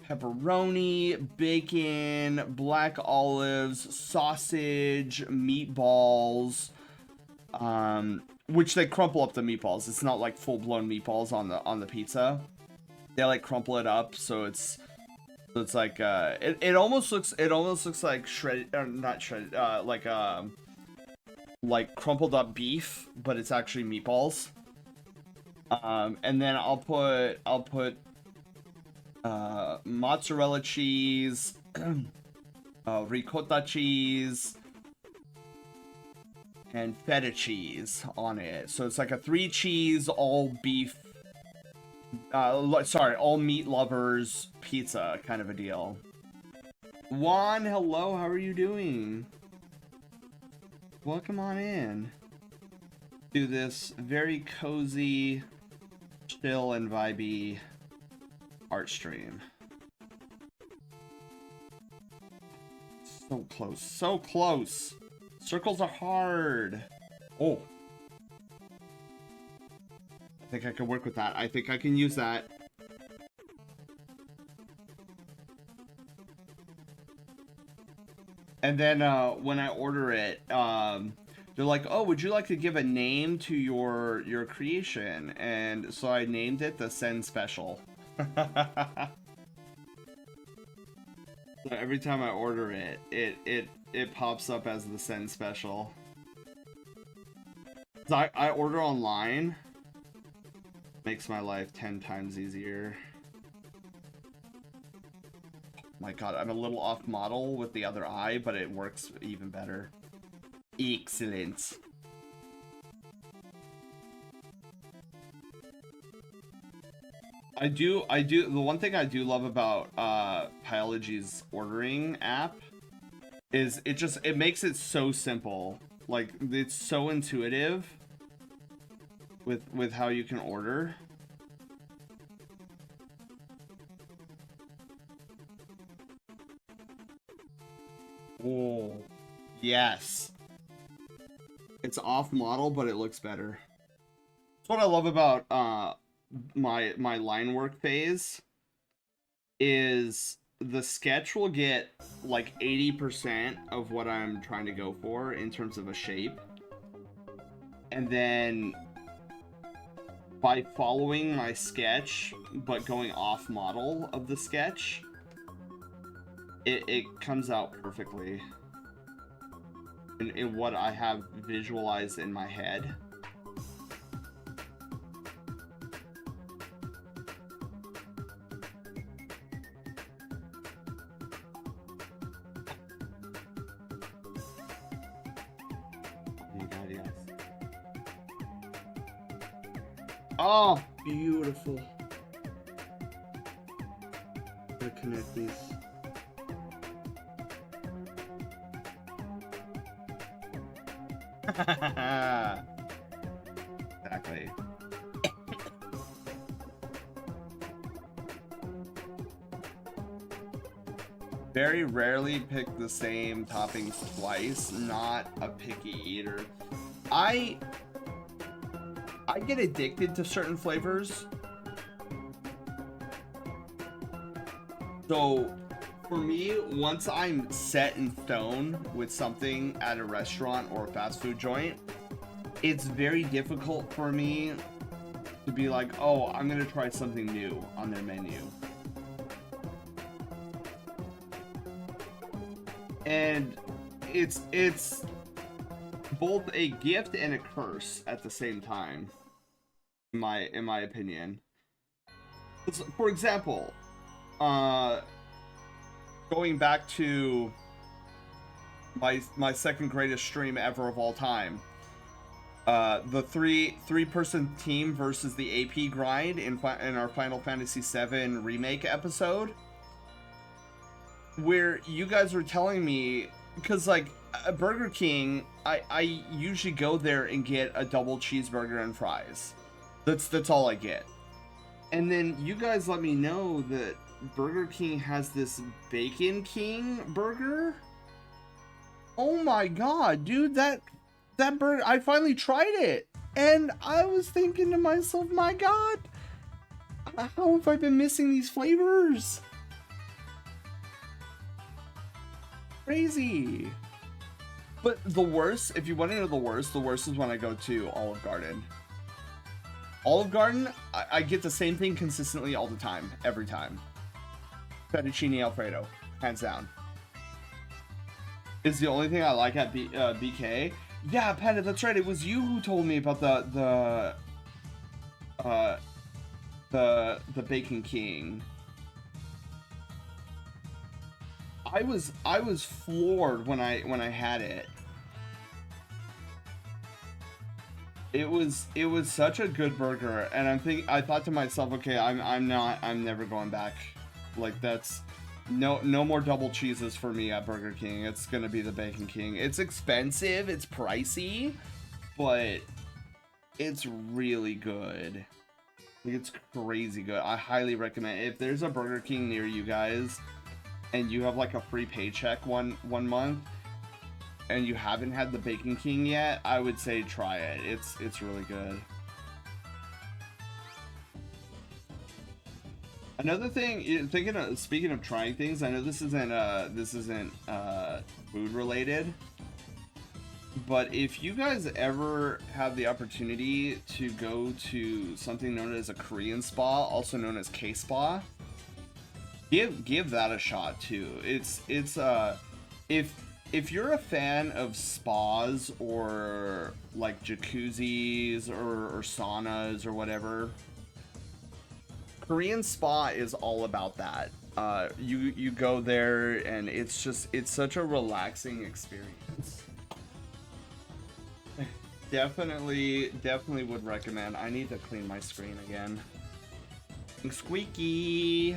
pepperoni, bacon, black olives, sausage, meatballs, which they crumple up the meatballs. It's not like full-blown meatballs on the pizza. They like crumple it up, so it's like it almost looks like shredded, or not shredded, like crumpled up beef, but it's actually meatballs. And then I'll put mozzarella cheese, ricotta cheese, and feta cheese on it. So it's like a 3-cheese, all beef, all meat lovers pizza kind of a deal. Juan, hello, how are you doing? Welcome on in to this very cozy, chill, and vibey art stream. So close, so close. Circles are hard. Oh. I think I can work with that. I think I can use that. And then when I order it, they're like, "Oh, would you like to give a name to your creation?" And so I named it the Send Special. So every time I order it, it pops up as the Send Special. So I order online. Makes my life 10 times easier. My god, I'm a little off model with the other eye, but it works even better. Excellent. The one thing I do love about Pyology's ordering app is it makes it so simple. Like, it's so intuitive with how you can order. Oh, yes. It's off model, but it looks better. That's what I love about my line work phase. is the sketch will get like 80% of what I'm trying to go for in terms of a shape. And then by following my sketch, but going off model of the sketch, it comes out perfectly in what I have visualized in my head. Oh, beautiful. I'm gonna connect these. Exactly. Very rarely pick the same toppings twice. Not a picky eater. I get addicted to certain flavors. So for me, once I'm set in stone with something at a restaurant or a fast food joint, it's very difficult for me to be like, oh, I'm gonna try something new on their menu. And it's both a gift and a curse at the same time, in my opinion. For example, going back to my second greatest stream ever of all time, the three-person team versus the AP grind in our Final Fantasy VII remake episode, where you guys were telling me, because like at Burger King, I usually go there and get a double cheeseburger and fries. That's all I get. And then you guys let me know that Burger King has this Bacon King burger. Oh my god, dude, that burger, I finally tried it. And I was thinking to myself, my god, how have I been missing these flavors? Crazy. But the worst, if you want to know the worst is when I go to Olive Garden. Olive Garden, I get the same thing consistently all the time, every time. Fettuccine Alfredo, hands down. Is the only thing I like at BK. Yeah, Panda, that's right. It was you who told me about the Bacon King. I was floored when I had it. It was such a good burger, and I thought to myself, okay, I'm never going back. Like, that's no more double cheeses for me at Burger King. It's gonna be the Bacon King. It's expensive, it's pricey, but it's really good. Like, it's crazy good. I highly recommend it. If there's a Burger King near you guys and you have like a free paycheck one month and you haven't had the Bacon King yet, I would say try it. It's really good. Another thing, speaking of trying things, I know this isn't food related, but if you guys ever have the opportunity to go to something known as a Korean spa, also known as K-spa, give that a shot too. It's if you're a fan of spas or like jacuzzis or saunas or whatever, Korean spa is all about that. You go there and it's such a relaxing experience. Definitely would recommend. I need to clean my screen again. Squeaky.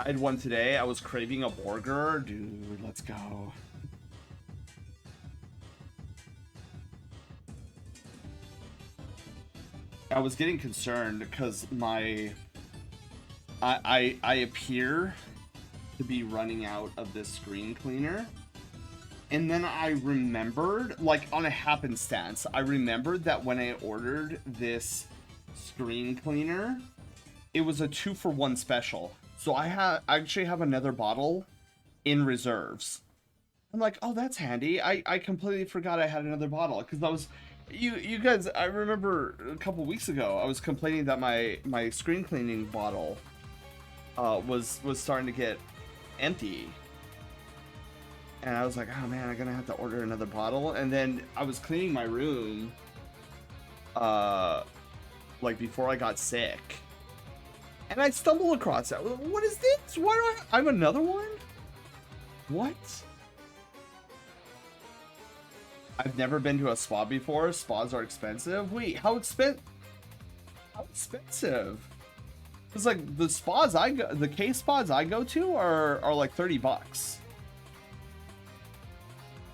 I had one today. I was craving a burger. Dude, let's go. I was getting concerned because I appear to be running out of this screen cleaner. And then I remembered, like on a happenstance, I remembered that when I ordered this screen cleaner, it was a 2-for-1 special. So I actually have another bottle in reserves. I'm like, oh, that's handy. I completely forgot I had another bottle because I was, you guys. I remember a couple weeks ago I was complaining that my screen cleaning bottle was starting to get empty, and I was like, oh man, I'm gonna have to order another bottle. And then I was cleaning my room, like before I got sick, and I stumbled across that. What is this? Why do I have another one? What? I've never been to a spa before. Spas are expensive. Wait, how expensive? How expensive? It's like the spas I go, the K spas I go to are like $30.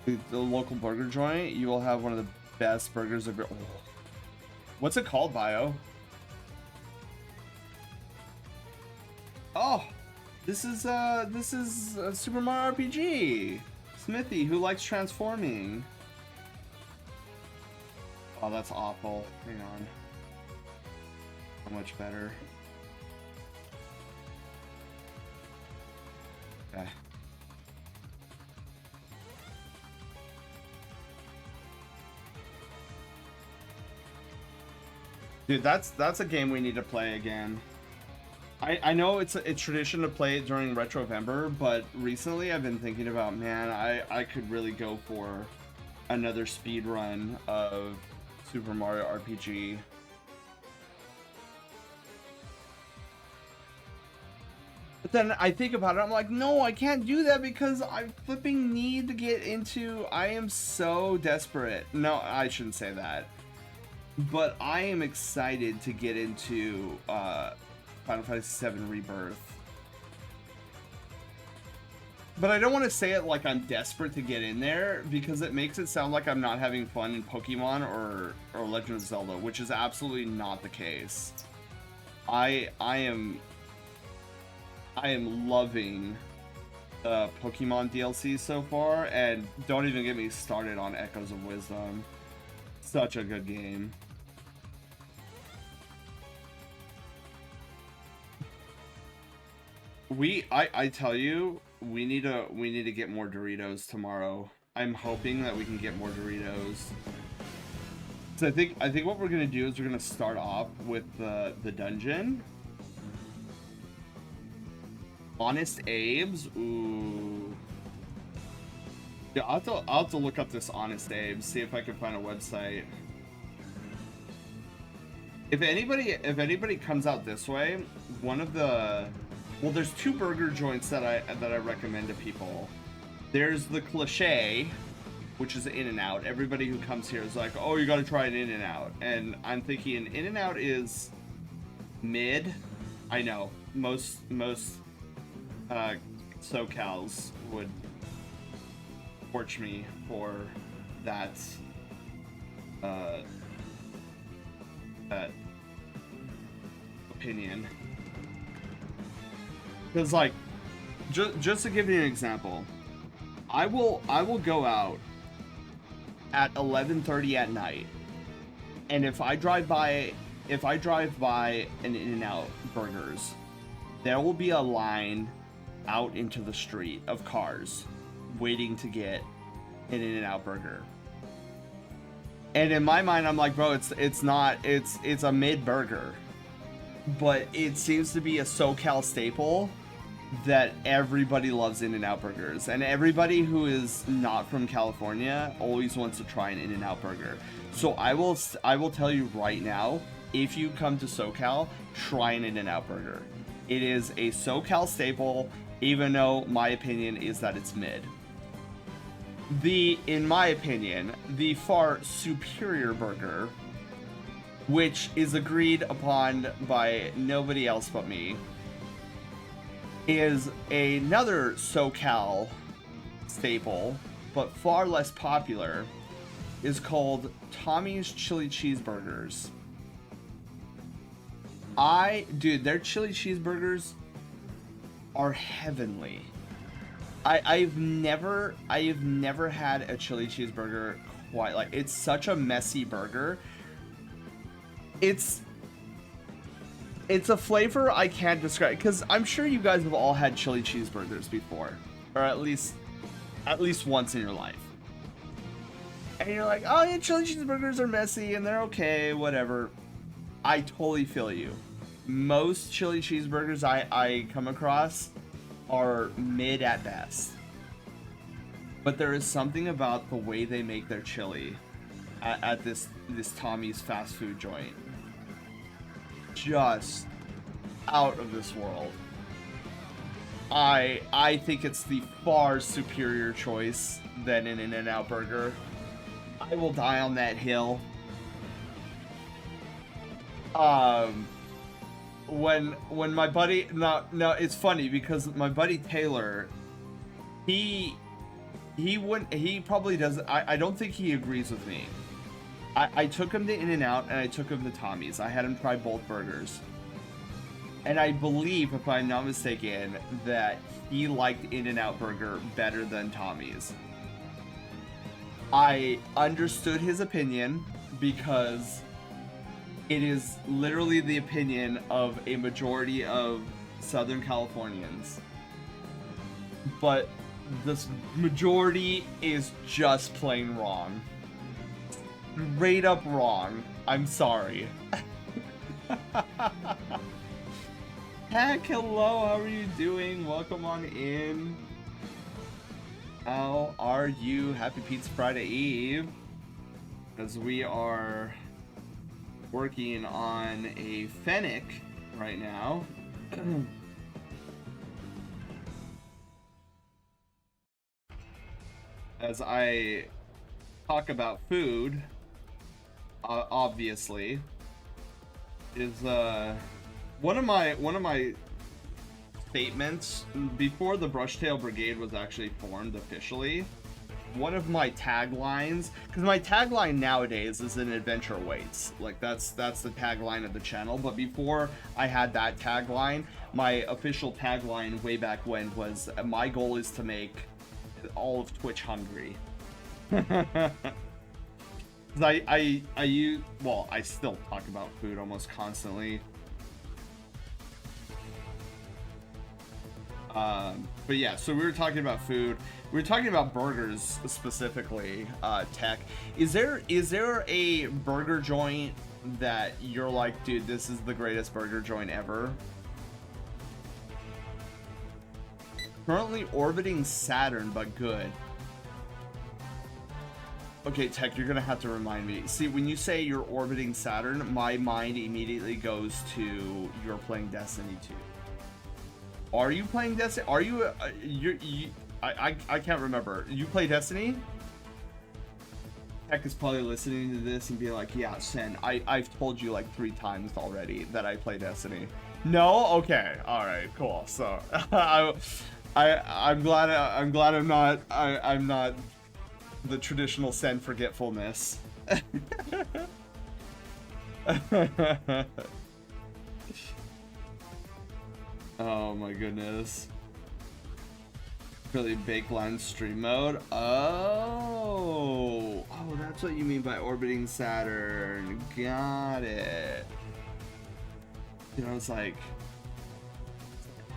The local burger joint, you will have one of the best burgers of your. Oh. What's it called, Bio? Oh, this is Super Mario RPG. Smithy, who likes transforming. Oh, that's awful. Hang on. How much better? Okay. Dude, that's a game we need to play again. I know it's tradition to play it during Retrovember, but recently I've been thinking about, man, I could really go for another speed run of Super Mario RPG. But then I think about it, I'm like, no, I can't do that because I flipping need to get into, I am so desperate. No, I shouldn't say that. But I am excited to get into Final Fantasy VII Rebirth. But I don't want to say it like I'm desperate to get in there because it makes it sound like I'm not having fun in Pokemon or Legend of Zelda, which is absolutely not the case. I am loving the Pokemon DLC so far, and don't even get me started on Echoes of Wisdom. Such a good game. I tell you, we need to get more Doritos tomorrow. I'm hoping that we can get more Doritos. So I think what we're gonna do is we're gonna start off with the dungeon. Honest Abe's, ooh. Yeah, I'll have to look up this Honest Abe's, see if I can find a website. If anybody comes out this way, one of the, well, there's two burger joints that I recommend to people. There's the Cliché, which is In-N-Out. Everybody who comes here is like, oh, you gotta try an In-N-Out. And I'm thinking In-N-Out is mid. I know, most SoCals would torch me for that opinion. Because, like, just to give you an example, I will go out at 11:30 at night, and if I drive by an In-N-Out Burgers, there will be a line out into the street of cars waiting to get an In-N-Out burger. And in my mind, I'm like, bro, it's a mid burger, but it seems to be a SoCal staple that everybody loves In-N-Out burgers, and everybody who is not from California always wants to try an In-N-Out burger. So I will tell you right now, if you come to SoCal, try an In-N-Out burger. It is a SoCal staple, even though my opinion is that it's mid. In my opinion, the far superior burger, which is agreed upon by nobody else but me, is another SoCal staple, but far less popular, is called Tommy's Chili Cheeseburgers. Dude, their chili cheeseburgers are heavenly. I've never had a chili cheeseburger quite like, it's such a messy burger. It's It's a flavor I can't describe, because I'm sure you guys have all had chili cheeseburgers before, or at least once in your life. And you're like, oh yeah, chili cheeseburgers are messy and they're okay, whatever. I totally feel you. Most chili cheeseburgers I come across are mid at best. But there is something about the way they make their chili at this Tommy's fast food joint. Just out of this world. I think it's the far superior choice than an In-N-Out burger. I will die on that hill. When my buddy, no, it's funny because my buddy Taylor, he probably doesn't, I don't think he agrees with me. I took him to In-N-Out and I took him to Tommy's. I had him try both burgers. And I believe, if I'm not mistaken, that he liked In-N-Out burger better than Tommy's. I understood his opinion because it is literally the opinion of a majority of Southern Californians. But this majority is just plain wrong. Straight up wrong. I'm sorry. Heck, hello, how are you doing? Welcome on in. How are you? Happy Pizza Friday Eve. As we are working on a Fennec right now. As I talk about food, obviously, is one of my statements before the Brushtail Brigade was actually formed officially. One of my taglines, because my tagline nowadays is "an adventure awaits." Like that's the tagline of the channel. But before I had that tagline, my official tagline way back when was, "My goal is to make all of Twitch hungry." I still talk about food almost constantly. But yeah, so we were talking about food. We were talking about burgers specifically. Tech, is there a burger joint that you're like, dude, this is the greatest burger joint ever? Currently orbiting Saturn, but good. Okay, Tech, you're gonna have to remind me. See, when you say you're orbiting Saturn, my mind immediately goes to you're playing Destiny 2. Are you playing Destiny? Are you? I can't remember. You play Destiny? Tech is probably listening to this and being like, "Yeah, Sen, I've told you like 3 times already that I play Destiny." No? Okay. All right. Cool. So, I'm glad I'm not the traditional Sen forgetfulness. Oh my goodness. Really big line stream mode. Oh, that's what you mean by orbiting Saturn. Got it. You know, it's like,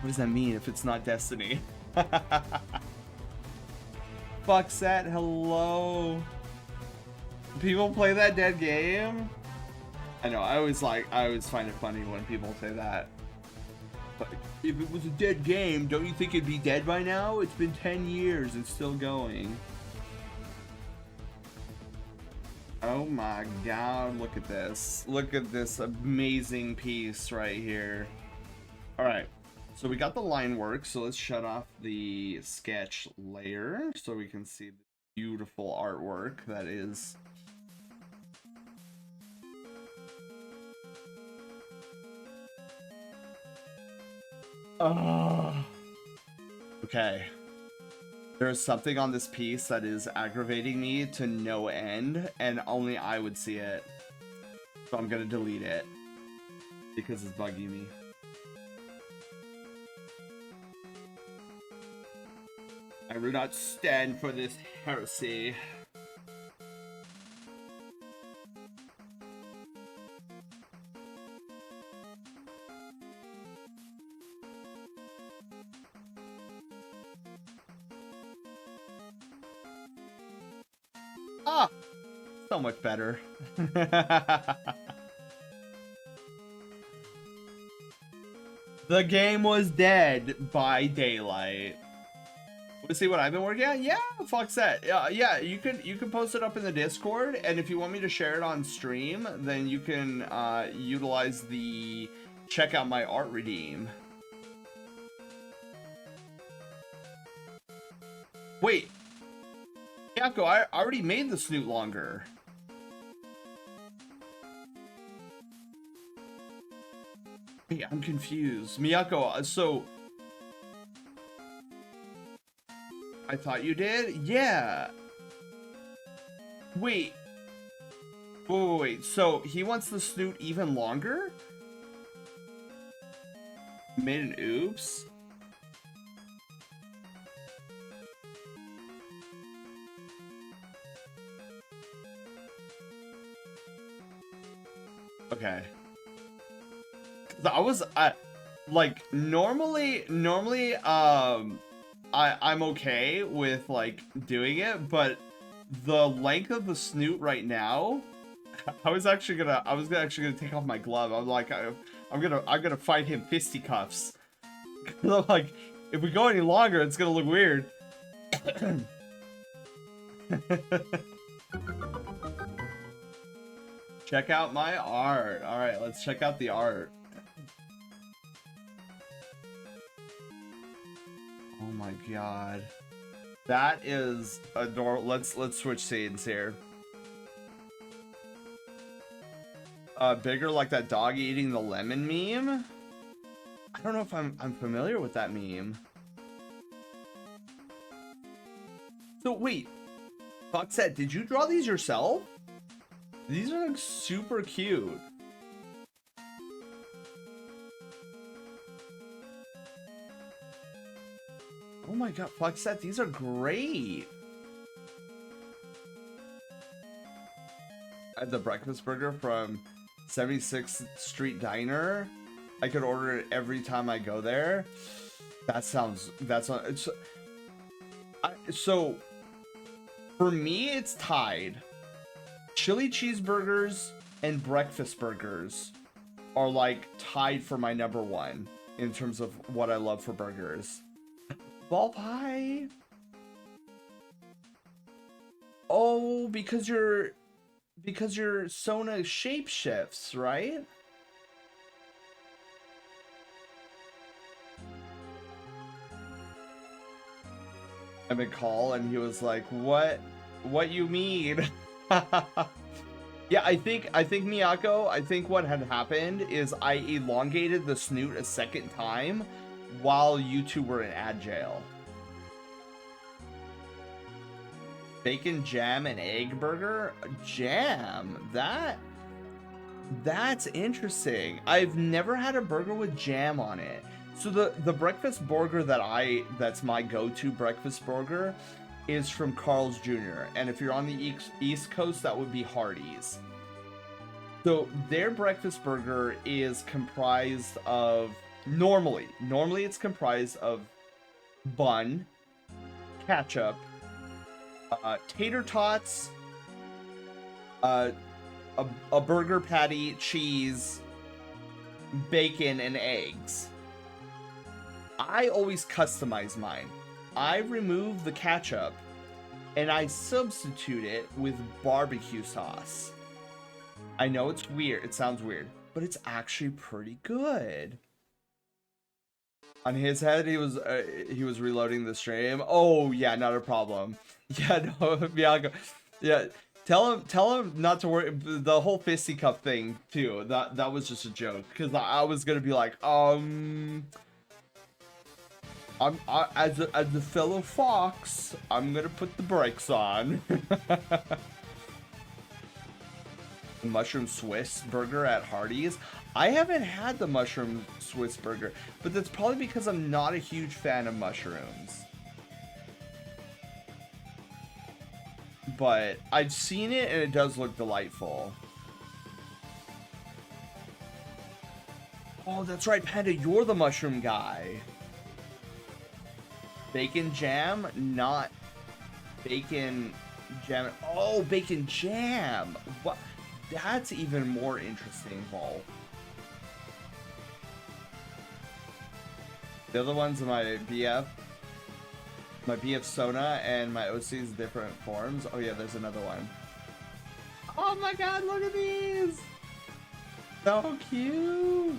what does that mean if it's not Destiny? Fuck that. Hello. People play that dead game? I know. I always find it funny when people say that. Like, if it was a dead game, don't you think it'd be dead by now? It's been 10 years and still going. Oh my god, look at this. Look at this amazing piece right here. Alright, so we got the line work, so let's shut off the sketch layer so we can see the beautiful artwork that is. Okay. There's something on this piece that is aggravating me to no end, and only I would see it. So I'm gonna delete it because it's bugging me. I will not stand for this heresy. Ah, so much better. The game was dead by daylight. Want to see what I've been working on? Yeah, fuck that. Yeah, you can post it up in the Discord, and if you want me to share it on stream, then you can utilize the check out my art redeem. Wait, Yako, I already made the snoot longer. Wait, I'm confused. Miyako, so... I thought you did? Yeah. Wait. Wait. So, he wants the snoot even longer? Made an oops? Okay. I was like normally I'm okay with like doing it, but the length of the snoot right now, I was actually gonna take off my glove. I'm like I'm gonna fight him fisticuffs. I'm like, if we go any longer, it's gonna look weird. Check out my art. All right, let's check out the art. Oh my god. That is adorable. Let's switch scenes here. Bigger like that dog eating the lemon meme? I don't know if I'm familiar with that meme. So wait, Foxette, did you draw these yourself? These are like super cute. Oh my god, Foxette, these are great. I had the breakfast burger from 76th Street Diner. I could order it every time I go there. So for me, it's tied. Chili cheeseburgers and breakfast burgers are like tied for my #1 in terms of what I love for burgers. Ball pie. Oh, because your Sona shape shifts, right? I made call and he was like, what you mean? Yeah, I think Miyako, I think what had happened is I elongated the snoot a second time while you two were in ad jail. Bacon, jam, and egg burger? Jam? That's interesting. I've never had a burger with jam on it. So the breakfast burger that's my go-to breakfast burger is from Carl's Jr. And if you're on the East Coast, that would be Hardee's. So their breakfast burger is comprised of normally it's comprised of bun, ketchup, tater tots, a burger patty, cheese, bacon, and eggs. I always customize mine. I remove the ketchup and I substitute it with barbecue sauce. I know it's weird, it sounds weird, but it's actually pretty good. On his head, he was reloading the stream. Oh yeah, not a problem. Yeah, no, Bianca. Yeah, tell him not to worry. The whole fisticuff thing too. That was just a joke because I was gonna be like, as a fellow fox, I'm gonna put the brakes on. Mushroom Swiss burger at Hardee's. I haven't had the mushroom Swiss burger, but that's probably because I'm not a huge fan of mushrooms. But I've seen it and it does look delightful. Oh, that's right, Panda, you're the mushroom guy. Bacon jam, not bacon Jam it. Oh, bacon jam. What? That's even more interesting, Paul. The other ones are my BF Sona and my OC's different forms. Oh yeah, there's another one. Oh my god, look at these! So cute!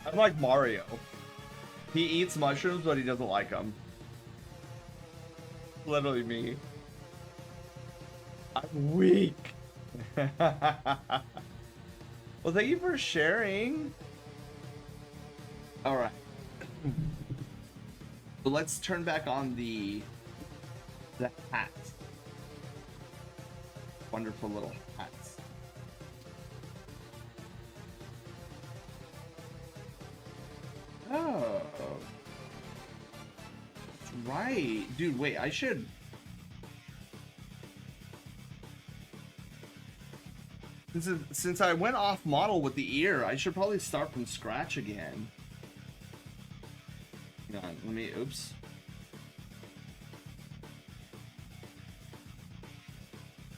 I'm like Mario. He eats mushrooms, but he doesn't like them. Literally me. I'm weak. Well, thank you for sharing. All right. So let's turn back on the hat. Wonderful little hats. Oh. That's right. Dude, wait, I should... Since I went off model with the ear, I should probably start from scratch again. Hang on, let me, oops.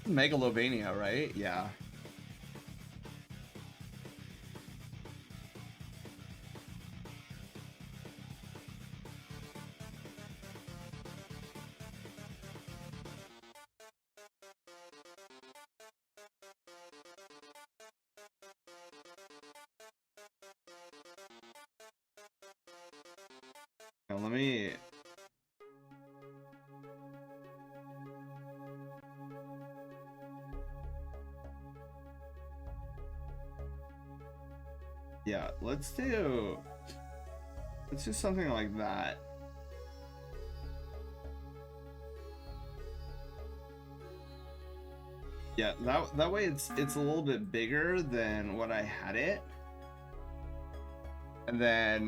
Megalovania, right? Yeah. Now let me... Yeah, let's do something like that. Yeah, that way it's a little bit bigger than what I had it. And then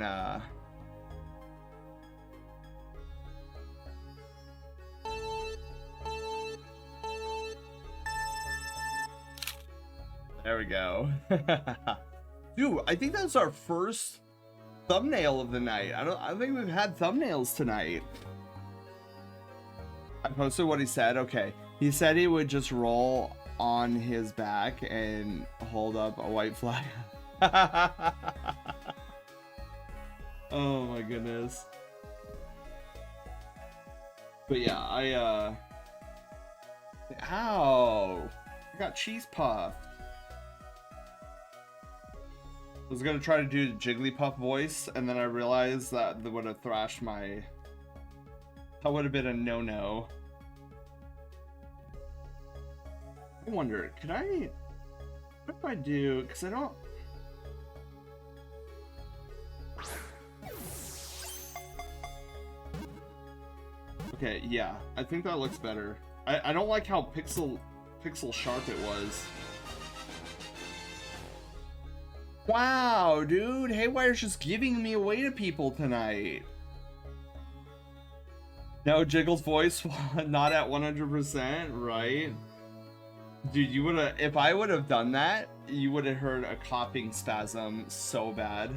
there we go. Dude, I think that's our first thumbnail of the night. I don't think we've had thumbnails tonight. I posted what he said. Okay. He said he would just roll on his back and hold up a white flag. Oh my goodness. But yeah, ow! I got cheese puffed. I was gonna try to do the Jigglypuff voice, and then I realized that would have thrashed my... That would have been a no-no. I wonder, could I... What if I do... Because I don't... Okay, yeah. I think that looks better. I don't like how pixel sharp it was. Wow, dude, Haywire's just giving me away to people tonight. No, Jiggle's voice not at 100%, right? Dude, you would've, if I would have done that, you would have heard a coughing spasm so bad.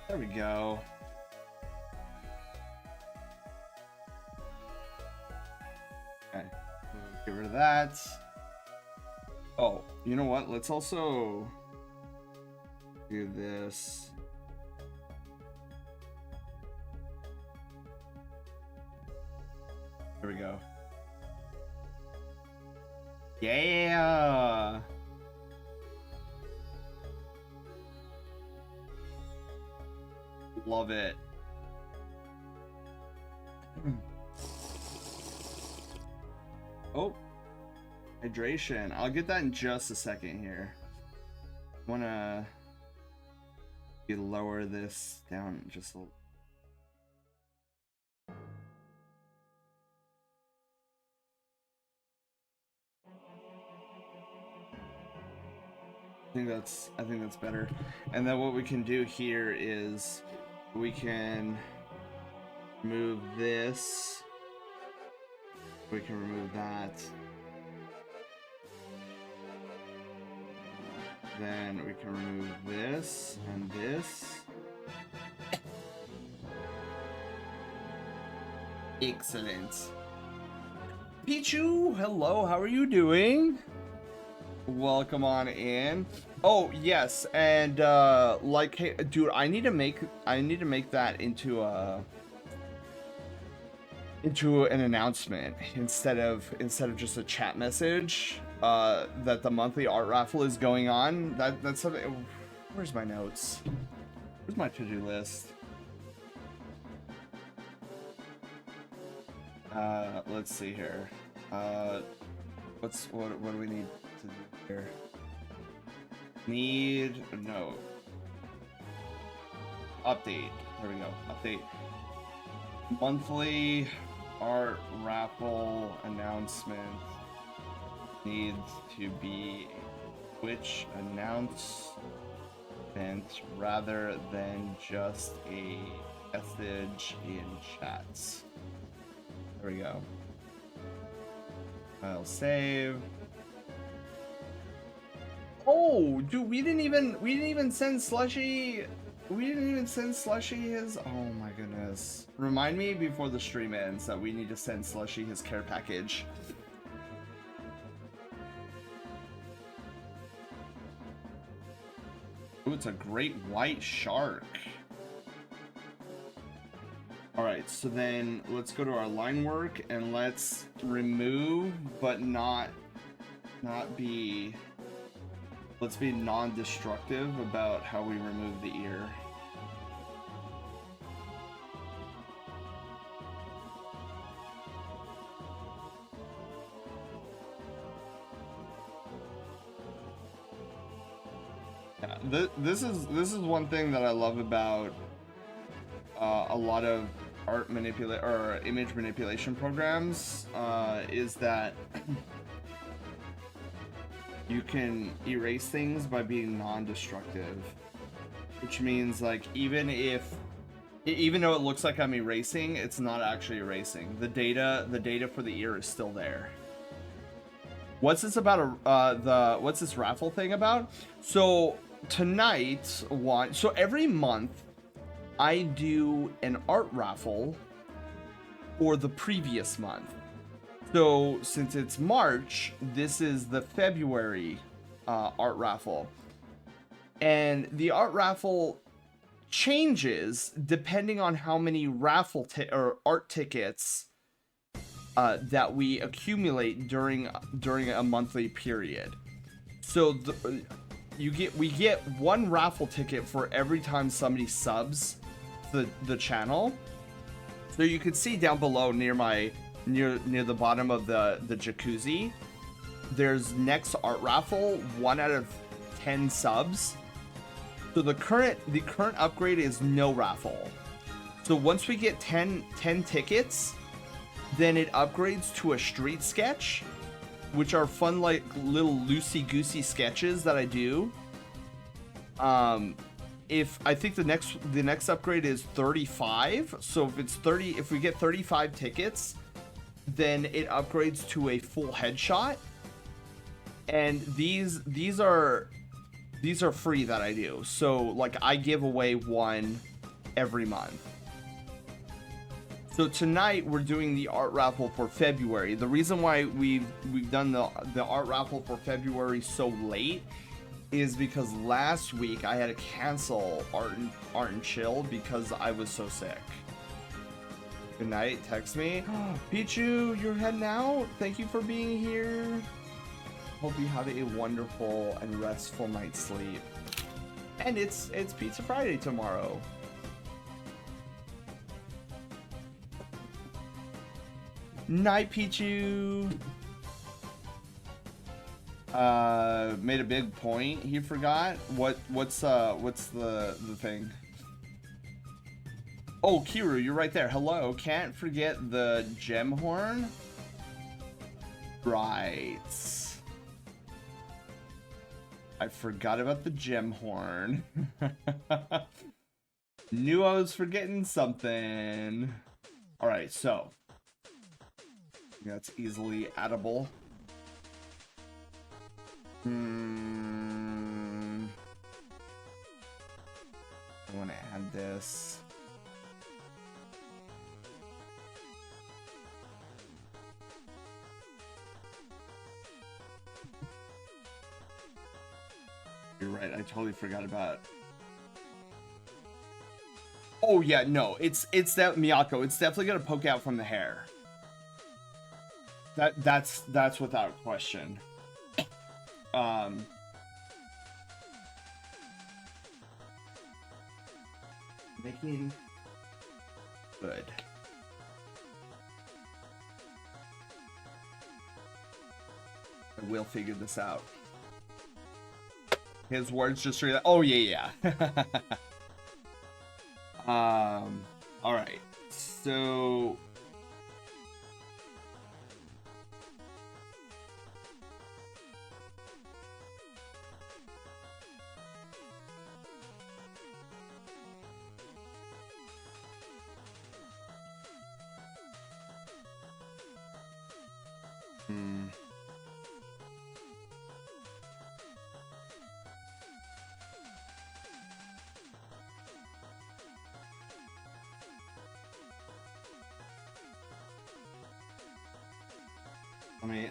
There we go. Okay, get rid of that. Oh, you know what? Let's also do this. There we go. Yeah. Love it. Oh, hydration. I'll get that in just a second here. I wanna lower this down just a little. I think that's better. And then what we can do here is we can move this We can remove that. Then we can remove this and this. Excellent. Pichu, hello, how are you doing? Welcome on in. Oh yes, and like, hey, dude, I need to make that into an announcement instead of just a chat message. That the monthly art raffle is going on. That's something. Where's my notes? Where's my to-do list? Let's see here. What do we need to do here? No. Update. There we go. Update. Monthly art raffle announcement needs to be a Twitch announcement rather than just a message in chats. There we go. I'll save. Oh, dude, we didn't even send Slushy. We didn't even send Slushy his. Oh my goodness. Remind me before the stream ends that we need to send Slushy his care package. Ooh, it's a great white shark. Alright, so then let's go to our line work and let's remove, but not be... Let's be non-destructive about how we remove the ear. Yeah, this is one thing that I love about a lot of image manipulation programs is that you can erase things by being non-destructive, which means like even though it looks like I'm erasing, it's not actually erasing. The data for the ear is still there. What's this about? What's this raffle thing about? So tonight, so every month I do an art raffle for the previous month. So since it's March, this is the February art raffle. And the art raffle changes depending on how many raffle or art tickets that we accumulate during a monthly period. So we get one raffle ticket for every time somebody subs the channel. So you can see down below near the bottom of the jacuzzi, there's next art raffle 1 out of 10 subs. So the current upgrade is no raffle. So once we get 10 tickets, then it upgrades to a street sketch, which are fun, like little loosey-goosey sketches that I do. If I think the next upgrade is 35, so if we get 35 tickets, then it upgrades to a full headshot. And these are free that I do. So like I give away one every month. So tonight we're doing the art raffle for February. The reason why we've done the art raffle for February so late is because last week I had to cancel Art and Chill because I was so sick. Good night, text me. Pichu, you're heading out? Thank you for being here. Hope you have a wonderful and restful night's sleep. And it's Pizza Friday tomorrow. Night, Pichu. Made a big point. He forgot. What's the thing? Oh, Kiru, you're right there. Hello. Can't forget the gem horn. Right. I forgot about the gem horn. Knew I was forgetting something. All right, so Yeah, it's easily addable. I want to add this. You're right, I totally forgot about. Oh yeah, no, it's that Miyako. It's definitely gonna poke out from the hair. That's without question. Making good. I will figure this out. His words just read. Oh yeah, yeah. All right. So.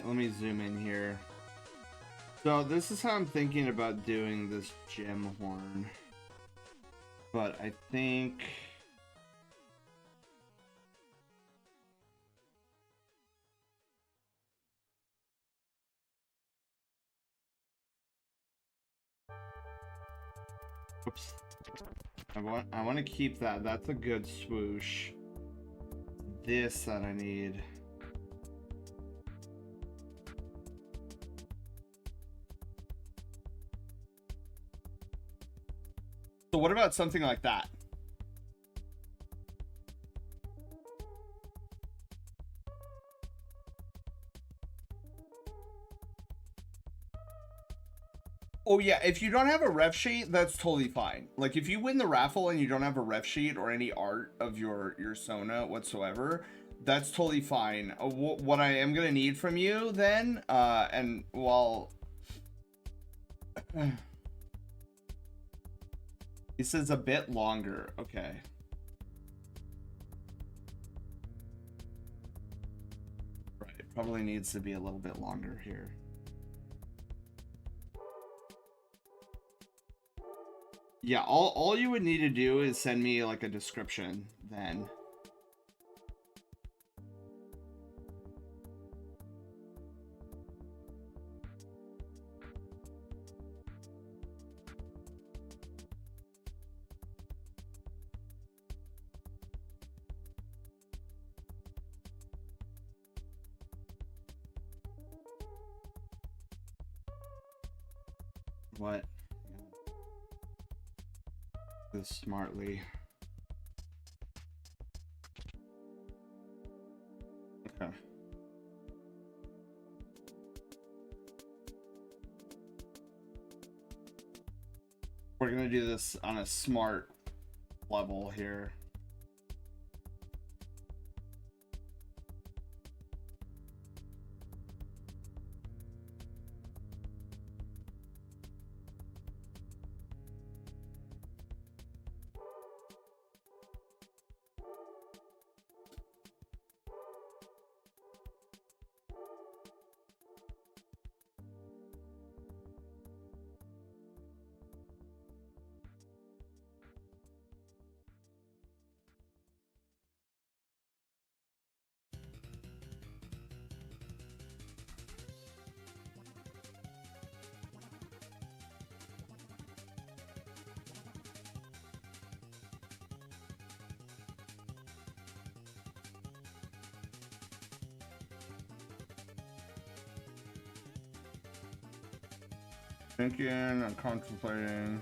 Let me zoom in here. So this is how I'm thinking about doing this gem horn. But I think oops. I want to keep that. That's a good swoosh. This that I need. So what about something like that? Oh yeah, if you don't have a ref sheet, that's totally fine. Like if you win the raffle and you don't have a ref sheet or any art of your Sona whatsoever, that's totally fine. What I am gonna need from you then, and well, he says a bit longer. Okay. Right, it probably needs to be a little bit longer here. Yeah, all you would need to do is send me like a description then. What? This smartly. Okay. We're gonna do this on a smart level here. Thinking and contemplating.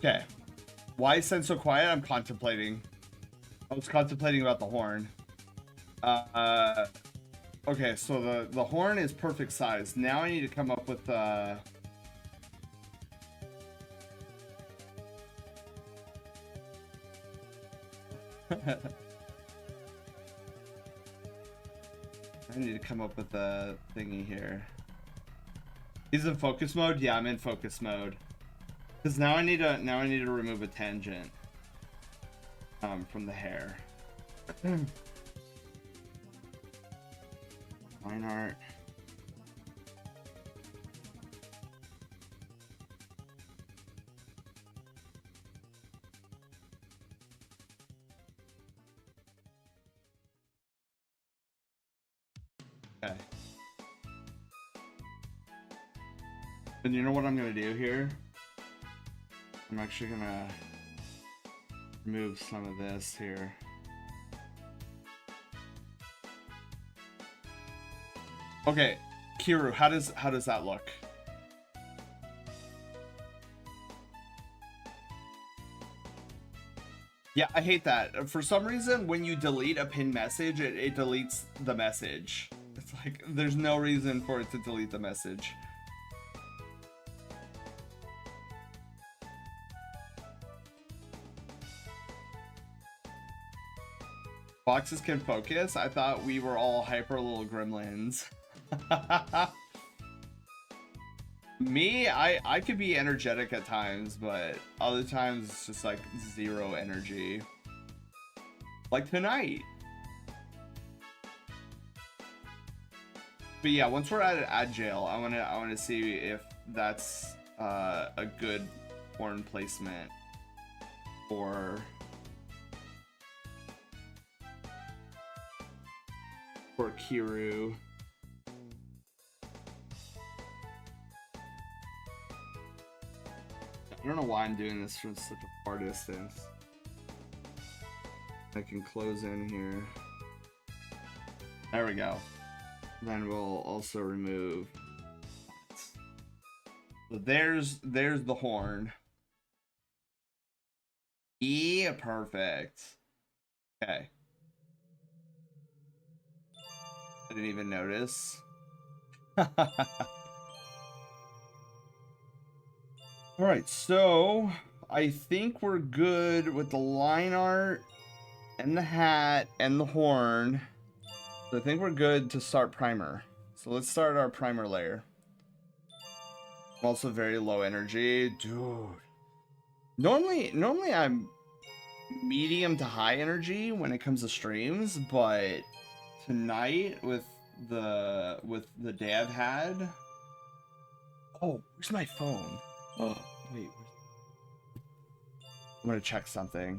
Okay. Why is Sen so quiet? I'm contemplating. I was contemplating about the horn. Okay, so the horn is perfect size. Now I need to come up with I need to come up with a thingy here. He's in focus mode? Yeah, I'm in focus mode. Because now I need to remove a tangent from the hair. Line art. Okay. And you know what I'm gonna do here? I'm actually gonna remove some of this here. Okay, Kiru, how does that look? Yeah, I hate that. For some reason, when you delete a pinned message, it deletes the message. It's like, there's no reason for it to delete the message. Boxes can focus? I thought we were all hyper little gremlins. Me, I could be energetic at times, but other times it's just like zero energy. Like tonight. But yeah, once we're at jail, I wanna see if that's a good horn placement for Kiru. I don't know why I'm doing this from such a far distance. I can close in here. There we go. Then we'll also remove. So there's the horn. Yeah, perfect. Okay. I didn't even notice. Alright, so I think we're good with the line art and the hat and the horn. So I think we're good to start primer. So let's start our primer layer. I'm also very low energy. Dude. Normally I'm medium to high energy when it comes to streams, but tonight with the day I've had. Oh, where's my phone? Oh, wait. I'm gonna check something.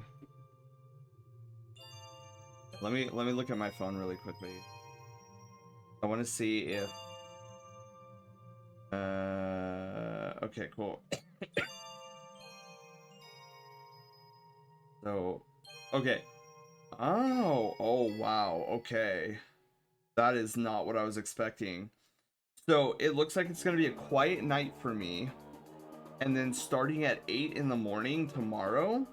Let me look at my phone really quickly. I want to see if. Okay, cool. So, okay. Oh, wow. Okay. That is not what I was expecting. So it looks like it's gonna be a quiet night for me. And then starting at 8 in the morning tomorrow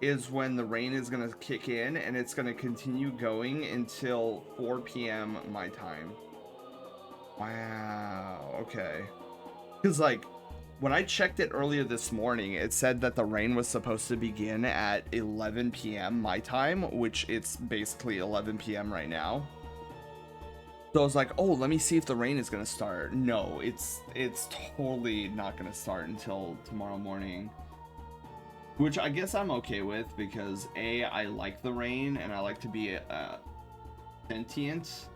is when the rain is going to kick in, and it's going to continue going until 4 p.m. my time. Wow, okay. Because, like, when I checked it earlier this morning, it said that the rain was supposed to begin at 11 p.m. my time, which it's basically 11 p.m. right now. So I was like, oh, let me see if the rain is going to start. No, it's totally not going to start until tomorrow morning. Which I guess I'm okay with, because A, I like the rain, and I like to be sentient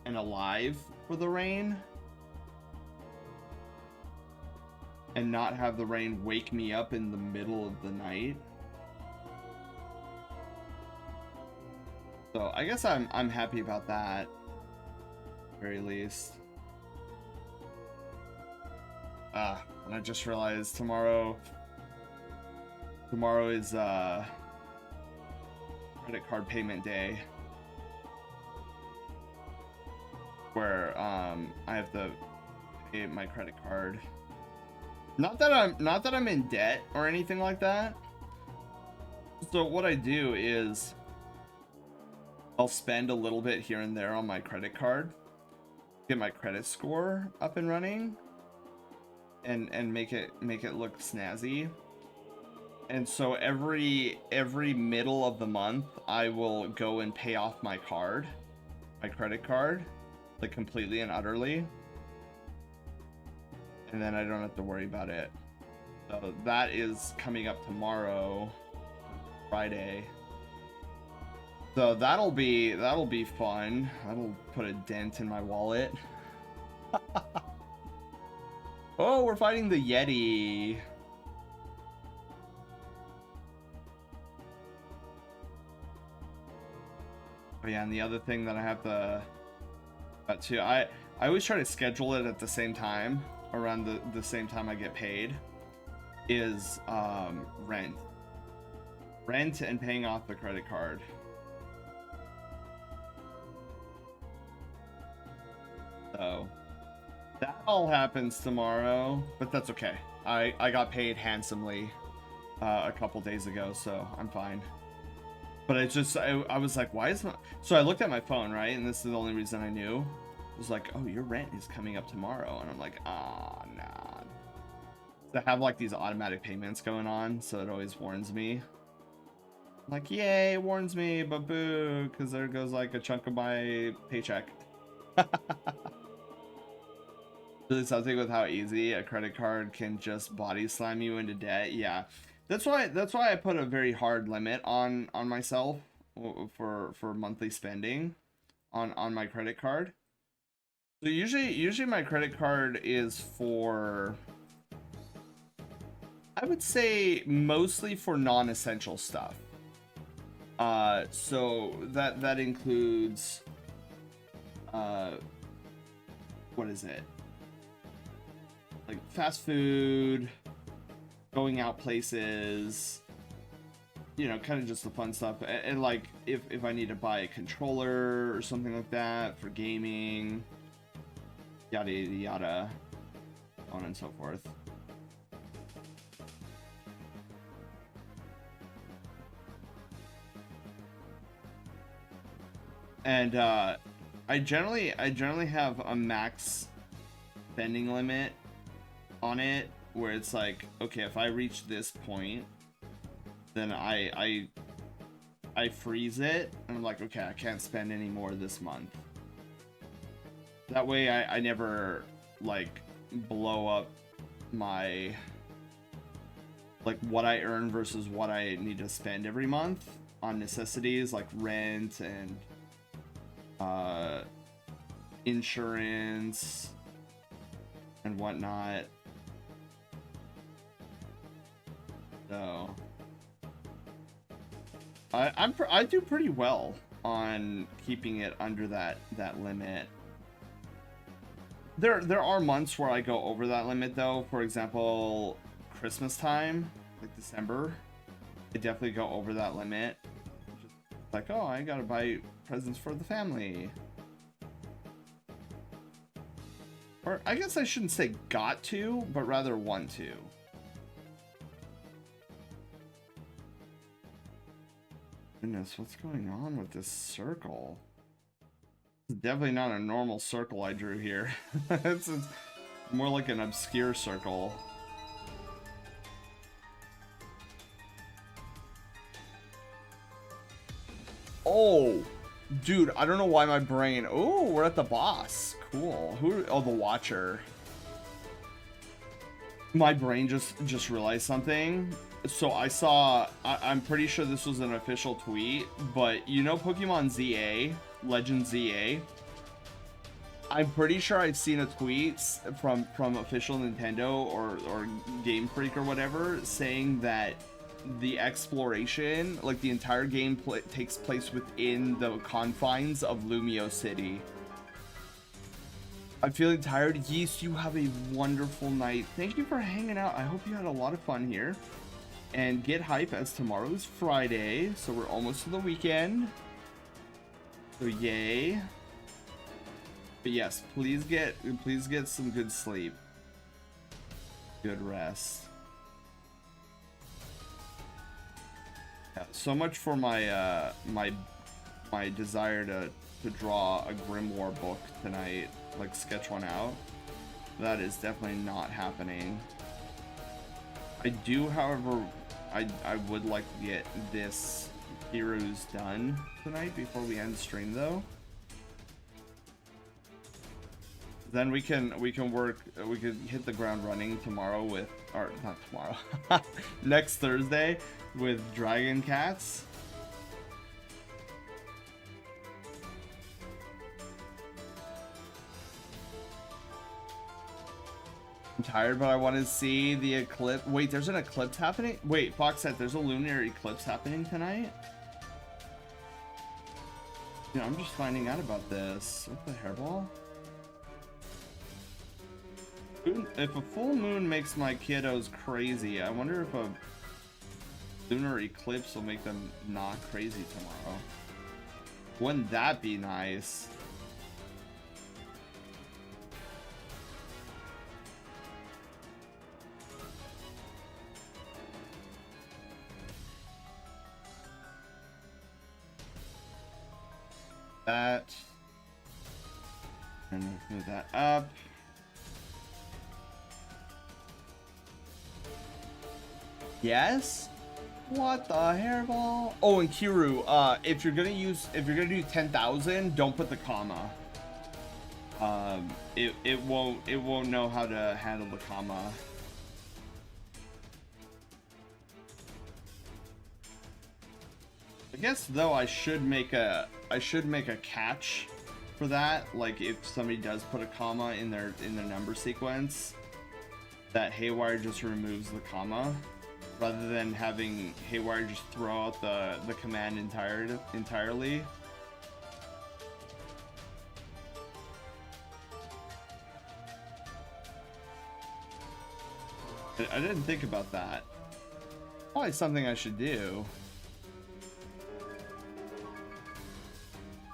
and alive for the rain. And not have the rain wake me up in the middle of the night. So I guess I'm happy about that. Very least. And I just realized tomorrow is credit card payment day, where I have to pay my credit card. Not that I'm in debt or anything like that. So what I do is I'll spend a little bit here and there on my credit card, get my credit score up and running, and make it look snazzy. And so every middle of the month, I will go and pay off my credit card, like completely and utterly. And then I don't have to worry about it. So that is coming up tomorrow, Friday. So that'll be fun. That'll put a dent in my wallet. Oh, we're fighting the Yeti. Oh yeah, and the other thing that I have to I always try to schedule it at the same time, around the same time I get paid, is rent and paying off the credit card. So that all happens tomorrow, but that's okay. I got paid handsomely a couple days ago, so I'm fine. But it's just, I was like, why is not? So I looked at my phone, right? And this is the only reason I knew. It was like, oh, your rent is coming up tomorrow. And I'm like, ah, nah. I have like these automatic payments going on, so it always warns me. I'm like, yay, it warns me, but boo, because there goes like a chunk of my paycheck. Really something with how easy a credit card can just body slam you into debt. Yeah. That's why I put a very hard limit on myself for monthly spending on my credit card. So usually my credit card is for, I would say, mostly for non-essential stuff. So that includes what is it? Like fast food, going out places, you know, kind of just the fun stuff. And like if I need to buy a controller or something like that for gaming, yada yada yada, on and so forth. And I generally have a max spending limit on it, where it's like, okay, if I reach this point, then I freeze it, and I'm like, okay, I can't spend any more this month. That way I never like blow up my, like, what I earn versus what I need to spend every month on necessities like rent and insurance and whatnot. So I do pretty well on keeping it under that limit. There are months where I go over that limit though. For example, Christmas time, like December, I definitely go over that limit. Just like, oh, I gotta buy presents for the family. Or I guess I shouldn't say got to, but rather want to. Goodness, what's going on with this circle? It's definitely not a normal circle I drew here. it's more like an obscure circle. Oh, dude, I don't know why my brain... Oh, we're at the boss. Cool. Who? Oh, the Watcher. My brain just realized something. So I saw, I'm pretty sure this was an official tweet, but you know Pokemon ZA, Legend ZA? I'm pretty sure I've seen a tweet from official Nintendo or Game Freak or whatever saying that the exploration, like the entire game takes place within the confines of Lumio City. I'm feeling tired. Yeast, you have a wonderful night. Thank you for hanging out. I hope you had a lot of fun here. And get hype, as tomorrow's Friday, so we're almost to the weekend. So yay. But yes, please get some good sleep. good rest. Yeah, so much for my my desire to draw a grimoire book tonight, like sketch one out. That is definitely not happening. I do, however, I would like to get this heroes done tonight before we end stream though. Then we can hit the ground running tomorrow with, or not tomorrow, next Thursday with Dragon Cats. I'm tired, but I want to see the eclipse. Wait, there's an eclipse happening? Wait, Fox said there's a lunar eclipse happening tonight? Yeah, I'm just finding out about this. What the hairball? If a full moon makes my kiddos crazy, I wonder if a lunar eclipse will make them not crazy tomorrow. Wouldn't that be nice? That. And move that up. Yes? What the hairball? Oh, and Kiru, if you're gonna do 10,000, don't put the comma. It won't know how to handle the comma. I guess though I should make a catch for that. Like if somebody does put a comma in their number sequence, that Haywire just removes the comma, rather than having Haywire just throw out the command entirely. I didn't think about that. Probably something I should do.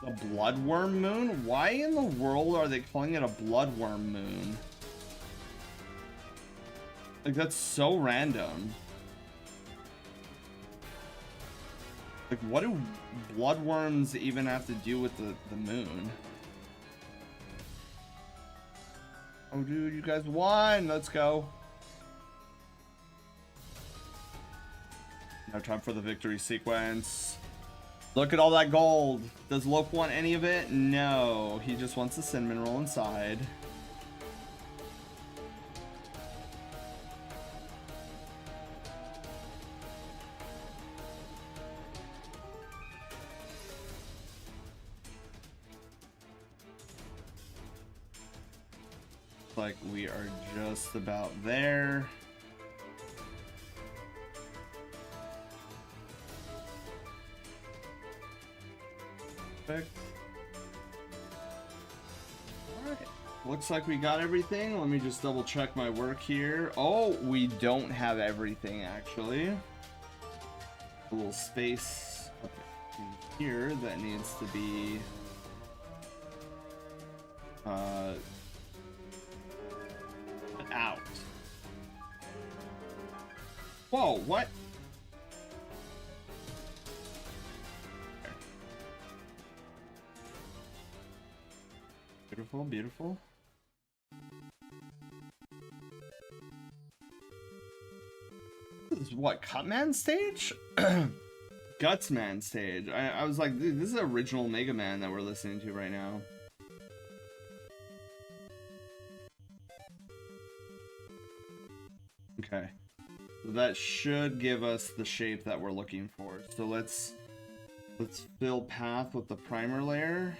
A bloodworm moon? Why in the world are they calling it a bloodworm moon? Like, that's so random. Like, what do bloodworms even have to do with the moon? Oh, dude, you guys won! Let's go. No time for the victory sequence. Look at all that gold. Does Lope want any of it? No, he just wants the cinnamon roll inside. Like we are just about there. Perfect. Alright. Looks like we got everything. Let me just double check my work here. Oh, we don't have everything actually. A little space up in here that needs to be out. Whoa, what? Beautiful, beautiful. This is what, Cutman stage? Gutsman stage. I was like, dude, this is original Mega Man that we're listening to right now. Okay. So that should give us the shape that we're looking for. So let's fill path with the primer layer.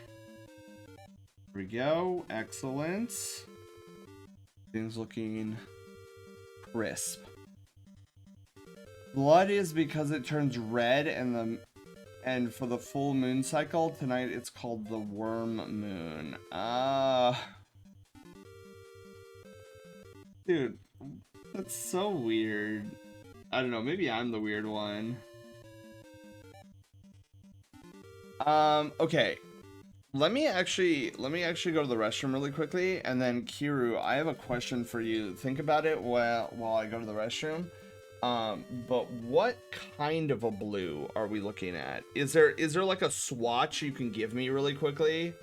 There we go. Excellent. Things looking crisp. Blood is because it turns red, and for the full moon cycle tonight it's called the worm moon. Dude, that's so weird. I don't know, maybe I'm the weird one. Okay. Let me actually go to the restroom really quickly, and then Kiru, I have a question for you. Think about it while I go to the restroom. But what kind of a blue are we looking at? Is there like a swatch you can give me really quickly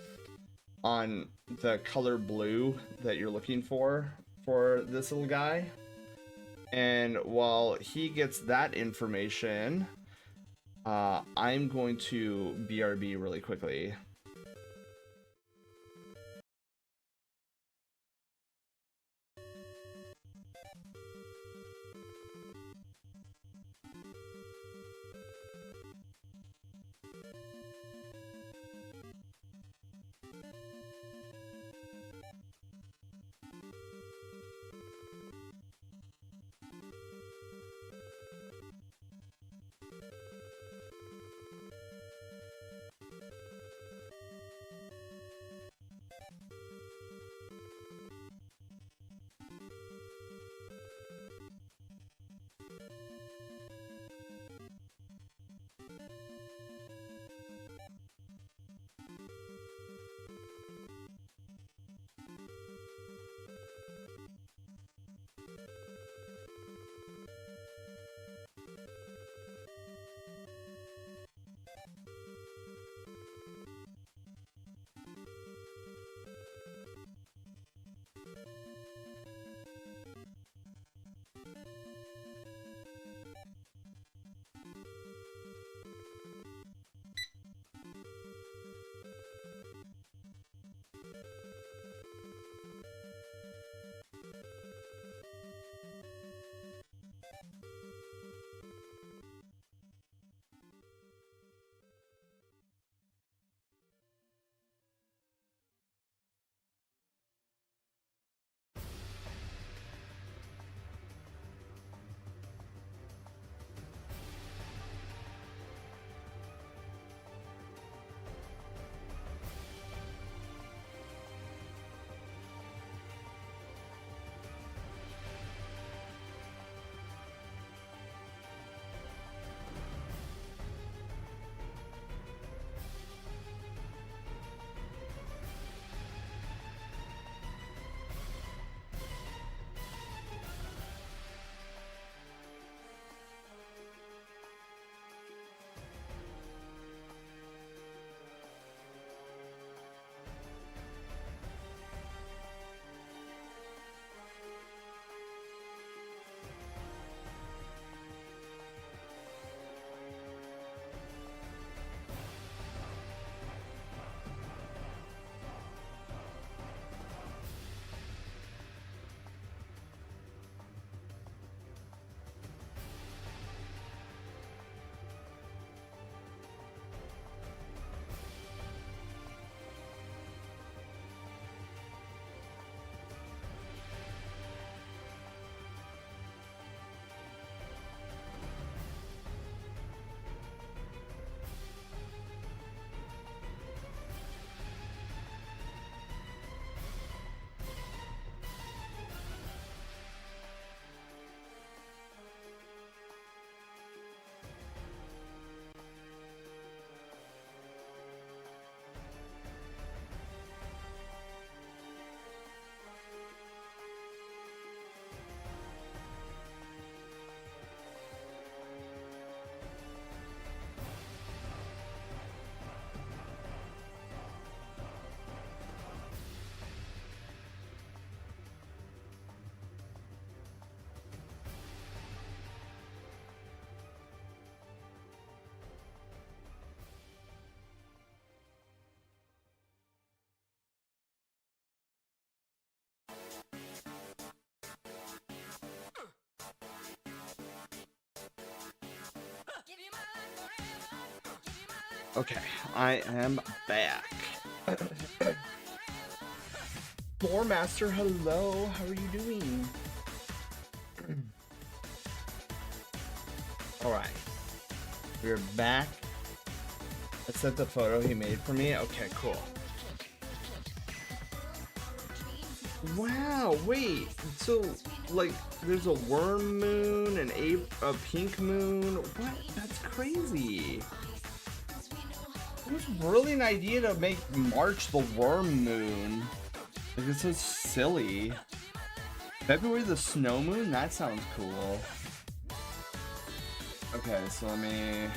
on the color blue that you're looking for this little guy? And while he gets that information, I'm going to BRB really quickly. Okay, I am back. Boar Master, hello. How are you doing? All right, we're back. I sent the photo he made for me. Okay, cool. Wow, wait. So, like, there's a worm moon and a pink moon. What? That's crazy. It was really an idea to make March the worm moon. Like, it's so silly. February the snow moon? That sounds cool. Okay, so let me...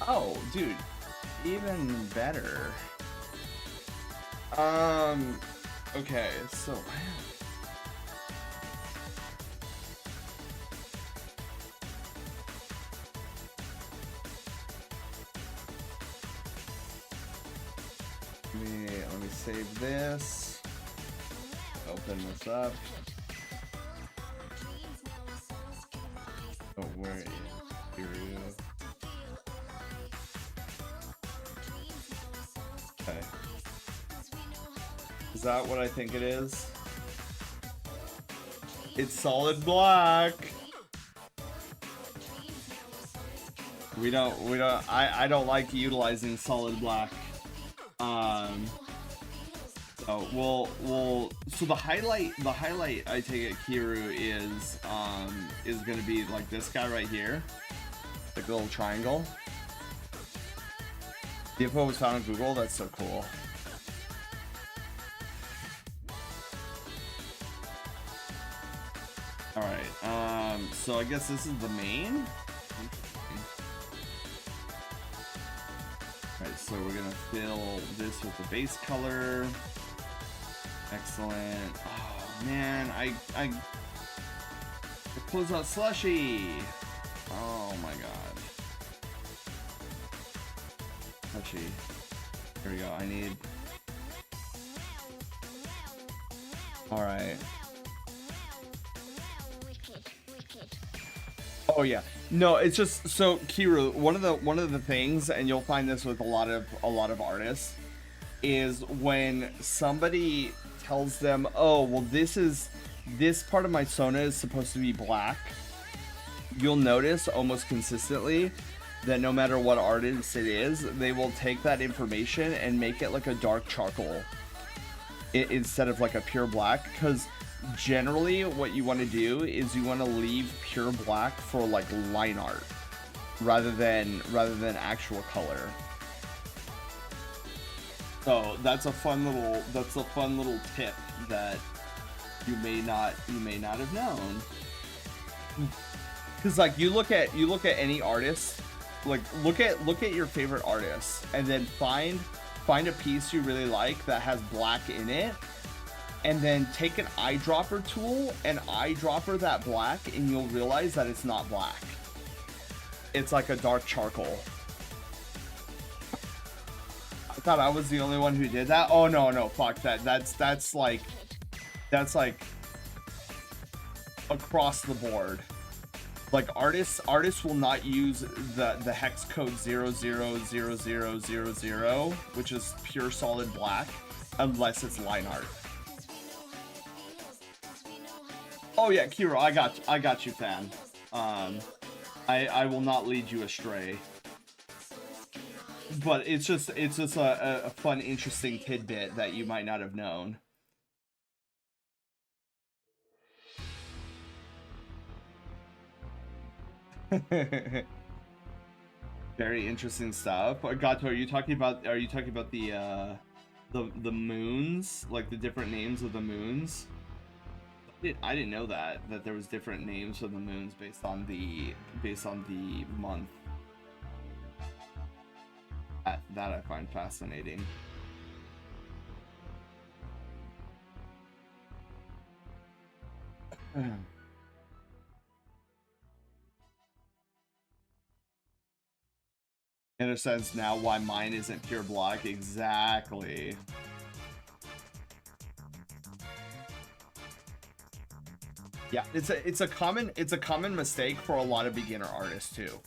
Oh, dude. Even better. Okay, so... Let me save this. Open this up. Oh, where is here? Okay. Is that what I think it is? It's solid black. I don't like utilizing solid black. So the highlight I take it Kiru is gonna be like this guy right here, like the little triangle. The info was found on Google. That's so cool. All right. So I guess this is the main. Alright, so we're gonna fill this with the base color. Excellent. Oh man, I close out slushy. Oh my god. Slushy. Here we go. I need. Alright. Oh yeah. No, it's just so Kiru, one of the things, and you'll find this with a lot of artists, is when somebody tells them, oh well, this part of my Sona is supposed to be black, you'll notice almost consistently that no matter what artist it is, they will take that information and make it like a dark charcoal instead of like a pure black, because generally what you want to do is you want to leave pure black for like line art rather than actual color. So that's a fun little tip that you may not have known. Because like you look at any artist, like look at your favorite artist and then find a piece you really like that has black in it, and then take an eyedropper tool and eyedropper that black, and you'll realize that it's not black. It's like a dark charcoal. I thought I was the only one who did that. Oh no, fuck that. That's like across the board. Like artists will not use the hex code 000000, which is pure solid black, unless it's line art. Oh yeah, Kiro, I got you, fan. I will not lead you astray. But it's just a fun, interesting tidbit that you might not have known. Very interesting stuff. Gato, are you talking about the moons, like the different names of the moons? I didn't know that there was different names for the moons based on the month. That I find fascinating. In a sense now why mine isn't pure black. Exactly. Yeah, it's a common mistake for a lot of beginner artists too.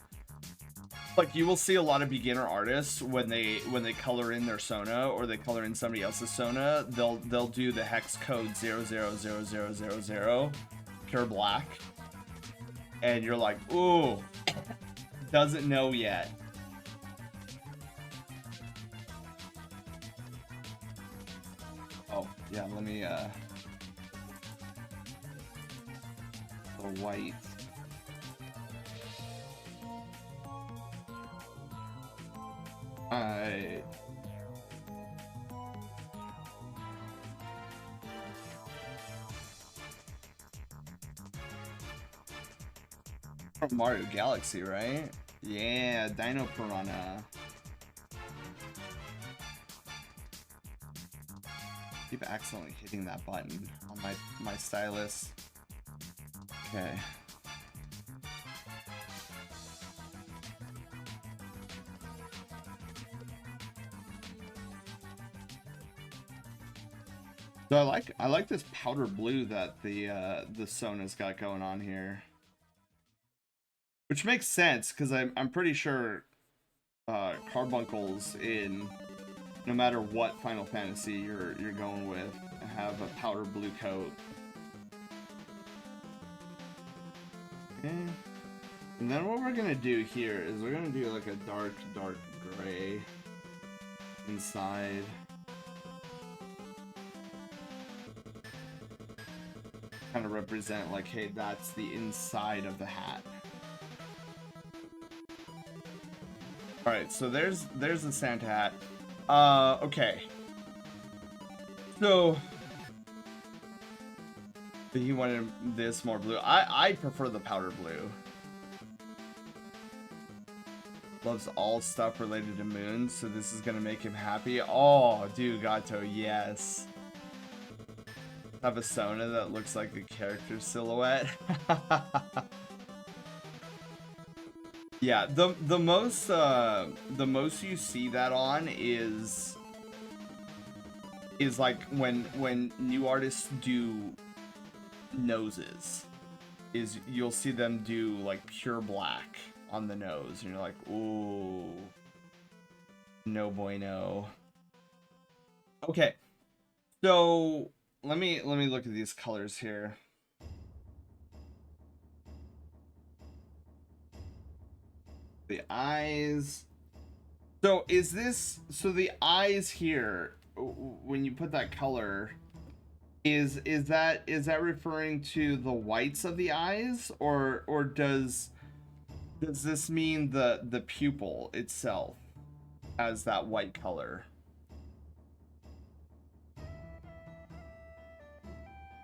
Like you will see a lot of beginner artists when they color in their Sona or they color in somebody else's Sona, they'll do the hex code 000000 pure black, and you're like, ooh, doesn't know yet. Oh yeah, let me the white. I from Mario Galaxy, right? Yeah, Dino Piranha. Keep accidentally hitting that button on my stylus. Okay. So I like this powder blue that the Sona's got going on here, which makes sense because I'm pretty sure carbuncles in no matter what Final Fantasy you're going with have a powder blue coat. Okay. And then what we're gonna do here is we're gonna do like a dark gray inside. Kind of represent like, hey, that's the inside of the hat. All right, so there's the Santa hat. Okay. So he wanted this more blue. I prefer the powder blue. Loves all stuff related to moons, so this is gonna make him happy. Oh, dude, Gato, yes. Have a Sona that looks like the character silhouette. Yeah, the most you see that on is like when new artists do noses, is you'll see them do like pure black on the nose, and you're like, ooh, no bueno. Okay, so let me look at these colors here. The eyes. So is this, so the eyes here, when you put that color, is that referring to the whites of the eyes, or does this mean the pupil itself has that white color?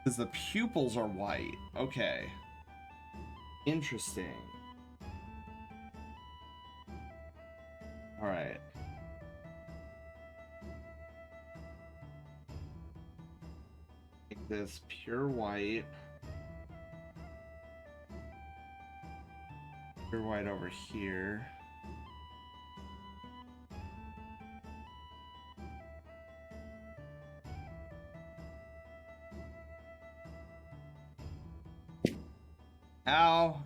Because the pupils are white. Okay. Interesting. All right. Make this pure white. Pure white over here. Ow.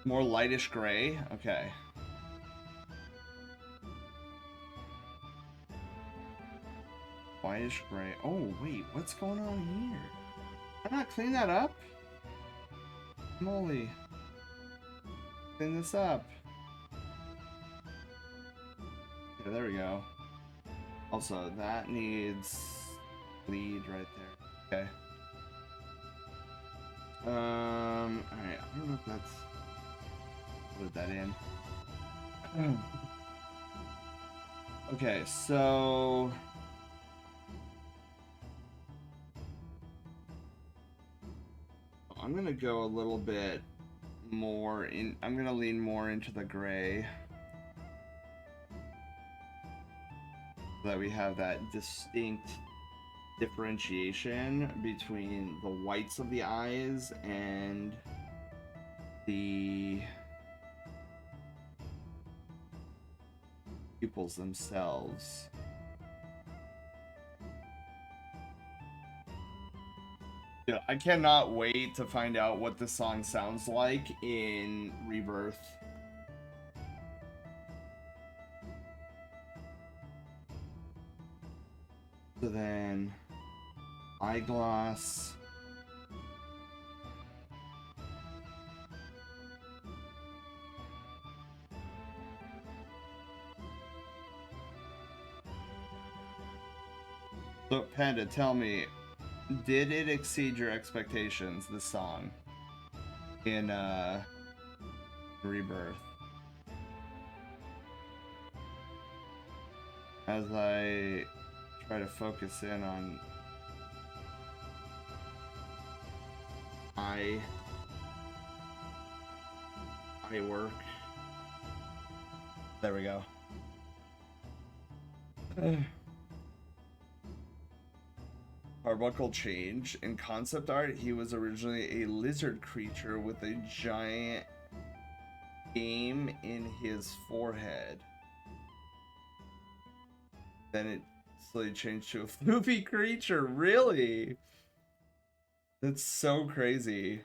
More lightish gray. Okay. Whitish gray. Oh, wait. What's going on here? Can I not clean that up? Moly. Clean this up. Okay, there we go. Also, that needs bleed right there. Okay. Alright. I don't know if that's... Put that in. Okay, so... I'm gonna go a little bit more in... I'm gonna lean more into the gray. So that we have that distinct differentiation between the whites of the eyes and the pupils themselves. Yeah, I cannot wait to find out what this song sounds like in Rebirth. So then, eyeglass. So Panda, tell me, did it exceed your expectations, this song, in Rebirth? as I try to focus in on eye work. There we go. Carbuncle change. In concept art, he was originally a lizard creature with a giant game in his forehead. Then it slowly changed to a floofy creature. Really? That's so crazy.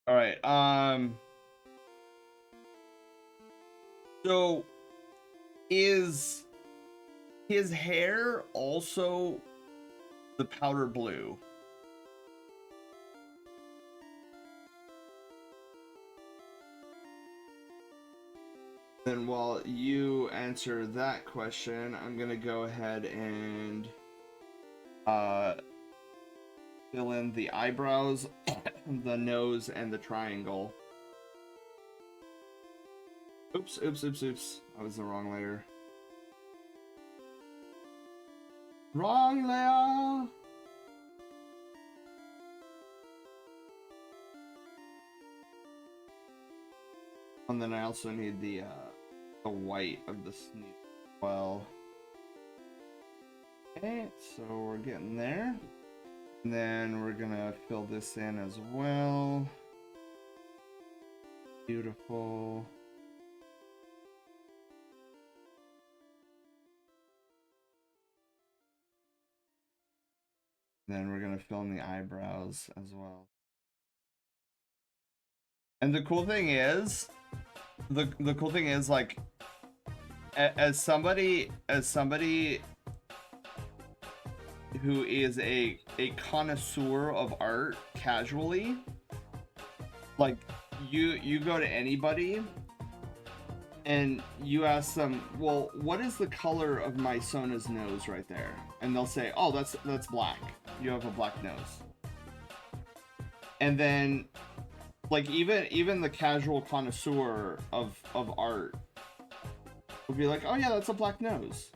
Alright, so is his hair also the powder blue? Then while you answer that question, I'm gonna go ahead and fill in the eyebrows, the nose, and the triangle. Oops, oops, oops, oops. That was the wrong layer. Wrong layer! And then I also need the white of the sneak as well. Okay, so we're getting there. And then we're gonna fill this in as well. Beautiful. Then we're gonna fill in the eyebrows as well. And the cool thing is, like, as somebody who is a connoisseur of art casually, like, you go to anybody and you ask them, well, what is the color of my Sona's nose right there? And they'll say, oh, that's black. You have a black nose. And then, like, even the casual connoisseur of art will be like, oh yeah, that's a black nose.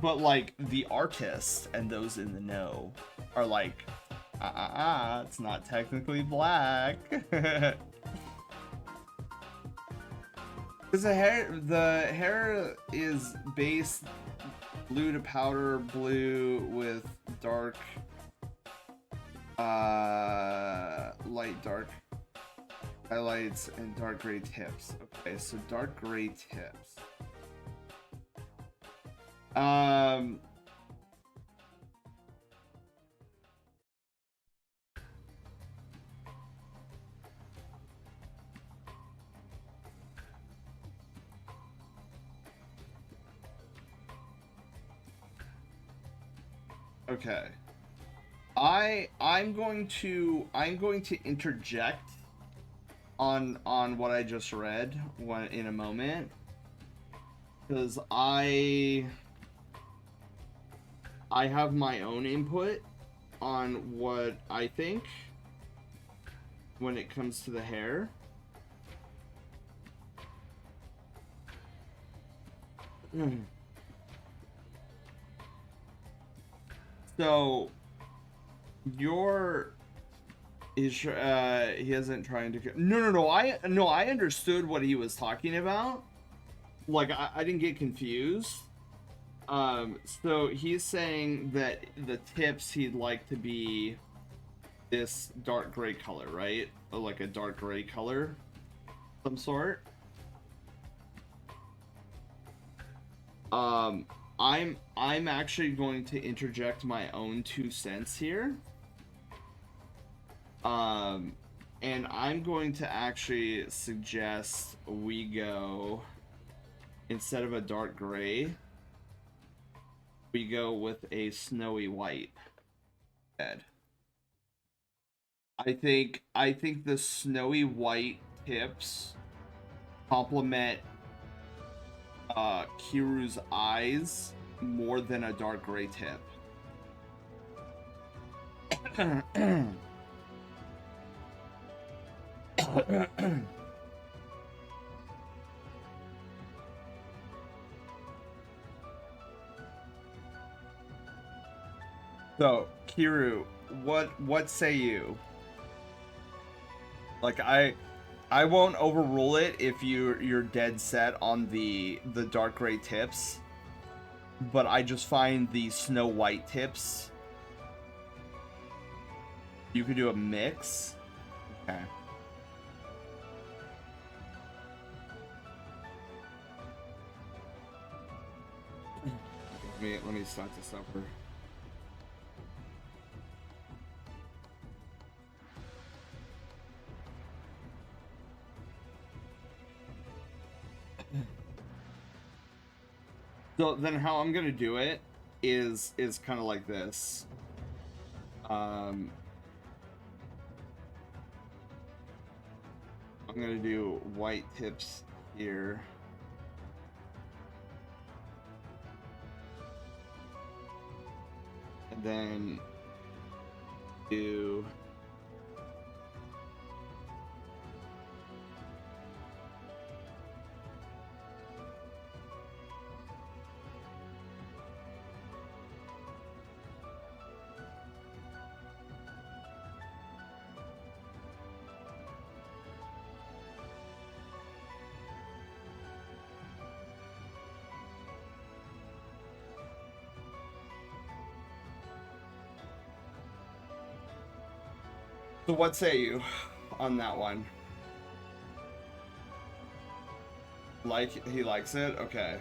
But, like, the artists and those in the know are like, it's not technically black. Because the hair is base blue to powder blue with dark, light dark highlights and dark gray tips. Okay, so dark gray tips. Okay. I'm going to interject on what I just read in a moment, because I have my own input on what I think when it comes to the hair. So he isn't trying to no I understood what he was talking about. Like, I didn't get confused. So he's saying that the tips he'd like to be this dark gray color, right? Or like a dark gray color, some sort. I'm actually going to interject my own 2 cents here. And I'm going to actually suggest we go, instead of a dark gray, we go with a snowy white head. I think the snowy white tips complement Kiru's eyes more than a dark gray tip. So, Kiru, what say you? Like I won't overrule it if you're dead set on the dark gray tips, but I just find the snow white tips. You could do a mix. Okay. Let me start this over. So then how I'm gonna do it is kind of like this. I'm gonna do white tips here. And then do So what say you on that one? Like, he likes it? Okay.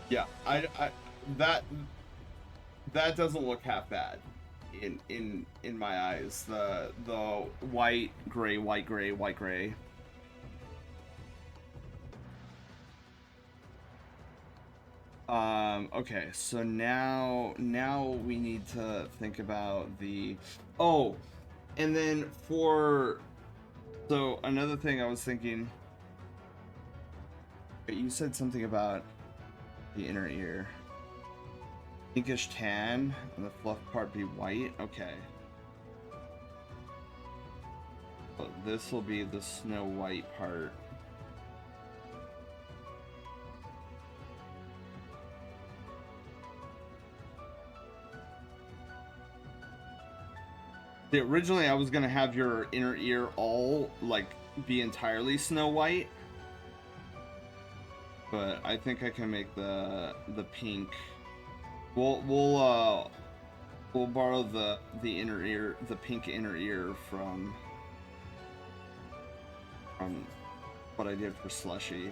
Yeah, I that doesn't look half bad in my eyes. The white, gray, white, gray, white, gray. Okay, so now we need to think about the, oh, and then for, so another thing I was thinking, you said something about the inner ear. Pinkish tan, and the fluff part be white? Okay. So this will be the snow white part. See, originally I was gonna have your inner ear all, like, be entirely snow white. But I think I can make the pink. We'll borrow the inner ear, the pink inner ear from what I did for Slushy.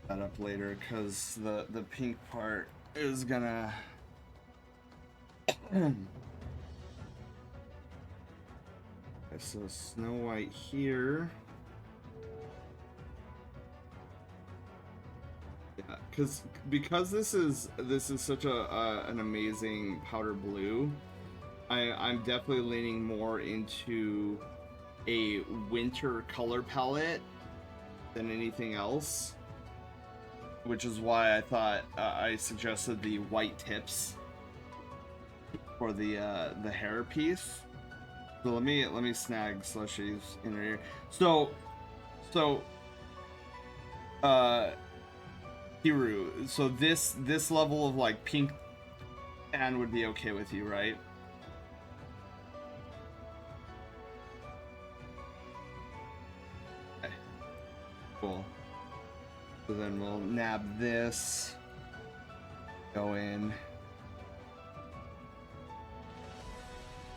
That up later, because the pink part is gonna okay, so Snow White here. Yeah, because this is such an amazing powder blue. I'm definitely leaning more into a winter color palette than anything else, which is why I thought I suggested the white tips for the hair piece. So let me snag Slushy's inner ear. So Hiru, so this level of like pink tan would be okay with you, right? Okay. Cool. So then we'll nab this, go in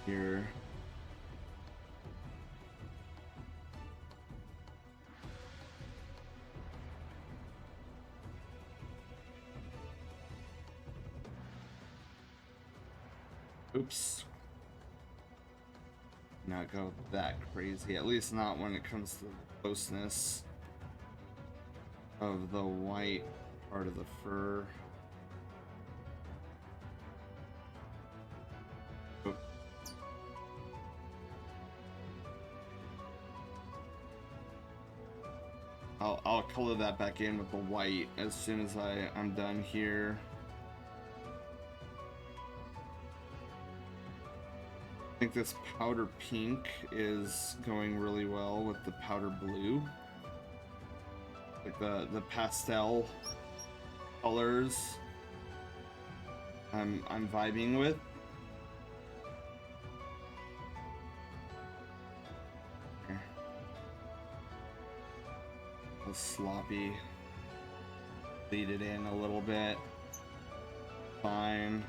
here. Oops. Not go that crazy, at least not when it comes to the closeness of the white part of the fur. Oop. I'll color that back in with the white as soon as I'm done here. I think this powder pink is going really well with the powder blue. Like the pastel colors I'm vibing with. A little sloppy. Bleed it in a little bit. Fine.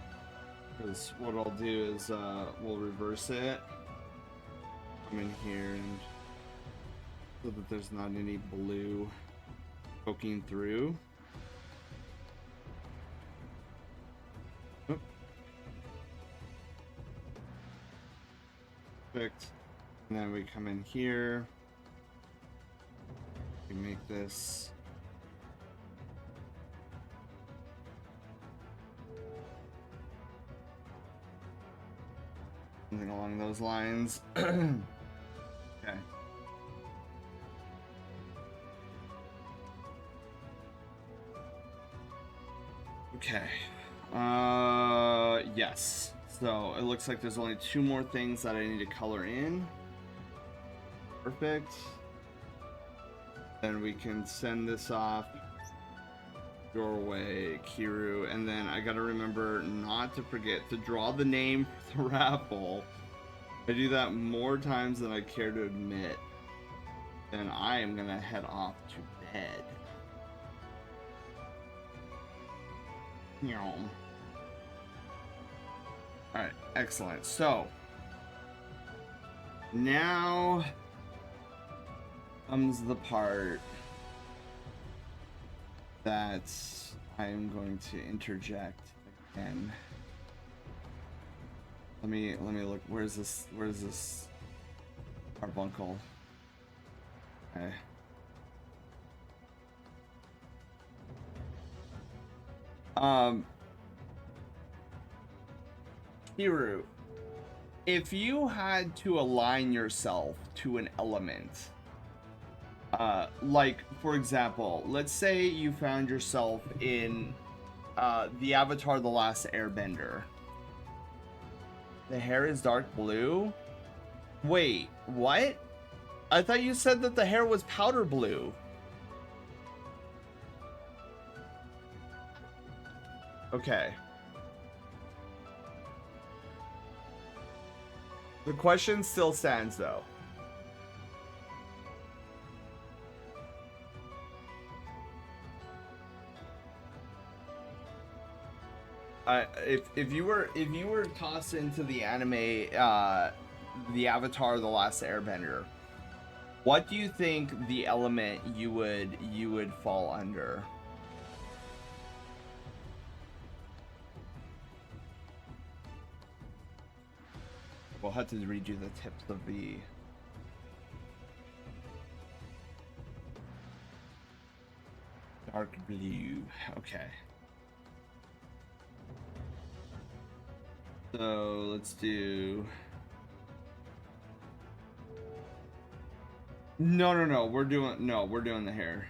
Because what I'll do is we'll reverse it. Come in here and so that there's not any blue poking through. Oop. Perfect. And then we come in here. We make this something along those lines. Okay. Okay. Yes. So it looks like there's only 2 more things that I need to color in. Perfect. Then we can send this off. Doorway, Kiru, and then I gotta remember not to forget to draw the name for the raffle. I do that more times than I care to admit. Then I am gonna head off to bed. Alright, excellent. So now comes the part that I am going to interject again. Let me look. Where's this carbuncle? Okay. Hiru, if you had to align yourself to an element, like for example, let's say you found yourself in the Avatar: The Last Airbender. The hair is dark blue? Wait, what? I thought you said that the hair was powder blue. Okay. The question still stands though. If you were tossed into the anime, the Avatar: The Last Airbender, what do you think the element you would fall under? We'll have to redo the tips of the. Dark blue. Okay. So let's do. No. We're doing the hair.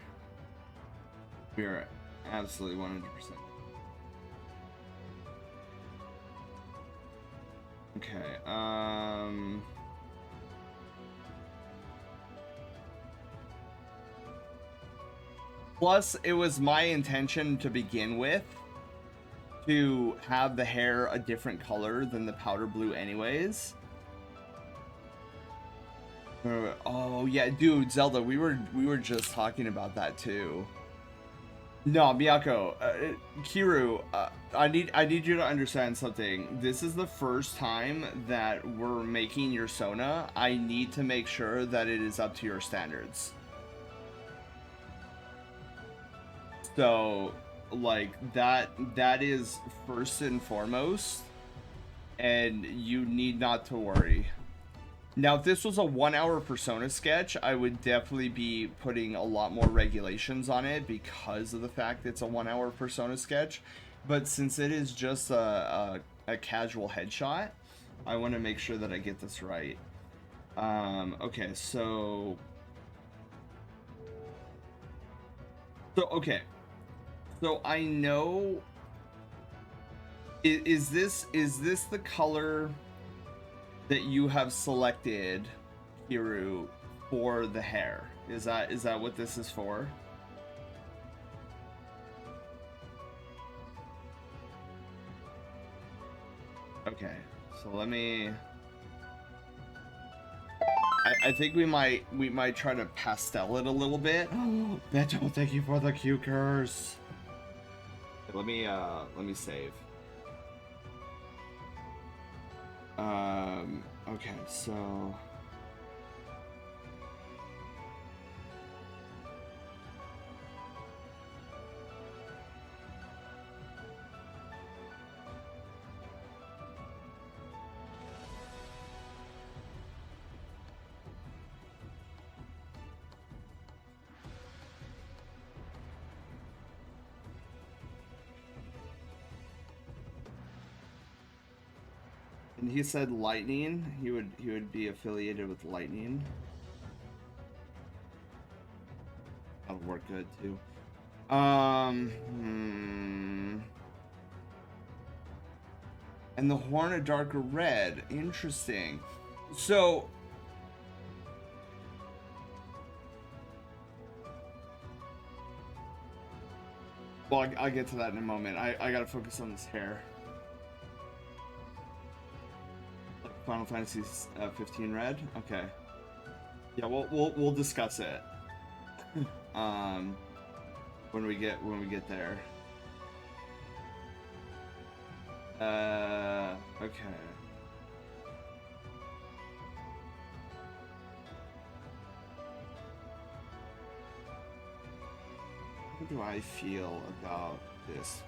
We are absolutely 100%. Okay. Plus, it was my intention to begin with to have the hair a different color than the powder blue anyways. Oh yeah, dude, Zelda, we were just talking about that too. No, Miyako, Kiru, I need you to understand something. This is the first time that we're making your Sona. I need to make sure that it is up to your standards. So, like, that is first and foremost, and you need not to worry. Now, if this was a 1-hour Persona sketch, I would definitely be putting a lot more regulations on it because of the fact it's a 1-hour Persona sketch. But since it is just a casual headshot, I want to make sure that I get this right. Okay, so So, okay. So I know... Is this the color that you have selected, Hiru, for the hair? Is that what this is for? Okay, so let me... I think we might try to pastel it a little bit. Oh, Beto, thank you for the Q-curse. Let me save. Okay, so... And he said lightning. He would be affiliated with lightning. That'll work good too. And the horn a darker red. Interesting. So well, I'll get to that in a moment. I gotta focus on this hair. Final Fantasy 15 red. Okay. Yeah, we'll discuss it. When we get there. Okay. How do I feel about this?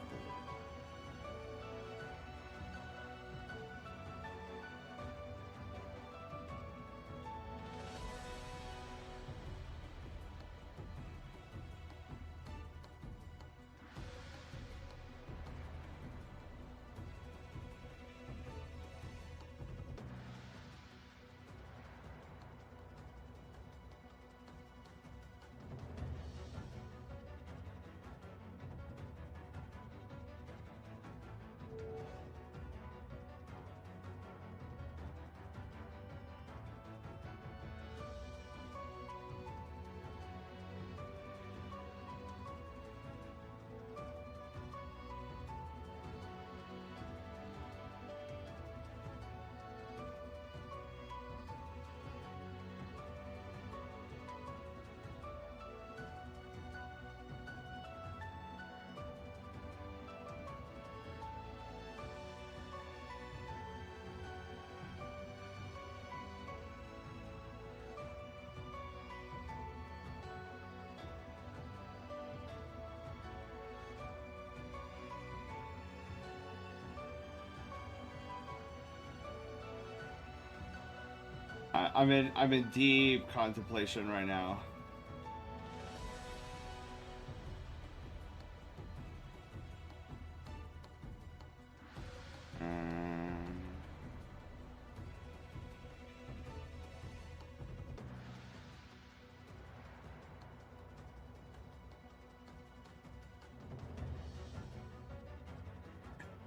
I'm in deep contemplation right now.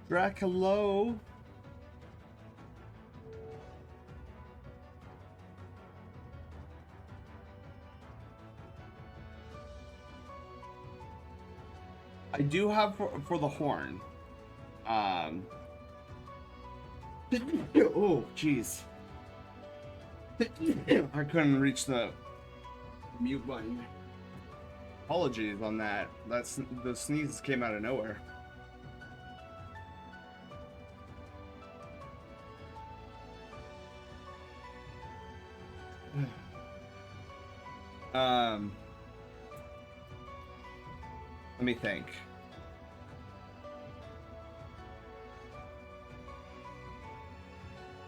Drac, hello. I do have for the horn. Oh, jeez. I couldn't reach the mute button. Apologies on that. The sneezes came out of nowhere. Let me think.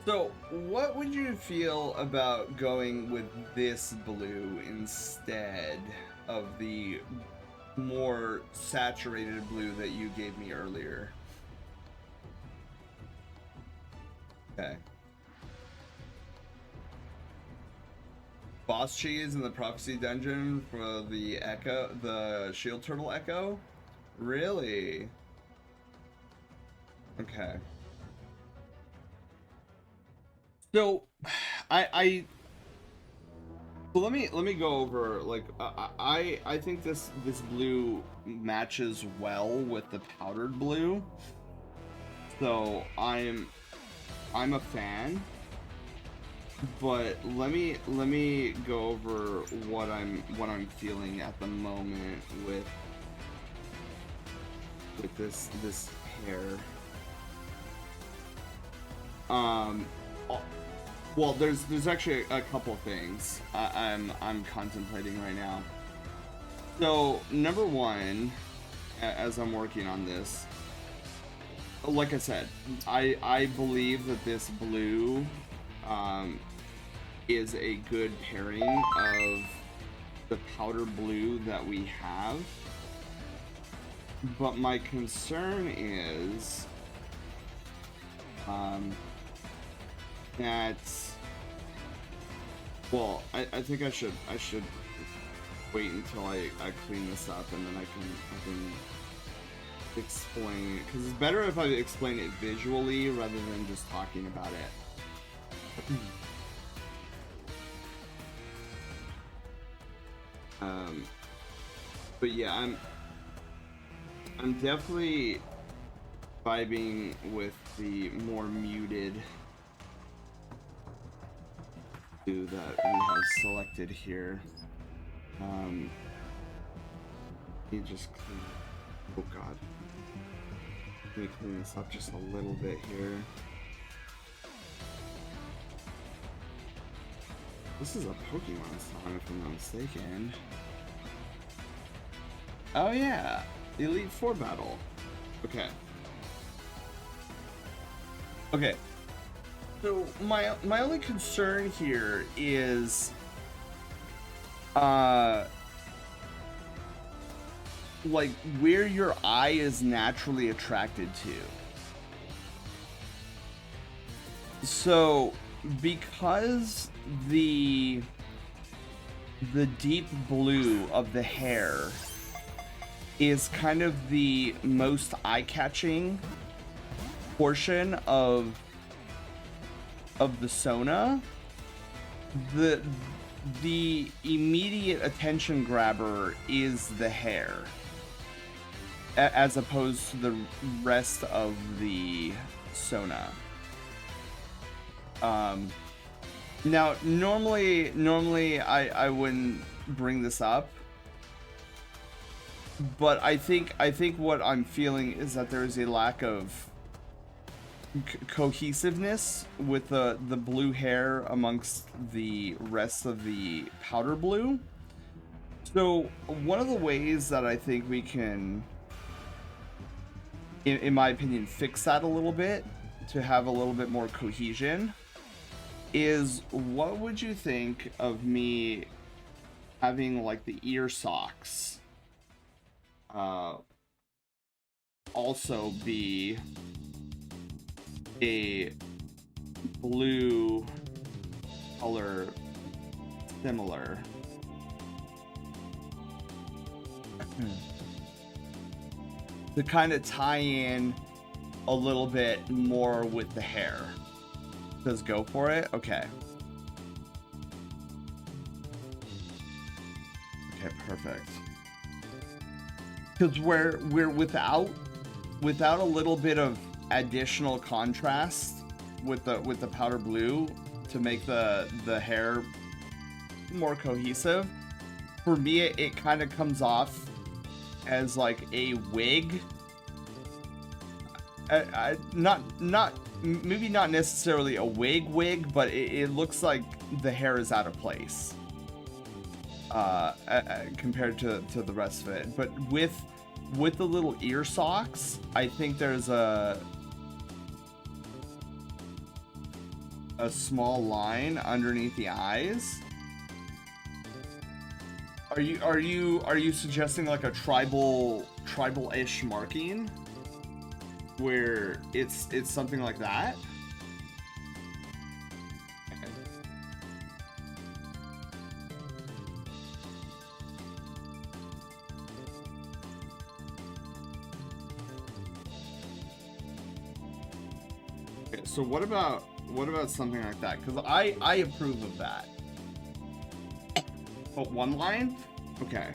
So, what would you feel about going with this blue instead of the more saturated blue that you gave me earlier? Okay. boss cheese in the prophecy dungeon for the echo, the shield turtle echo? Really? Okay. So, well, let me go over, like, I think this blue matches well with the powdered blue, so I'm a fan. But let me go over what I'm feeling at the moment with this hair. Well, there's actually a couple things I'm contemplating right now. So number one, as I'm working on this, like I said, I believe that this blue is a good pairing of the powder blue that we have, but my concern is that, well, I think I should wait until I clean this up, and then I can explain it, because it's better if I explain it visually rather than just talking about it. But yeah, I'm definitely vibing with the more muted blue that we have selected here. Let me just clean. Oh god. Let me clean this up just a little bit here. This is a Pokemon song, if I'm not mistaken. Oh yeah, Elite Four battle. Okay. Okay. So my only concern here is, like where your eye is naturally attracted to. So because the deep blue of the hair is kind of the most eye-catching portion of the Sona, the immediate attention grabber is the hair, as opposed to the rest of the Sona. Now, normally I wouldn't bring this up, but I think what I'm feeling is that there is a lack of cohesiveness with the blue hair amongst the rest of the powder blue. So one of the ways that I think we can, in my opinion, fix that a little bit to have a little bit more cohesion is, what would you think of me having like the ear socks also be a blue color similar? To kind of tie in a little bit more with the hair. Does go for it? Okay. Okay, perfect. Because we're without a little bit of additional contrast with the powder blue to make the hair more cohesive, for me it kind of comes off as like a wig. Maybe not necessarily a wig, but it looks like the hair is out of place compared to the rest of it. But with the little ear socks, I think there's a small line underneath the eyes. Are you suggesting like a tribal-ish marking, where it's something like that? Okay. so what about something like that? Because I approve of that. Oh, one line? Okay.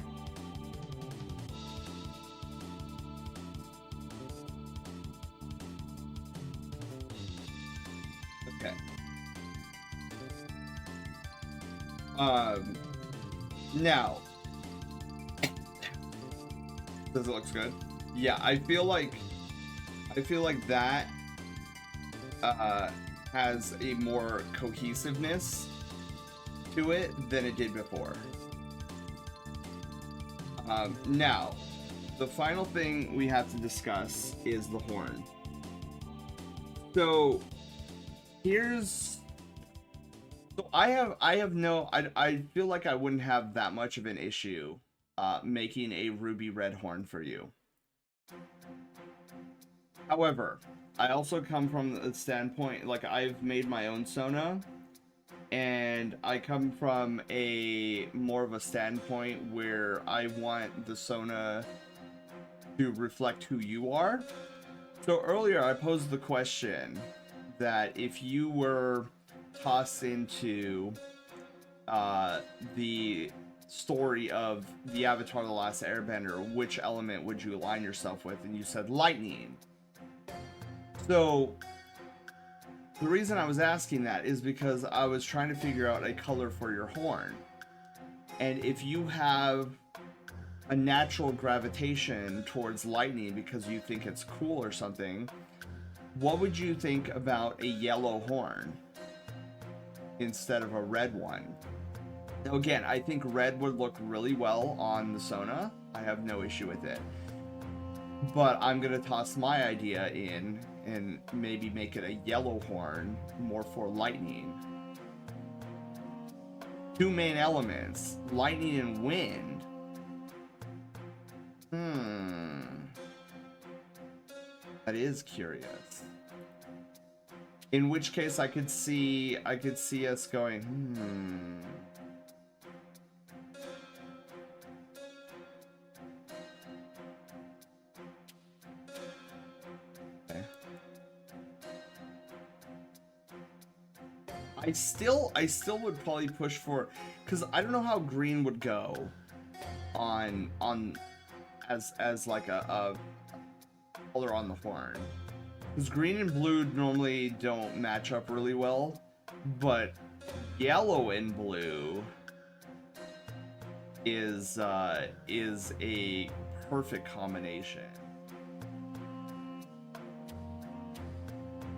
Okay. Now, does it look good? Yeah, I feel like that has a more cohesiveness to it than it did before. Now, the final thing we have to discuss is the horn. So I feel like I wouldn't have that much of an issue making a ruby red horn for you. However, I also come from the standpoint, like, I've made my own Sona, and I come from a more of a standpoint where I want the Sona to reflect who you are. So earlier I posed the question that if you were tossed into the story of the Avatar The Last Airbender, which element would you align yourself with? And you said lightning. So the reason I was asking that is because I was trying to figure out a color for your horn. And if you have a natural gravitation towards lightning because you think it's cool or something, what would you think about a yellow horn instead of a red one? Now again, I think red would look really well on the Sona. I have no issue with it. But I'm gonna toss my idea in and maybe make it a yellow horn, more for lightning. Two main elements, lightning and wind. That is curious. In which case I could see us going, Okay. I still would probably push for, because I don't know how green would go on as like a color on the horn. Because green and blue normally don't match up really well, but yellow and blue is a perfect combination.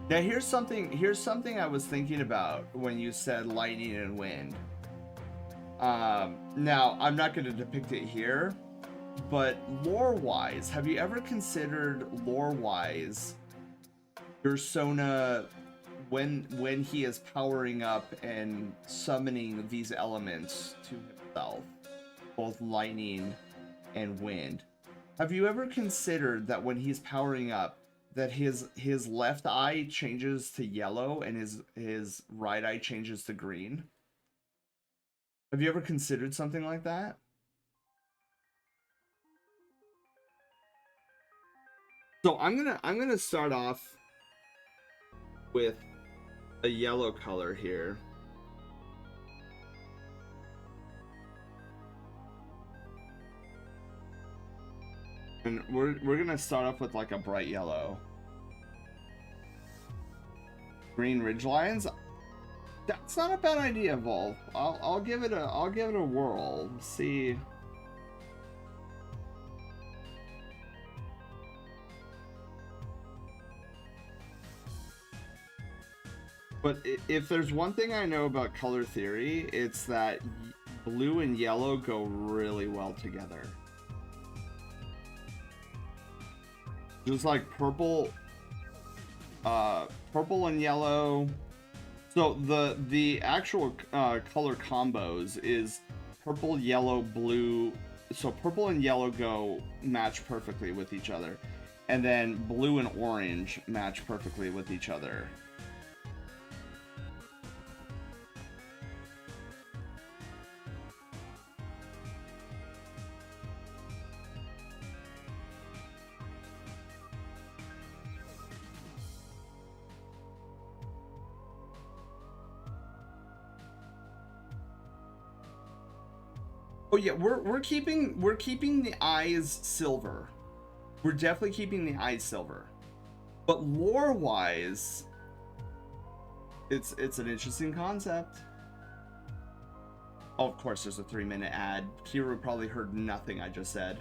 Now here's something I was thinking about when you said lightning and wind. Now I'm not going to depict it here, but lore-wise, have you ever considered lore-wise your Sona when he is powering up and summoning these elements to himself, both lightning and wind? Have you ever considered that when he's powering up, that his left eye changes to yellow and his right eye changes to green? Have you ever considered something like that? So I'm gonna start off with a yellow color here. And we're gonna start off with like a bright yellow. Green ridgelines. That's not a bad idea, Volv. I'll give it a whirl. See. But if there's one thing I know about color theory, it's that blue and yellow go really well together. Just like purple and yellow. So the actual color combos is purple, yellow, blue. So purple and yellow go match perfectly with each other, and then blue and orange match perfectly with each other. Oh yeah, we're keeping the eyes silver. We're definitely keeping the eyes silver. But lore wise, it's an interesting concept. Oh, of course there's a 3-minute ad. Kira probably heard nothing I just said.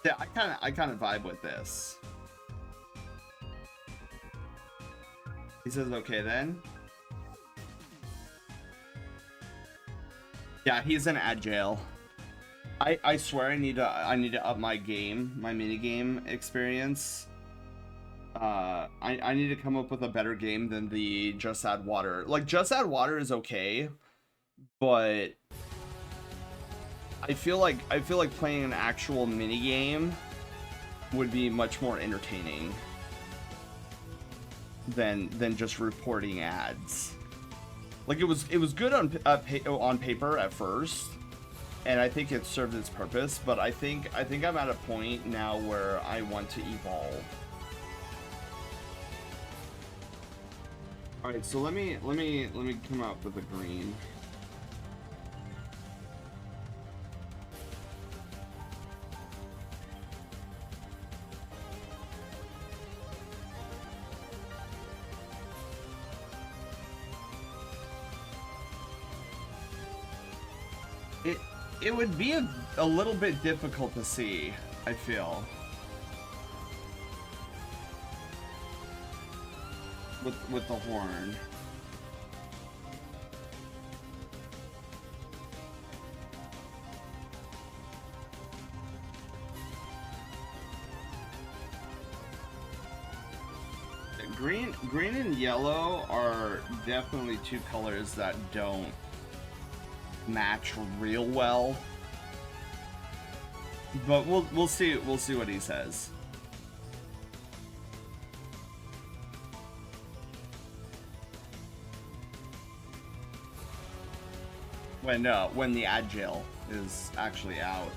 Yeah, I kind of vibe with this. He says, okay then. Yeah, he's in ad jail. I swear I need to up my mini game experience. I need to come up with a better game than the just add water. Like, just add water is okay, but I feel like playing an actual mini game would be much more entertaining than just reporting ads. Like, it was good on paper at first, and I think it served its purpose, but I think I'm at a point now where I want to evolve. All right, so let me come up with a green. It would be a little bit difficult to see, I feel. With the horn. Green and yellow are definitely two colors that don't match real well. But we'll see what he says. When the ad jail is actually out.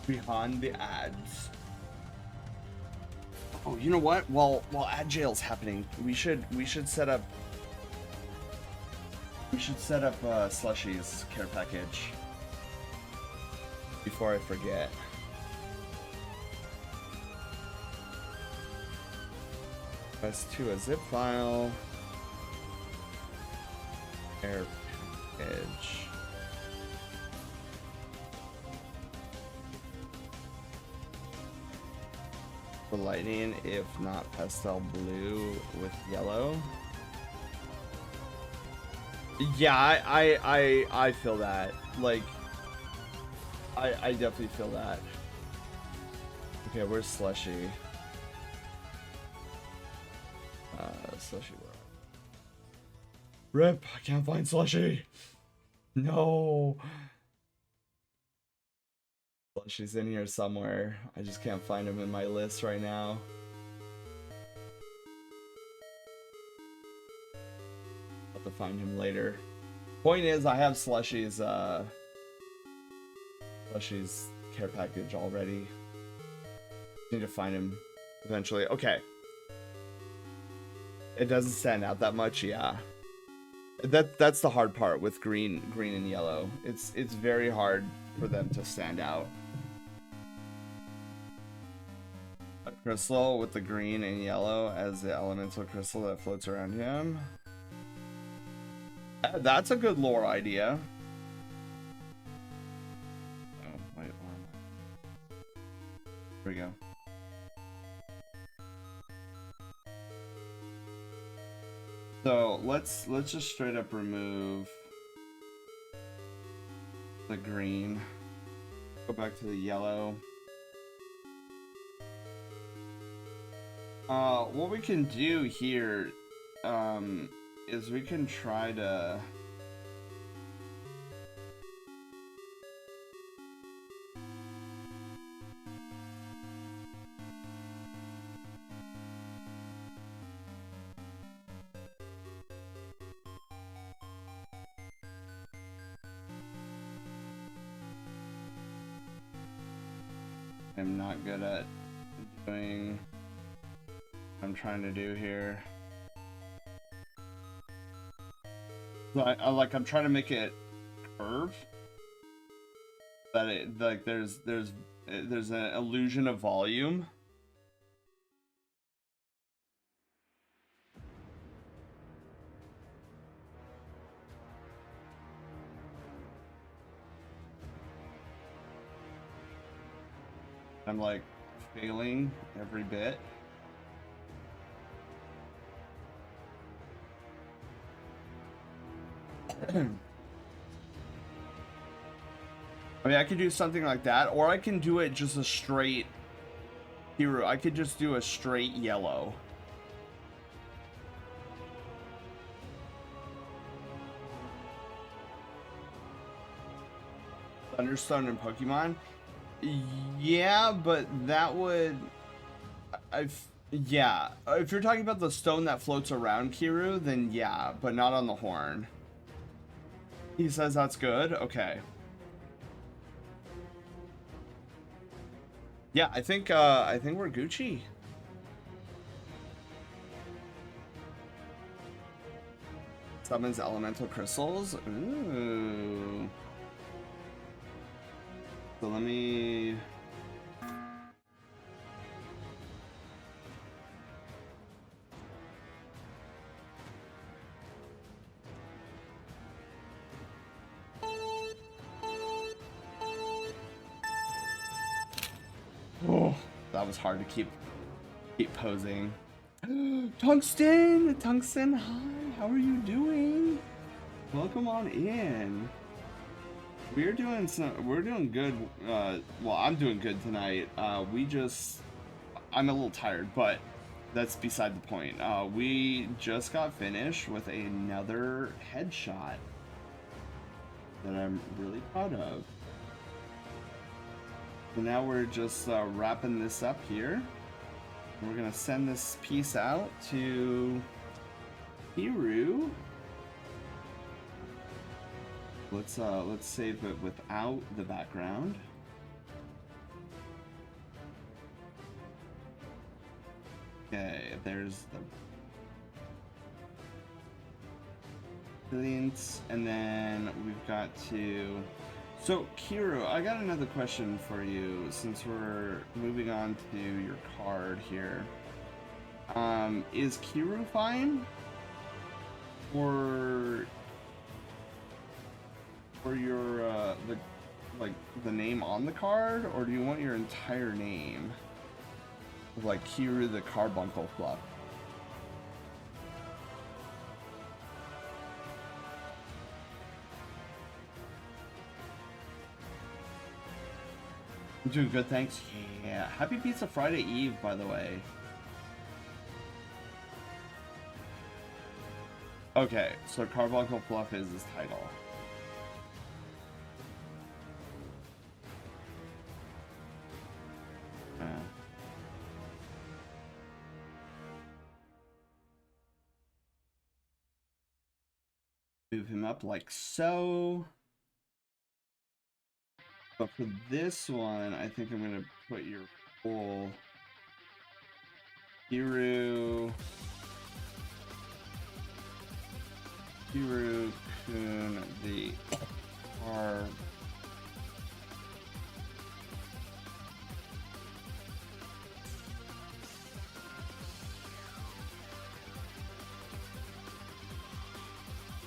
Behind the ads. Oh, you know what? While ad jail's happening, we should set up Slushy's care package before I forget. Press to a zip file. Care package. The lighting, if not pastel blue with yellow. Yeah, I feel that. Like, I definitely feel that. Okay, where's Slushy? Slushy, where? Rip, I can't find Slushy. No. Slushy's in here somewhere. I just can't find him in my list right now. I'll have to find him later. Point is, I have Slushy's care package already. Need to find him eventually. Okay. It doesn't stand out that much, yeah. That's the hard part with green and yellow. It's very hard for them to stand out. A crystal with the green and yellow as the elemental crystal that floats around him. That's a good lore idea. Oh, wait, here we go. So let's just straight up remove the green. Go back to the yellow. What we can do here is we can try to I'm not good at doing what I'm trying to do here. So I'm trying to make it curve. That it like there's an illusion of volume. I'm like failing every bit. I mean, I could do something like that, or I can do it just a straight hero. I could just do a straight yellow. Thunderstone in Pokemon? Yeah, but that would... Yeah, if you're talking about the stone that floats around Kiru, then yeah, but not on the horn. He says that's good? Okay. Yeah, I think we're Gucci. Summons elemental crystals. Ooh. So let me... Oh, that was hard to keep posing. Tungsten! Tungsten, hi! How are you doing? Welcome on in. We're doing good. Well, I'm doing good tonight. I'm a little tired, but that's beside the point. We just got finished with another headshot that I'm really proud of. So now we're just wrapping this up here. And we're gonna send this piece out to Hiru. Let's save it without the background. Okay, there's the brilliant, and then we've got to... So, Kiru, I got another question for you, since we're moving on to your card here. Is Kiru fine? Or your, the name on the card? Or do you want your entire name? Like Kiru the Carbuncle Fluff. I'm doing good, thanks. Yeah. Happy Pizza Friday Eve, by the way. Okay, so Carbuncle Fluff is his title. Move him up like so. But for this one, I think I'm gonna put your full Hiru Kun the R.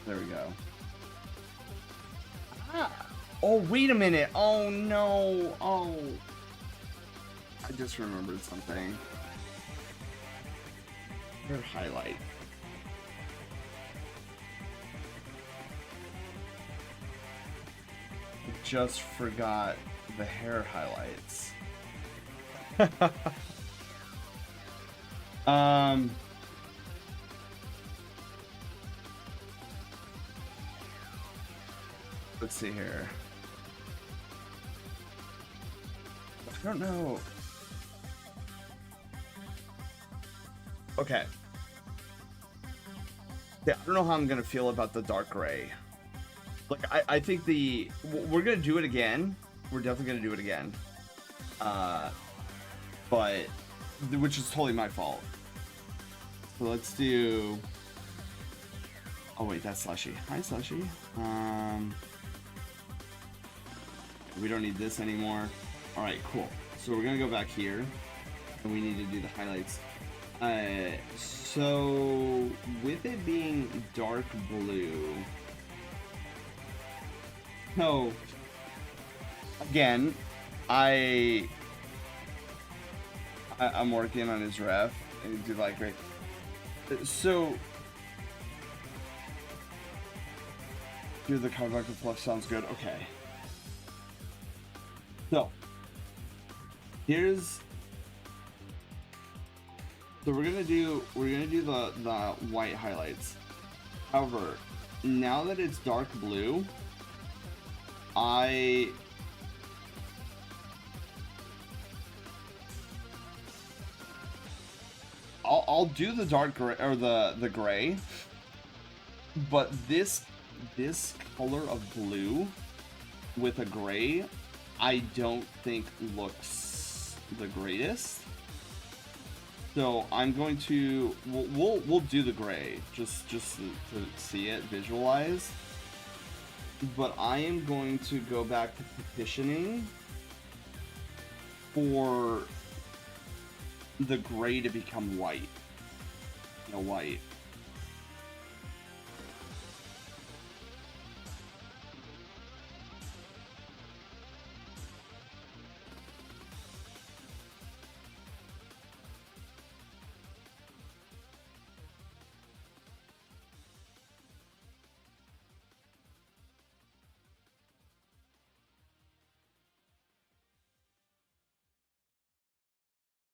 There we go. Ah. Oh, wait a minute. Oh, no. Oh. I just remembered something. Hair highlight. I just forgot the hair highlights. Let's see here. I don't know. Okay. Yeah, I don't know how I'm gonna feel about the dark gray. Like, I think we're gonna do it again. We're definitely gonna do it again. But which is totally my fault. So let's do. Oh wait, that's Slushy. Hi, Slushy. We don't need this anymore. All right, cool. So we're gonna go back here, and we need to do the highlights. So with it being dark blue, no. Again, I'm working on his ref, and he did like great. So. Do the carbuncle fluff sounds good. Okay. So here's. So we're gonna do the white highlights. However, now that it's dark blue, I'll do the dark gray or the gray, but this color of blue with a gray, I don't think looks the greatest. So I'm going to we'll do the gray just to see it visualize. But I am going to go back to petitioning for the gray to become white. No, white.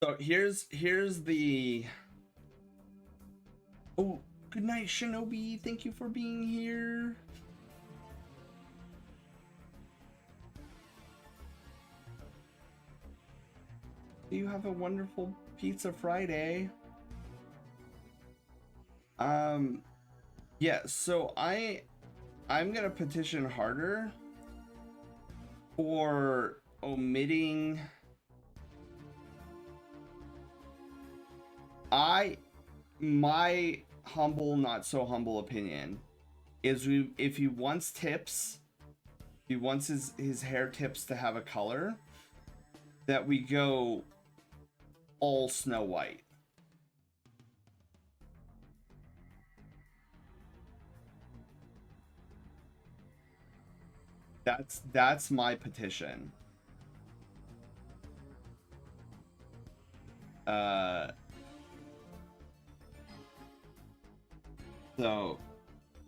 So here's the. Oh, good night, Shinobi. Thank you for being here. You have a wonderful Pizza Friday. Yeah, so I'm gonna petition harder for omitting. My humble, not so humble opinion is if he wants tips, he wants his hair tips to have a color, that we go all Snow White. That's my petition. So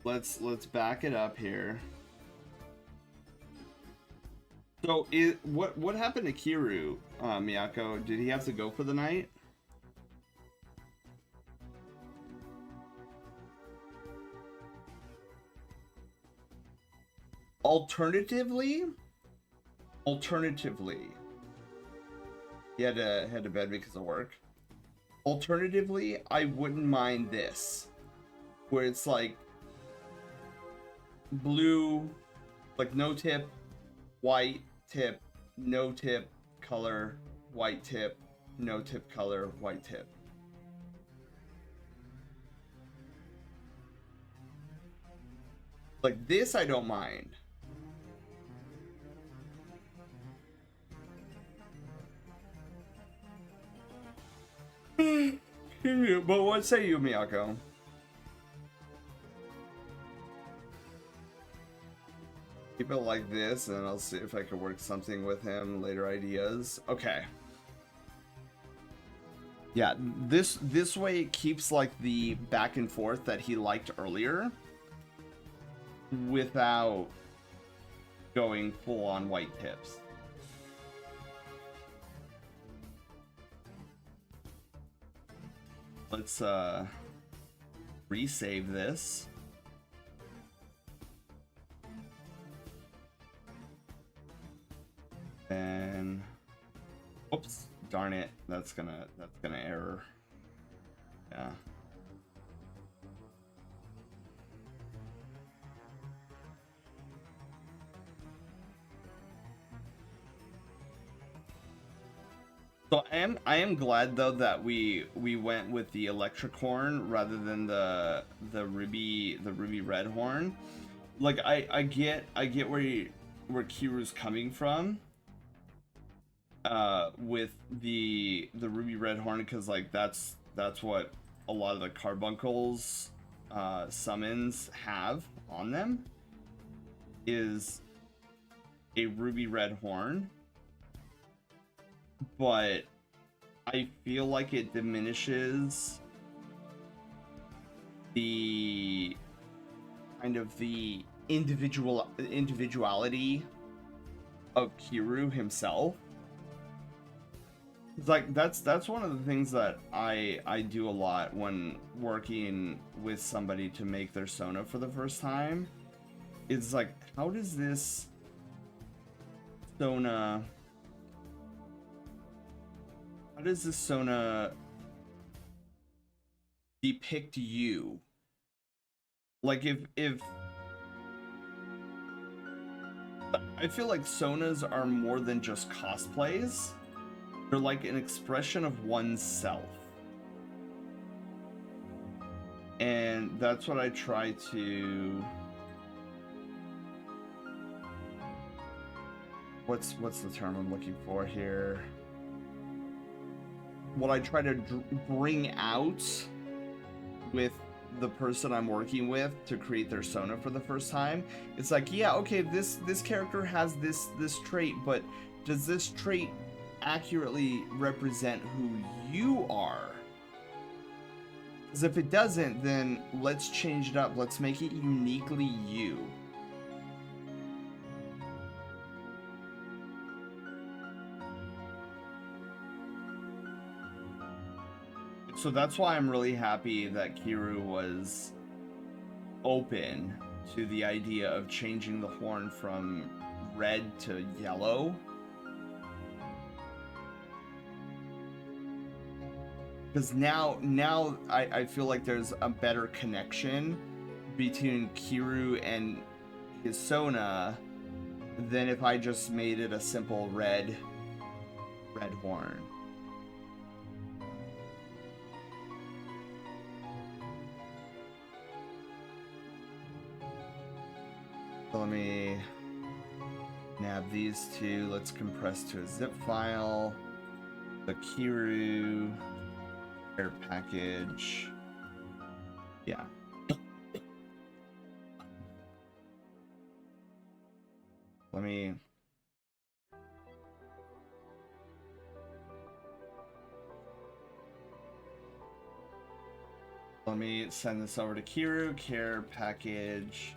let's back it up here. So what happened to Kiru, Miyako? Did he have to go for the night? Alternatively, he had to head to bed because of work. Alternatively, I wouldn't mind this, where it's like blue, like no tip, white tip, no tip color, white tip, no tip color, white tip. Like this, I don't mind. But what say you, Miyako? Keep it like this, and I'll see if I can work something with him. Later ideas. Okay. Yeah, this way it keeps like the back and forth that he liked earlier, without going full on white tips. Let's resave this. And oops, darn it, that's gonna error. Yeah. So I am glad though that we went with the electric horn rather than the ruby red horn. Like I get where Kiru's coming from with the ruby red horn, because like that's what a lot of the carbuncles summons have on them, is a ruby red horn. But I feel like it diminishes the kind of the individuality of Kiru himself. It's like that's one of the things that I do a lot when working with somebody to make their Sona for the first time. It's like, how does this Sona depict you? Like if I feel like Sonas are more than just cosplays. They're like an expression of oneself. And that's what I try to... What's the term I'm looking for here? What I try to bring out with the person I'm working with to create their Sona for the first time. It's like, yeah, okay, this character has this trait, but does this trait accurately represent who you are? Because if it doesn't, then let's change it up. Let's make it uniquely you. So that's why I'm really happy that Kiru was open to the idea of changing the horn from red to yellow. Because now I feel like there's a better connection between Kiru and his Sona than if I just made it a simple red horn. So let me nab these two. Let's compress to a zip file. The Kiru care package. Yeah. Let me send this over to Kiru. Care package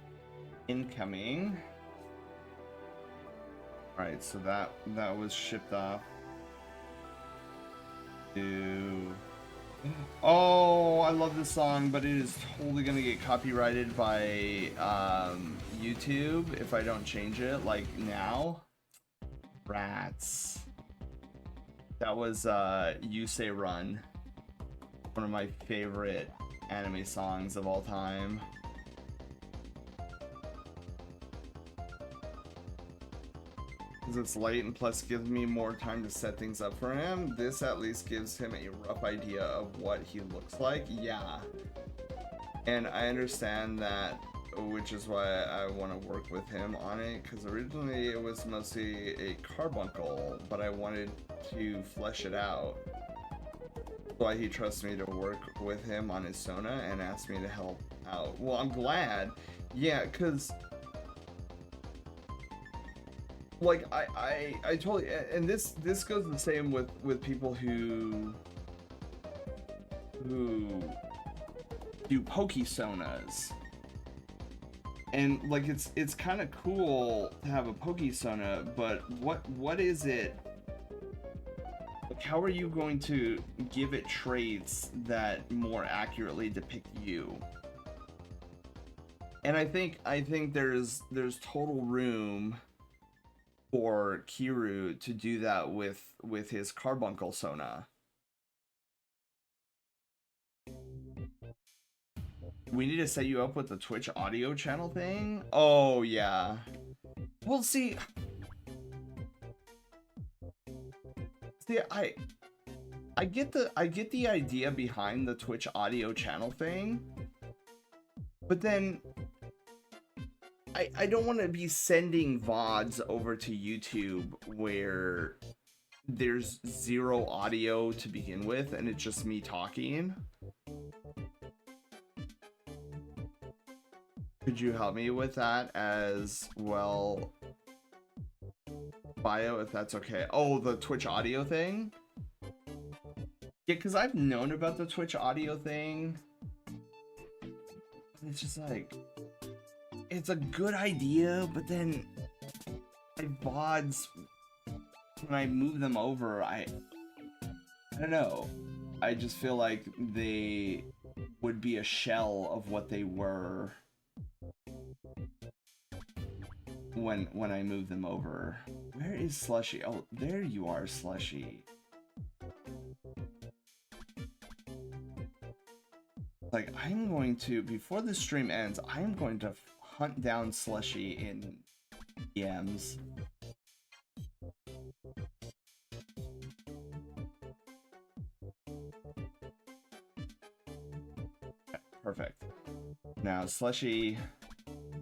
incoming. Alright, so that was shipped off to... Oh, I love this song, but it is totally gonna get copyrighted by YouTube if I don't change it, like, now. Rats. That was You Say Run. One of my favorite anime songs of all time. Because it's late and plus gives me more time to set things up for him. This at least gives him a rough idea of what he looks like. Yeah. And I understand that, which is why I want to work with him on it, because originally it was mostly a carbuncle, but I wanted to flesh it out. That's why he trusts me to work with him on his Sona and asked me to help out. Well, I'm glad. Yeah, because... like I totally, and this goes the same with people who do Pokesonas, and like it's kind of cool to have a Pokesona, but what is it? Like, how are you going to give it traits that more accurately depict you? And I think there's total room for Kiru to do that with his carbuncle Sona. We need to set you up with the Twitch audio channel thing? Oh yeah. Well, see, I get the idea behind the Twitch audio channel thing, but then I don't want to be sending VODs over to YouTube where there's zero audio to begin with and it's just me talking. Could you help me with that as well, Bio, if that's okay? Oh, the Twitch audio thing? Yeah, because I've known about the Twitch audio thing. It's just like, it's a good idea, but then my VODs, when I move them over, I don't know. I just feel like they would be a shell of what they were when I move them over. Where is Slushy? Oh, there you are, Slushy. Like, I'm going to, before the stream ends, I'm going to hunt down Slushy in DMs. Okay, perfect. Now, Slushy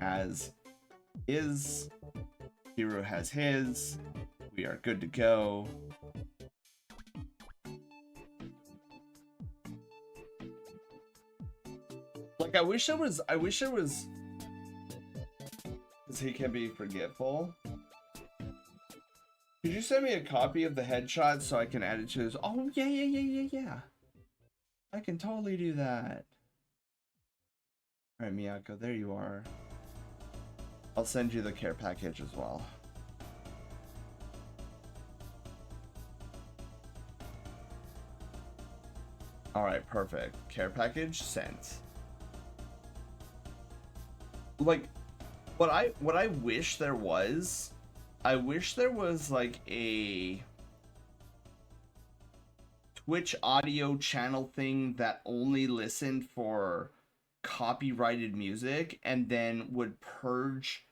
has his, Hero has his, we are good to go. Like, I wish there was, because he can be forgetful. Could you send me a copy of the headshot so I can add it to this? Oh, yeah. I can totally do that. Alright, Miyako, there you are. I'll send you the care package as well. Alright, perfect. Care package sent. Like, what I wish there was, I wish there was like a Twitch audio channel thing that only listened for copyrighted music and then would purge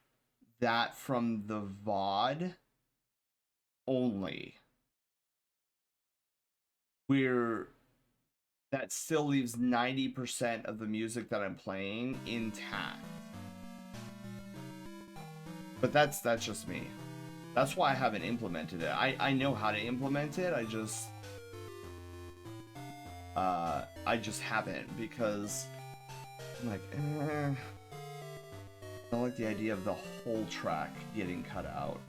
that from the VOD only. Where that still leaves 90% of the music that I'm playing intact. But that's just me. That's why I haven't implemented it. I know how to implement it. I just haven't, because I'm like, I don't like the idea of the whole track getting cut out.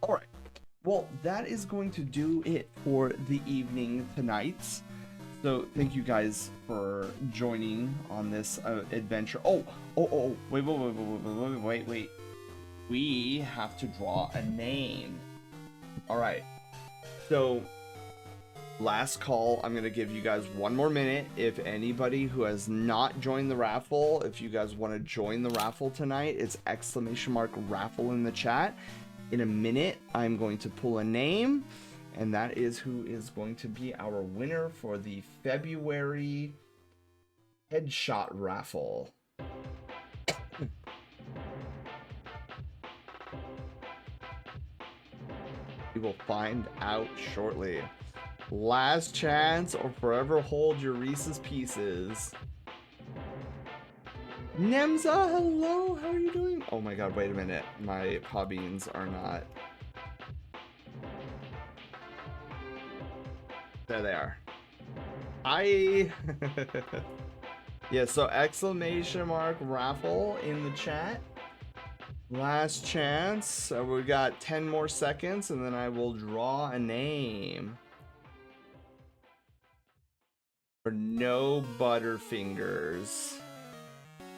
Alright, well, that is going to do it for the evening tonight. So thank you guys for joining on this adventure. Oh, wait. We have to draw a name. Alright, so last call. I'm gonna give you guys one more minute. If anybody who has not joined the raffle, if you guys want to join the raffle tonight, it's !raffle in the chat. In a minute, I'm going to pull a name, and that is who is going to be our winner for the February headshot raffle. We will find out shortly. Last chance or forever hold your Reese's Pieces. Nemza, hello, how are you doing? Oh my god, wait a minute. My paw beans are not. There they are. Hi. Yeah, so !raffle in the chat. Last chance. We got 10 more seconds and then I will draw a name. For no Butterfingers.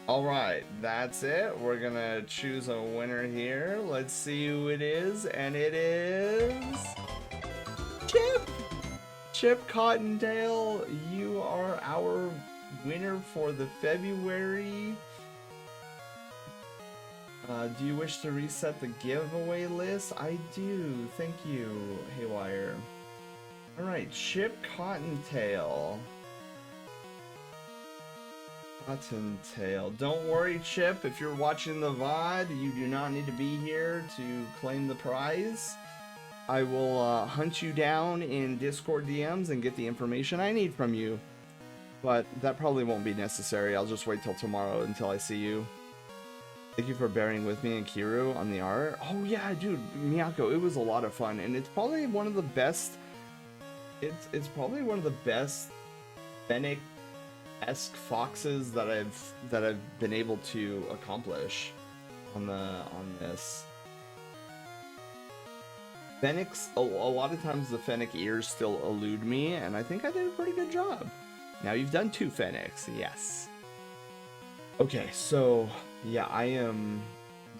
Alright, that's it. We're gonna choose a winner here. Let's see who it is. And it is Chip! Chip Cottontail, you are our winner for the February. Do you wish to reset the giveaway list? I do. Thank you, Haywire. Alright, Chip Cottontail. Cottontail. Don't worry, Chip. If you're watching the VOD, you do not need to be here to claim the prize. I will hunt you down in Discord DMs and get the information I need from you. But that probably won't be necessary. I'll just wait till tomorrow until I see you. Thank you for bearing with me and Kiru on the art. Oh yeah, dude, Miyako, it was a lot of fun, and it's probably one of the best. It's probably one of the best Fennec-esque foxes that I've been able to accomplish on this. Fennec's a lot of times the Fennec ears still elude me, and I think I did a pretty good job. Now you've done 2 Fennecs, yes. Okay, so yeah, I am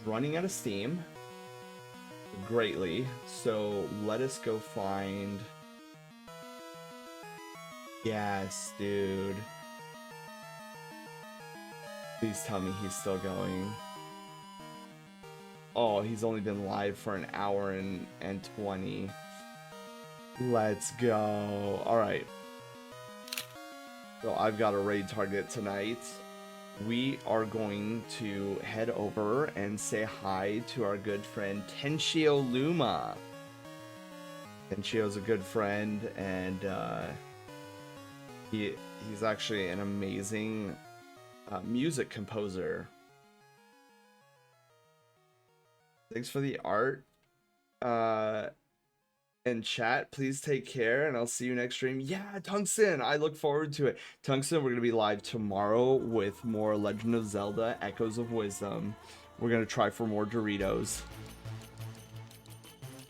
running out of steam greatly, so let us go find. Yes, dude. Please tell me he's still going. Oh, he's only been live for an hour and 20. Let's go. Alright. So I've got a raid target tonight. We are going to head over and say hi to our good friend Tenshio Luma. Tenshio's a good friend, and he's actually an amazing music composer. Thanks for the art. And chat, please take care, and I'll see you next stream. Yeah, Tungsten, I look forward to it. Tungsten, we're going to be live tomorrow with more Legend of Zelda Echoes of Wisdom. We're going to try for more Doritos.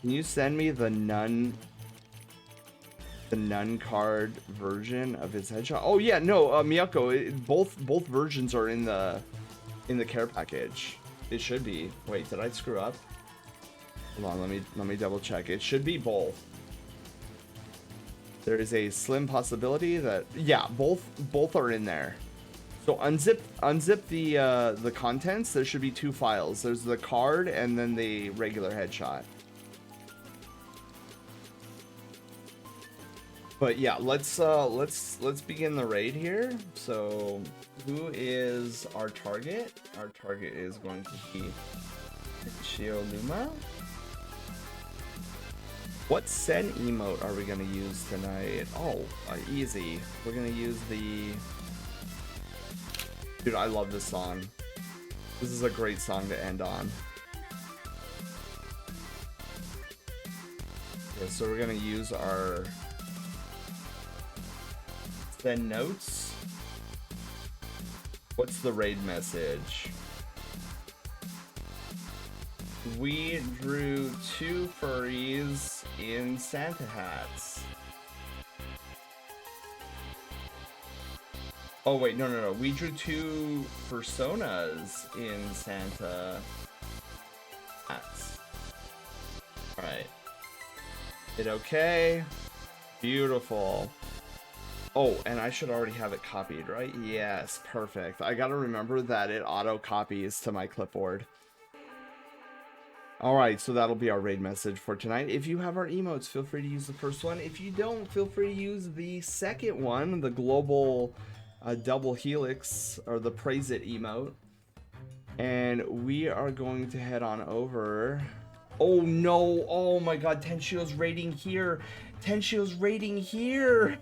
Can you send me the nun card version of his headshot? Oh yeah, no, Miyako, both versions are in the care package. It should be. Wait, did I screw up? Hold on, let me double check. It should be both. There is a slim possibility that, yeah, both are in there. So unzip the contents. There should be 2 files. There's the card and then the regular headshot. But yeah, let's begin the raid here. So who is our target? Our target is going to be Shio Luma. What Sen emote are we gonna use tonight? Oh, easy. We're gonna use the... Dude, I love this song. This is a great song to end on. Yeah, so we're gonna use our Sen notes. What's the raid message? We drew 2 furries in Santa hats. Oh wait, no. We drew 2 Fursonas in Santa hats. Alright. Hit okay. Beautiful. Oh, and I should already have it copied, right? Yes, perfect. I gotta remember that it auto copies to my clipboard. Alright, so that'll be our raid message for tonight. If you have our emotes, feel free to use the first one. If you don't, feel free to use the second one, the global double helix, or the praise it emote. And we are going to head on over. Oh no, oh my god, Tenshio's raiding here. Tenshio's raiding here.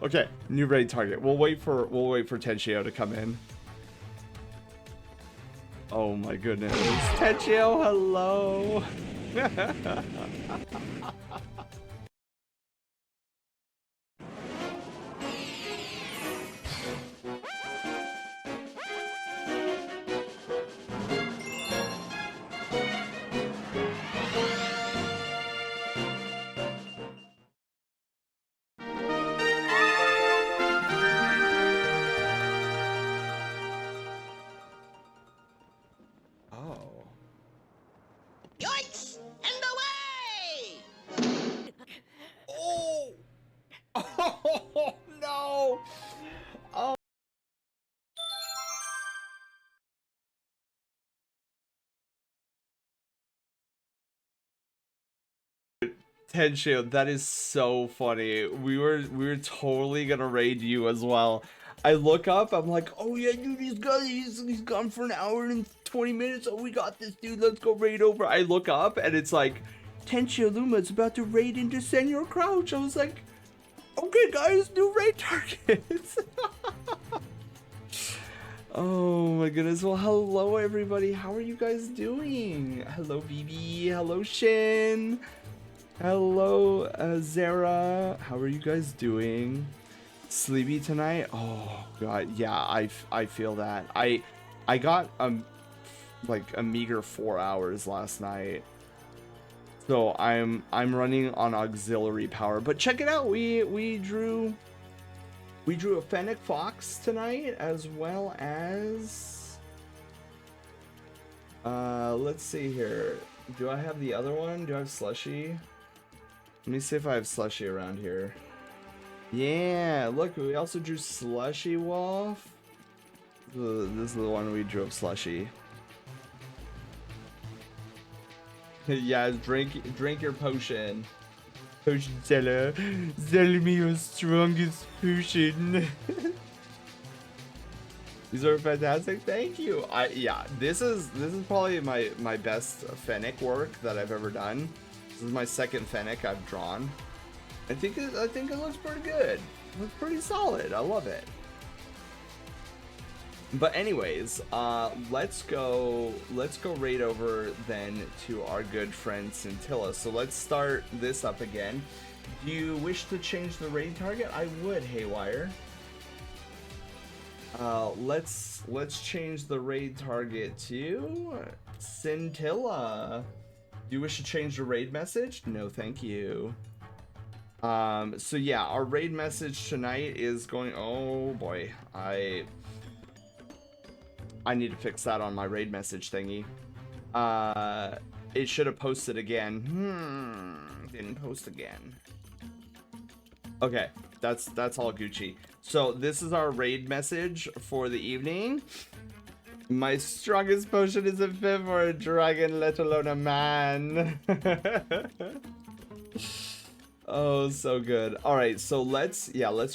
Okay, new raid target. We'll wait for Tenshio to come in. Oh my goodness. Tenshio, hello. Yoinks! And away! Oh! Oh no! Oh. Tenshio, that is so funny. We were totally gonna raid you as well. I look up, I'm like, oh yeah, dude, he's gone for an hour and 20 minutes. Oh, we got this, dude. Let's go raid over. I look up and it's like, Tenchi Luma's about to raid into Senior Crouch. I was like, okay, guys, new raid targets. Oh my goodness. Well, hello everybody. How are you guys doing? Hello, BB. Hello, Shin. Hello, Zara. How are you guys doing? Sleepy tonight? Oh god, yeah, I feel that. I got like a meager 4 hours last night. So I'm running on auxiliary power. But check it out, we drew a Fennec Fox tonight, as well as let's see here. Do I have the other one? Do I have Slushy? Let me see if I have Slushy around here. Yeah, look, we also drew Slushy Wolf. This is the one we drew of Slushy. Yeah, drink your potion. Potion seller. Sell me your strongest potion. These are fantastic. Thank you. Yeah, this is probably my best Fennec work that I've ever done. This is my second Fennec I've drawn. I think it looks pretty good. It looks pretty solid. I love it. But anyways, let's go right over then to our good friend Scintilla. So let's start this up again. Do you wish to change the raid target? I would, Haywire. Let's change the raid target to Scintilla. Do you wish to change the raid message? No, thank you. So yeah, our raid message tonight is going, oh boy, I need to fix that on my raid message thingy. It should have posted again. Didn't post again. Okay, that's all Gucci. So this is our raid message for the evening. My strongest potion is a fifth for a dragon, let alone a man. Oh, so good. All right, so let's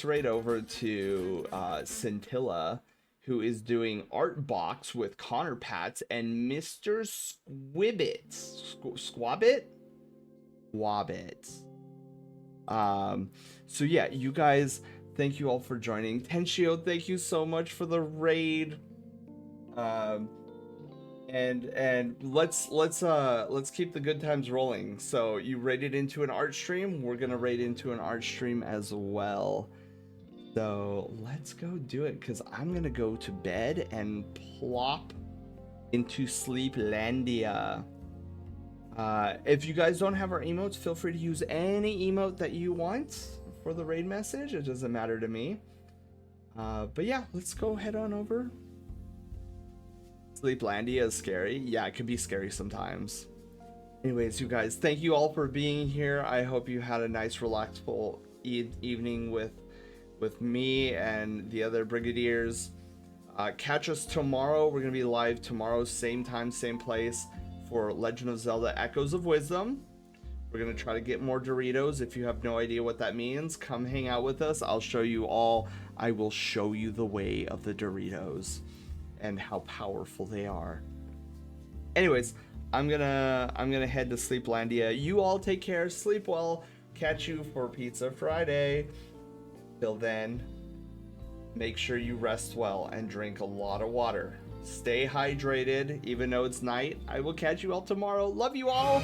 raid over to Scintilla, who is doing Art Box with Connor Pats and Mr. Squibbit. Squabbit? Wabbit. So yeah, you guys, thank you all for joining. Tenshio, thank you so much for the raid. And let's keep the good times rolling. So you raided into an art stream, we're gonna raid into an art stream as well. So let's go do it, because I'm gonna go to bed and plop into Sleeplandia. If you guys don't have our emotes, feel free to use any emote that you want for the raid message. It doesn't matter to me. But yeah, let's go head on over. Sleeplandia is scary. Yeah, it can be scary sometimes. Anyways, you guys, thank you all for being here. I hope you had a nice, relaxful evening with me and the other Brigadiers. Catch us tomorrow. We're going to be live tomorrow, same time, same place, for Legend of Zelda Echoes of Wisdom. We're going to try to get more Doritos. If you have no idea what that means, come hang out with us. I'll show you all. I will show you the way of the Doritos and how powerful they are. Anyways, I'm gonna head to Sleeplandia. You all take care, sleep well. Catch you for Pizza Friday. Till then, make sure you rest well and drink a lot of water. Stay hydrated, even though it's night. I will catch you all tomorrow. Love you all.